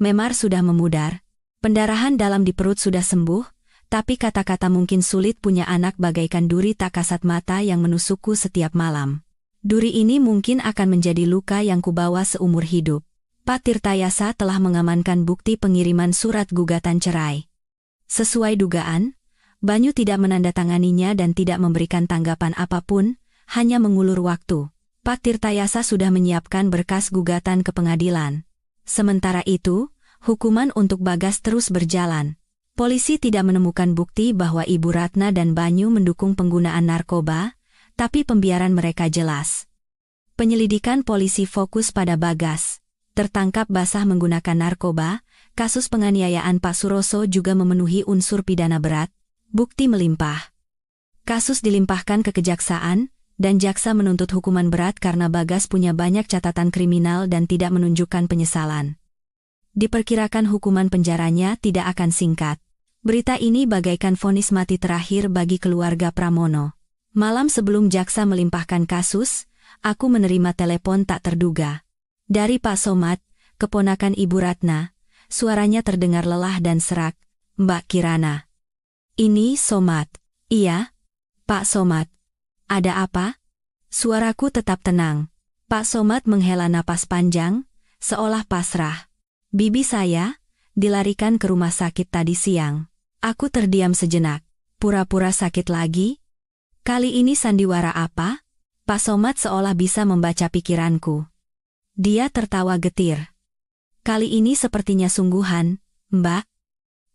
Memar sudah memudar, pendarahan dalam di perut sudah sembuh, tapi kata-kata mungkin sulit punya anak bagaikan duri tak kasat mata yang menusukku setiap malam. Duri ini mungkin akan menjadi luka yang kubawa seumur hidup. Pak Tirtayasa telah mengamankan bukti pengiriman surat gugatan cerai. Sesuai dugaan, Banyu tidak menandatanganinya dan tidak memberikan tanggapan apapun, hanya mengulur waktu. Pak Tirtayasa sudah menyiapkan berkas gugatan ke pengadilan. Sementara itu, hukuman untuk Bagas terus berjalan. Polisi tidak menemukan bukti bahwa Ibu Ratna dan Banyu mendukung penggunaan narkoba, tapi pembiaran mereka jelas. Penyelidikan polisi fokus pada Bagas. Tertangkap basah menggunakan narkoba, kasus penganiayaan Pak Suroso juga memenuhi unsur pidana berat, bukti melimpah. Kasus dilimpahkan ke kejaksaan, dan jaksa menuntut hukuman berat karena Bagas punya banyak catatan kriminal dan tidak menunjukkan penyesalan. Diperkirakan hukuman penjaranya tidak akan singkat. Berita ini bagaikan vonis mati terakhir bagi keluarga Pramono. Malam sebelum jaksa melimpahkan kasus, aku menerima telepon tak terduga. Dari Pak Somad, keponakan Ibu Ratna, suaranya terdengar lelah dan serak. Mbak Kirana. Ini Somad. Iya, Pak Somad. Ada apa? Suaraku tetap tenang. Pak Somad menghela napas panjang, seolah pasrah. Bibi saya dilarikan ke rumah sakit tadi siang. Aku terdiam sejenak. Pura-pura sakit lagi? Kali ini sandiwara apa? Pak Somad seolah bisa membaca pikiranku. Dia tertawa getir. Kali ini sepertinya sungguhan, Mbak.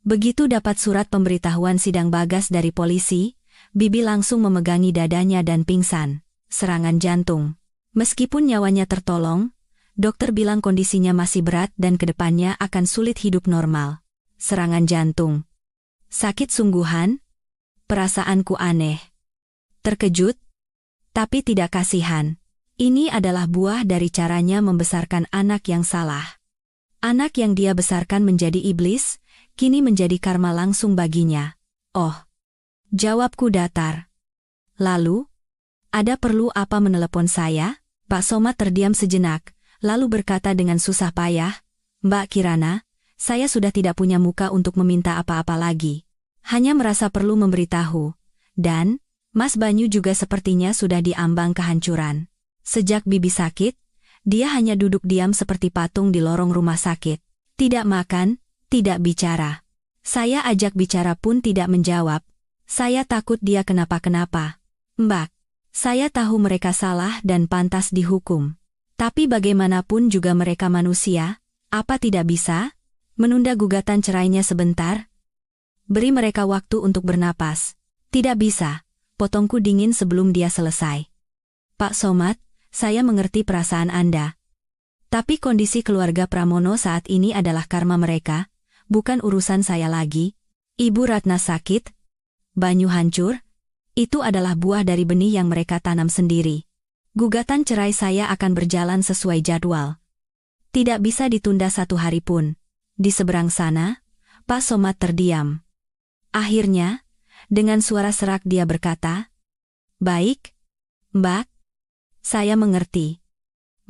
Begitu dapat surat pemberitahuan sidang Bagas dari polisi, Bibi langsung memegangi dadanya dan pingsan. Serangan jantung. Meskipun nyawanya tertolong, dokter bilang kondisinya masih berat dan kedepannya akan sulit hidup normal. Serangan jantung. Sakit sungguhan? Perasaanku aneh. Terkejut, tapi tidak kasihan. Ini adalah buah dari caranya membesarkan anak yang salah. Anak yang dia besarkan menjadi iblis, kini menjadi karma langsung baginya. Oh, jawabku datar. Lalu, ada perlu apa menelepon saya? Pak Somad terdiam sejenak, lalu berkata dengan susah payah, Mbak Kirana, saya sudah tidak punya muka untuk meminta apa-apa lagi. Hanya merasa perlu memberitahu. Dan, Mas Banyu juga sepertinya sudah diambang kehancuran. Sejak Bibi sakit, dia hanya duduk diam seperti patung di lorong rumah sakit. Tidak makan, tidak bicara. Saya ajak bicara pun tidak menjawab. Saya takut dia kenapa-kenapa. Mbak, saya tahu mereka salah dan pantas dihukum. Tapi bagaimanapun juga mereka manusia, apa tidak bisa? Menunda gugatan cerainya sebentar? Beri mereka waktu untuk bernapas. Tidak bisa. Potongku dingin sebelum dia selesai. Pak Somad, saya mengerti perasaan Anda. Tapi kondisi keluarga Pramono saat ini adalah karma mereka, bukan urusan saya lagi. Ibu Ratna sakit, Banyu hancur, itu adalah buah dari benih yang mereka tanam sendiri. Gugatan cerai saya akan berjalan sesuai jadwal. Tidak bisa ditunda satu hari pun. Di seberang sana, Pak Somad terdiam. Akhirnya, dengan suara serak dia berkata, Baik, Mbak. Saya mengerti.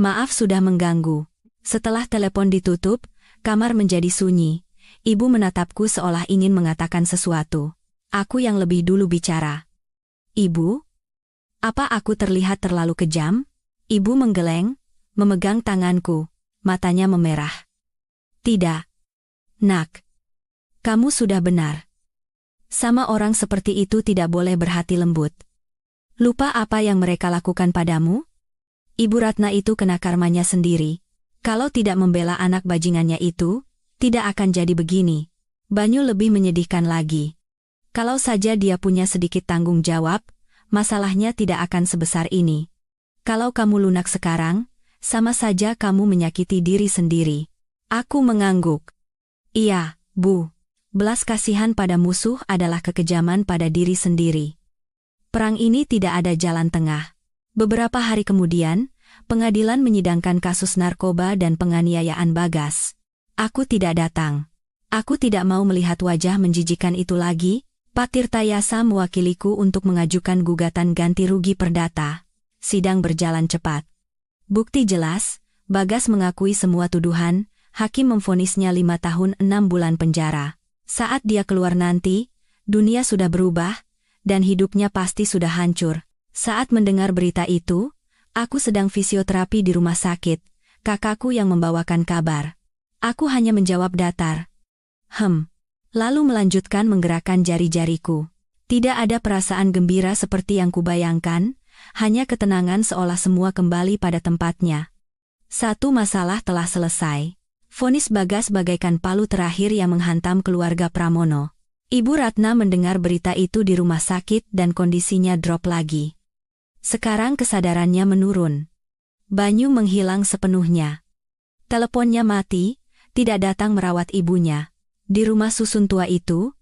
Maaf sudah mengganggu. Setelah telepon ditutup, kamar menjadi sunyi. Ibu menatapku seolah ingin mengatakan sesuatu. Aku yang lebih dulu bicara. Ibu? Apa aku terlihat terlalu kejam? Ibu menggeleng, memegang tanganku, matanya memerah. Tidak. Nak. Kamu sudah benar. Sama orang seperti itu tidak boleh berhati lembut. Lupa apa yang mereka lakukan padamu? Ibu Ratna itu kena karmanya sendiri. Kalau tidak membela anak bajingannya itu, tidak akan jadi begini. Banyu lebih menyedihkan lagi. Kalau saja dia punya sedikit tanggung jawab, masalahnya tidak akan sebesar ini. Kalau kamu lunak sekarang, sama saja kamu menyakiti diri sendiri. Aku mengangguk. Iya, Bu. Belas kasihan pada musuh adalah kekejaman pada diri sendiri. Perang ini tidak ada jalan tengah. Beberapa hari kemudian, pengadilan menyidangkan kasus narkoba dan penganiayaan Bagas. Aku tidak datang. Aku tidak mau melihat wajah menjijikan itu lagi. Pak Tirtayasa mewakiliku untuk mengajukan gugatan ganti rugi perdata. Sidang berjalan cepat. Bukti jelas, Bagas mengakui semua tuduhan, hakim memvonisnya 5 tahun 6 bulan penjara. Saat dia keluar nanti, dunia sudah berubah, dan hidupnya pasti sudah hancur. Saat mendengar berita itu, aku sedang fisioterapi di rumah sakit, kakakku yang membawakan kabar. Aku hanya menjawab datar. Lalu melanjutkan menggerakkan jari-jariku. Tidak ada perasaan gembira seperti yang kubayangkan, hanya ketenangan seolah semua kembali pada tempatnya. Satu masalah telah selesai. Vonis Bagas bagaikan palu terakhir yang menghantam keluarga Pramono. Ibu Ratna mendengar berita itu di rumah sakit dan kondisinya drop lagi. Sekarang kesadarannya menurun. Banyu menghilang sepenuhnya. Teleponnya mati, tidak datang merawat ibunya. Di rumah susun tua itu,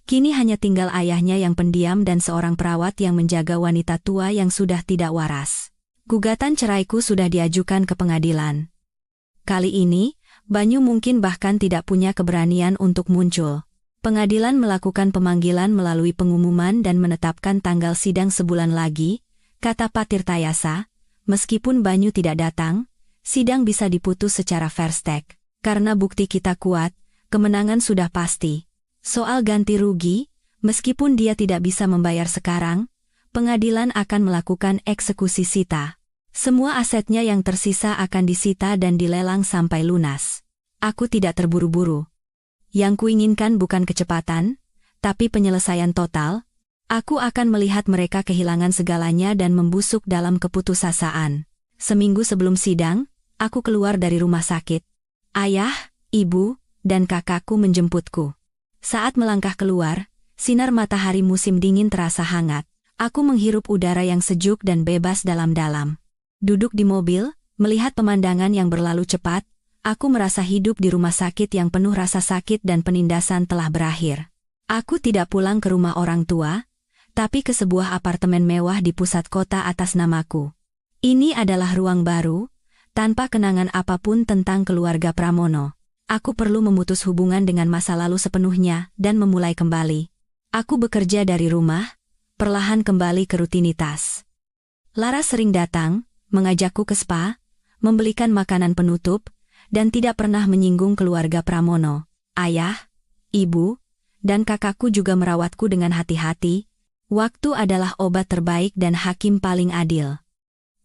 kini hanya tinggal ayahnya yang pendiam dan seorang perawat yang menjaga wanita tua yang sudah tidak waras. Gugatan ceraiku sudah diajukan ke pengadilan. Kali ini, Banyu mungkin bahkan tidak punya keberanian untuk muncul. Pengadilan melakukan pemanggilan melalui pengumuman dan menetapkan tanggal sidang sebulan lagi, kata Pak Tirtayasa. Meskipun Banyu tidak datang, sidang bisa diputus secara fair stake. Karena bukti kita kuat, kemenangan sudah pasti. Soal ganti rugi, meskipun dia tidak bisa membayar sekarang, pengadilan akan melakukan eksekusi sita. Semua asetnya yang tersisa akan disita dan dilelang sampai lunas. Aku tidak terburu-buru. Yang kuinginkan bukan kecepatan, tapi penyelesaian total. Aku akan melihat mereka kehilangan segalanya dan membusuk dalam keputusasaan. Seminggu sebelum sidang, aku keluar dari rumah sakit. Ayah, ibu, dan kakakku menjemputku. Saat melangkah keluar, sinar matahari musim dingin terasa hangat. Aku menghirup udara yang sejuk dan bebas dalam-dalam. Duduk di mobil, melihat pemandangan yang berlalu cepat, aku merasa hidup di rumah sakit yang penuh rasa sakit dan penindasan telah berakhir. Aku tidak pulang ke rumah orang tua, tapi ke sebuah apartemen mewah di pusat kota atas namaku. Ini adalah ruang baru, tanpa kenangan apapun tentang keluarga Pramono. Aku perlu memutus hubungan dengan masa lalu sepenuhnya dan memulai kembali. Aku bekerja dari rumah, perlahan kembali ke rutinitas. Lara sering datang, mengajakku ke spa, membelikan makanan penutup, dan tidak pernah menyinggung keluarga Pramono. Ayah, ibu, dan kakakku juga merawatku dengan hati-hati. Waktu adalah obat terbaik dan hakim paling adil.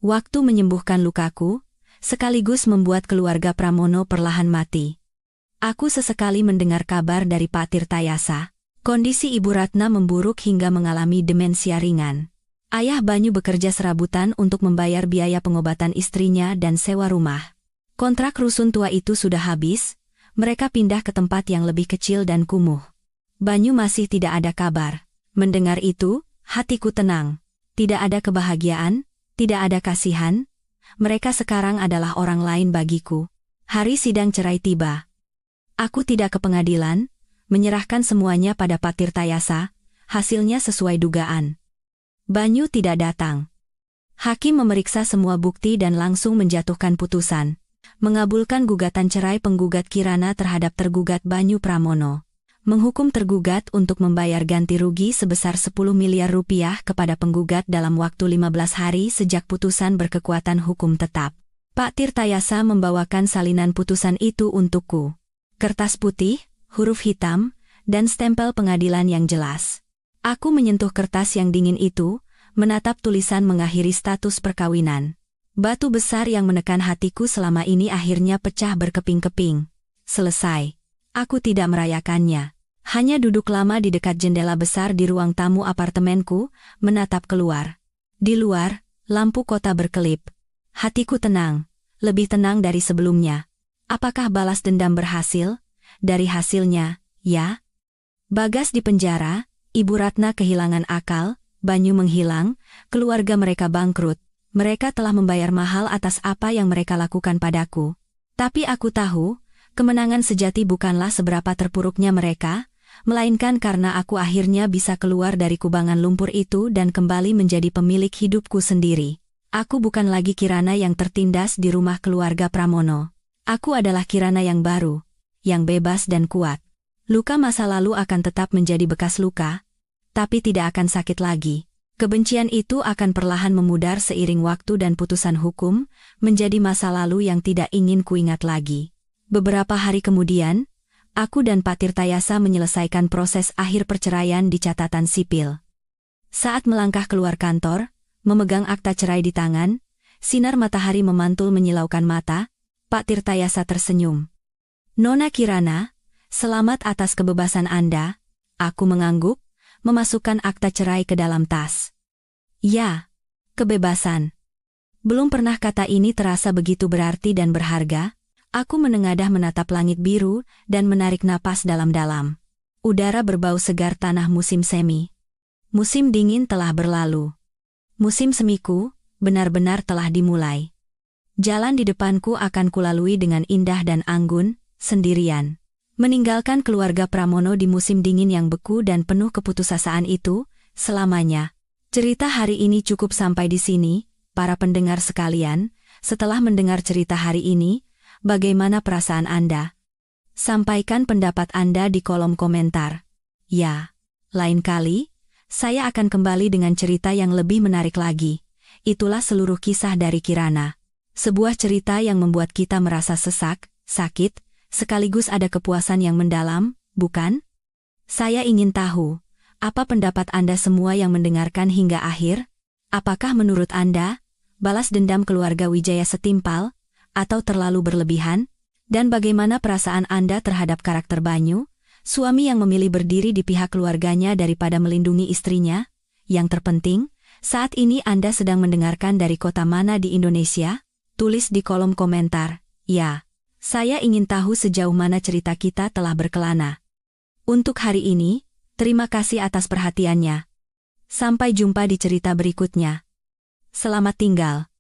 Waktu menyembuhkan lukaku, sekaligus membuat keluarga Pramono perlahan mati. Aku sesekali mendengar kabar dari Pak Tirtayasa. Kondisi Ibu Ratna memburuk hingga mengalami demensia ringan. Ayah Banyu bekerja serabutan untuk membayar biaya pengobatan istrinya dan sewa rumah. Kontrak rusun tua itu sudah habis, mereka pindah ke tempat yang lebih kecil dan kumuh. Banyu masih tidak ada kabar. Mendengar itu, hatiku tenang. Tidak ada kebahagiaan, tidak ada kasihan. Mereka sekarang adalah orang lain bagiku. Hari sidang cerai tiba. Aku tidak ke pengadilan, menyerahkan semuanya pada Pak Tirtayasa, hasilnya sesuai dugaan. Banyu tidak datang. Hakim memeriksa semua bukti dan langsung menjatuhkan putusan. Mengabulkan gugatan cerai penggugat Kirana terhadap tergugat Banyu Pramono. Menghukum tergugat untuk membayar ganti rugi sebesar 10 miliar rupiah kepada penggugat dalam waktu 15 hari sejak putusan berkekuatan hukum tetap. Pak Tirtayasa membawakan salinan putusan itu untukku. Kertas putih, huruf hitam, dan stempel pengadilan yang jelas. Aku menyentuh kertas yang dingin itu, menatap tulisan mengakhiri status perkawinan. Batu besar yang menekan hatiku selama ini akhirnya pecah berkeping-keping. Selesai. Aku tidak merayakannya. Hanya duduk lama di dekat jendela besar di ruang tamu apartemenku, menatap keluar. Di luar, lampu kota berkelip. Hatiku tenang, lebih tenang dari sebelumnya. Apakah balas dendam berhasil? Dari hasilnya, ya. Bagas di penjara, Ibu Ratna kehilangan akal, Banyu menghilang, keluarga mereka bangkrut. Mereka telah membayar mahal atas apa yang mereka lakukan padaku. Tapi aku tahu, kemenangan sejati bukanlah seberapa terpuruknya mereka, melainkan karena aku akhirnya bisa keluar dari kubangan lumpur itu dan kembali menjadi pemilik hidupku sendiri. Aku bukan lagi Kirana yang tertindas di rumah keluarga Pramono. Aku adalah Kirana yang baru, yang bebas dan kuat. Luka masa lalu akan tetap menjadi bekas luka, tapi tidak akan sakit lagi. Kebencian itu akan perlahan memudar seiring waktu dan putusan hukum, menjadi masa lalu yang tidak ingin kuingat lagi. Beberapa hari kemudian, aku dan Pak Tirtayasa menyelesaikan proses akhir perceraian di catatan sipil. Saat melangkah keluar kantor, memegang akta cerai di tangan, sinar matahari memantul menyilaukan mata, Pak Tirtayasa tersenyum. Nona Kirana, selamat atas kebebasan Anda. Aku mengangguk, memasukkan akta cerai ke dalam tas. Ya, kebebasan. Belum pernah kata ini terasa begitu berarti dan berharga. Aku menengadah menatap langit biru dan menarik napas dalam-dalam. Udara berbau segar tanah musim semi. Musim dingin telah berlalu. Musim semiku, benar-benar telah dimulai. Jalan di depanku akan kulalui dengan indah dan anggun, sendirian. Meninggalkan keluarga Pramono di musim dingin yang beku dan penuh keputusasaan itu, selamanya. Cerita hari ini cukup sampai di sini, para pendengar sekalian. Setelah mendengar cerita hari ini, bagaimana perasaan Anda? Sampaikan pendapat Anda di kolom komentar. Ya, lain kali, saya akan kembali dengan cerita yang lebih menarik lagi. Itulah seluruh kisah dari Kirana. Sebuah cerita yang membuat kita merasa sesak, sakit, sekaligus ada kepuasan yang mendalam, bukan? Saya ingin tahu, apa pendapat Anda semua yang mendengarkan hingga akhir? Apakah menurut Anda, balas dendam keluarga Wijaya setimpal, atau terlalu berlebihan? Dan bagaimana perasaan Anda terhadap karakter Banyu, suami yang memilih berdiri di pihak keluarganya daripada melindungi istrinya? Yang terpenting, saat ini Anda sedang mendengarkan dari kota mana di Indonesia? Tulis di kolom komentar. Ya, saya ingin tahu sejauh mana cerita kita telah berkelana. Untuk hari ini, terima kasih atas perhatiannya. Sampai jumpa di cerita berikutnya. Selamat tinggal.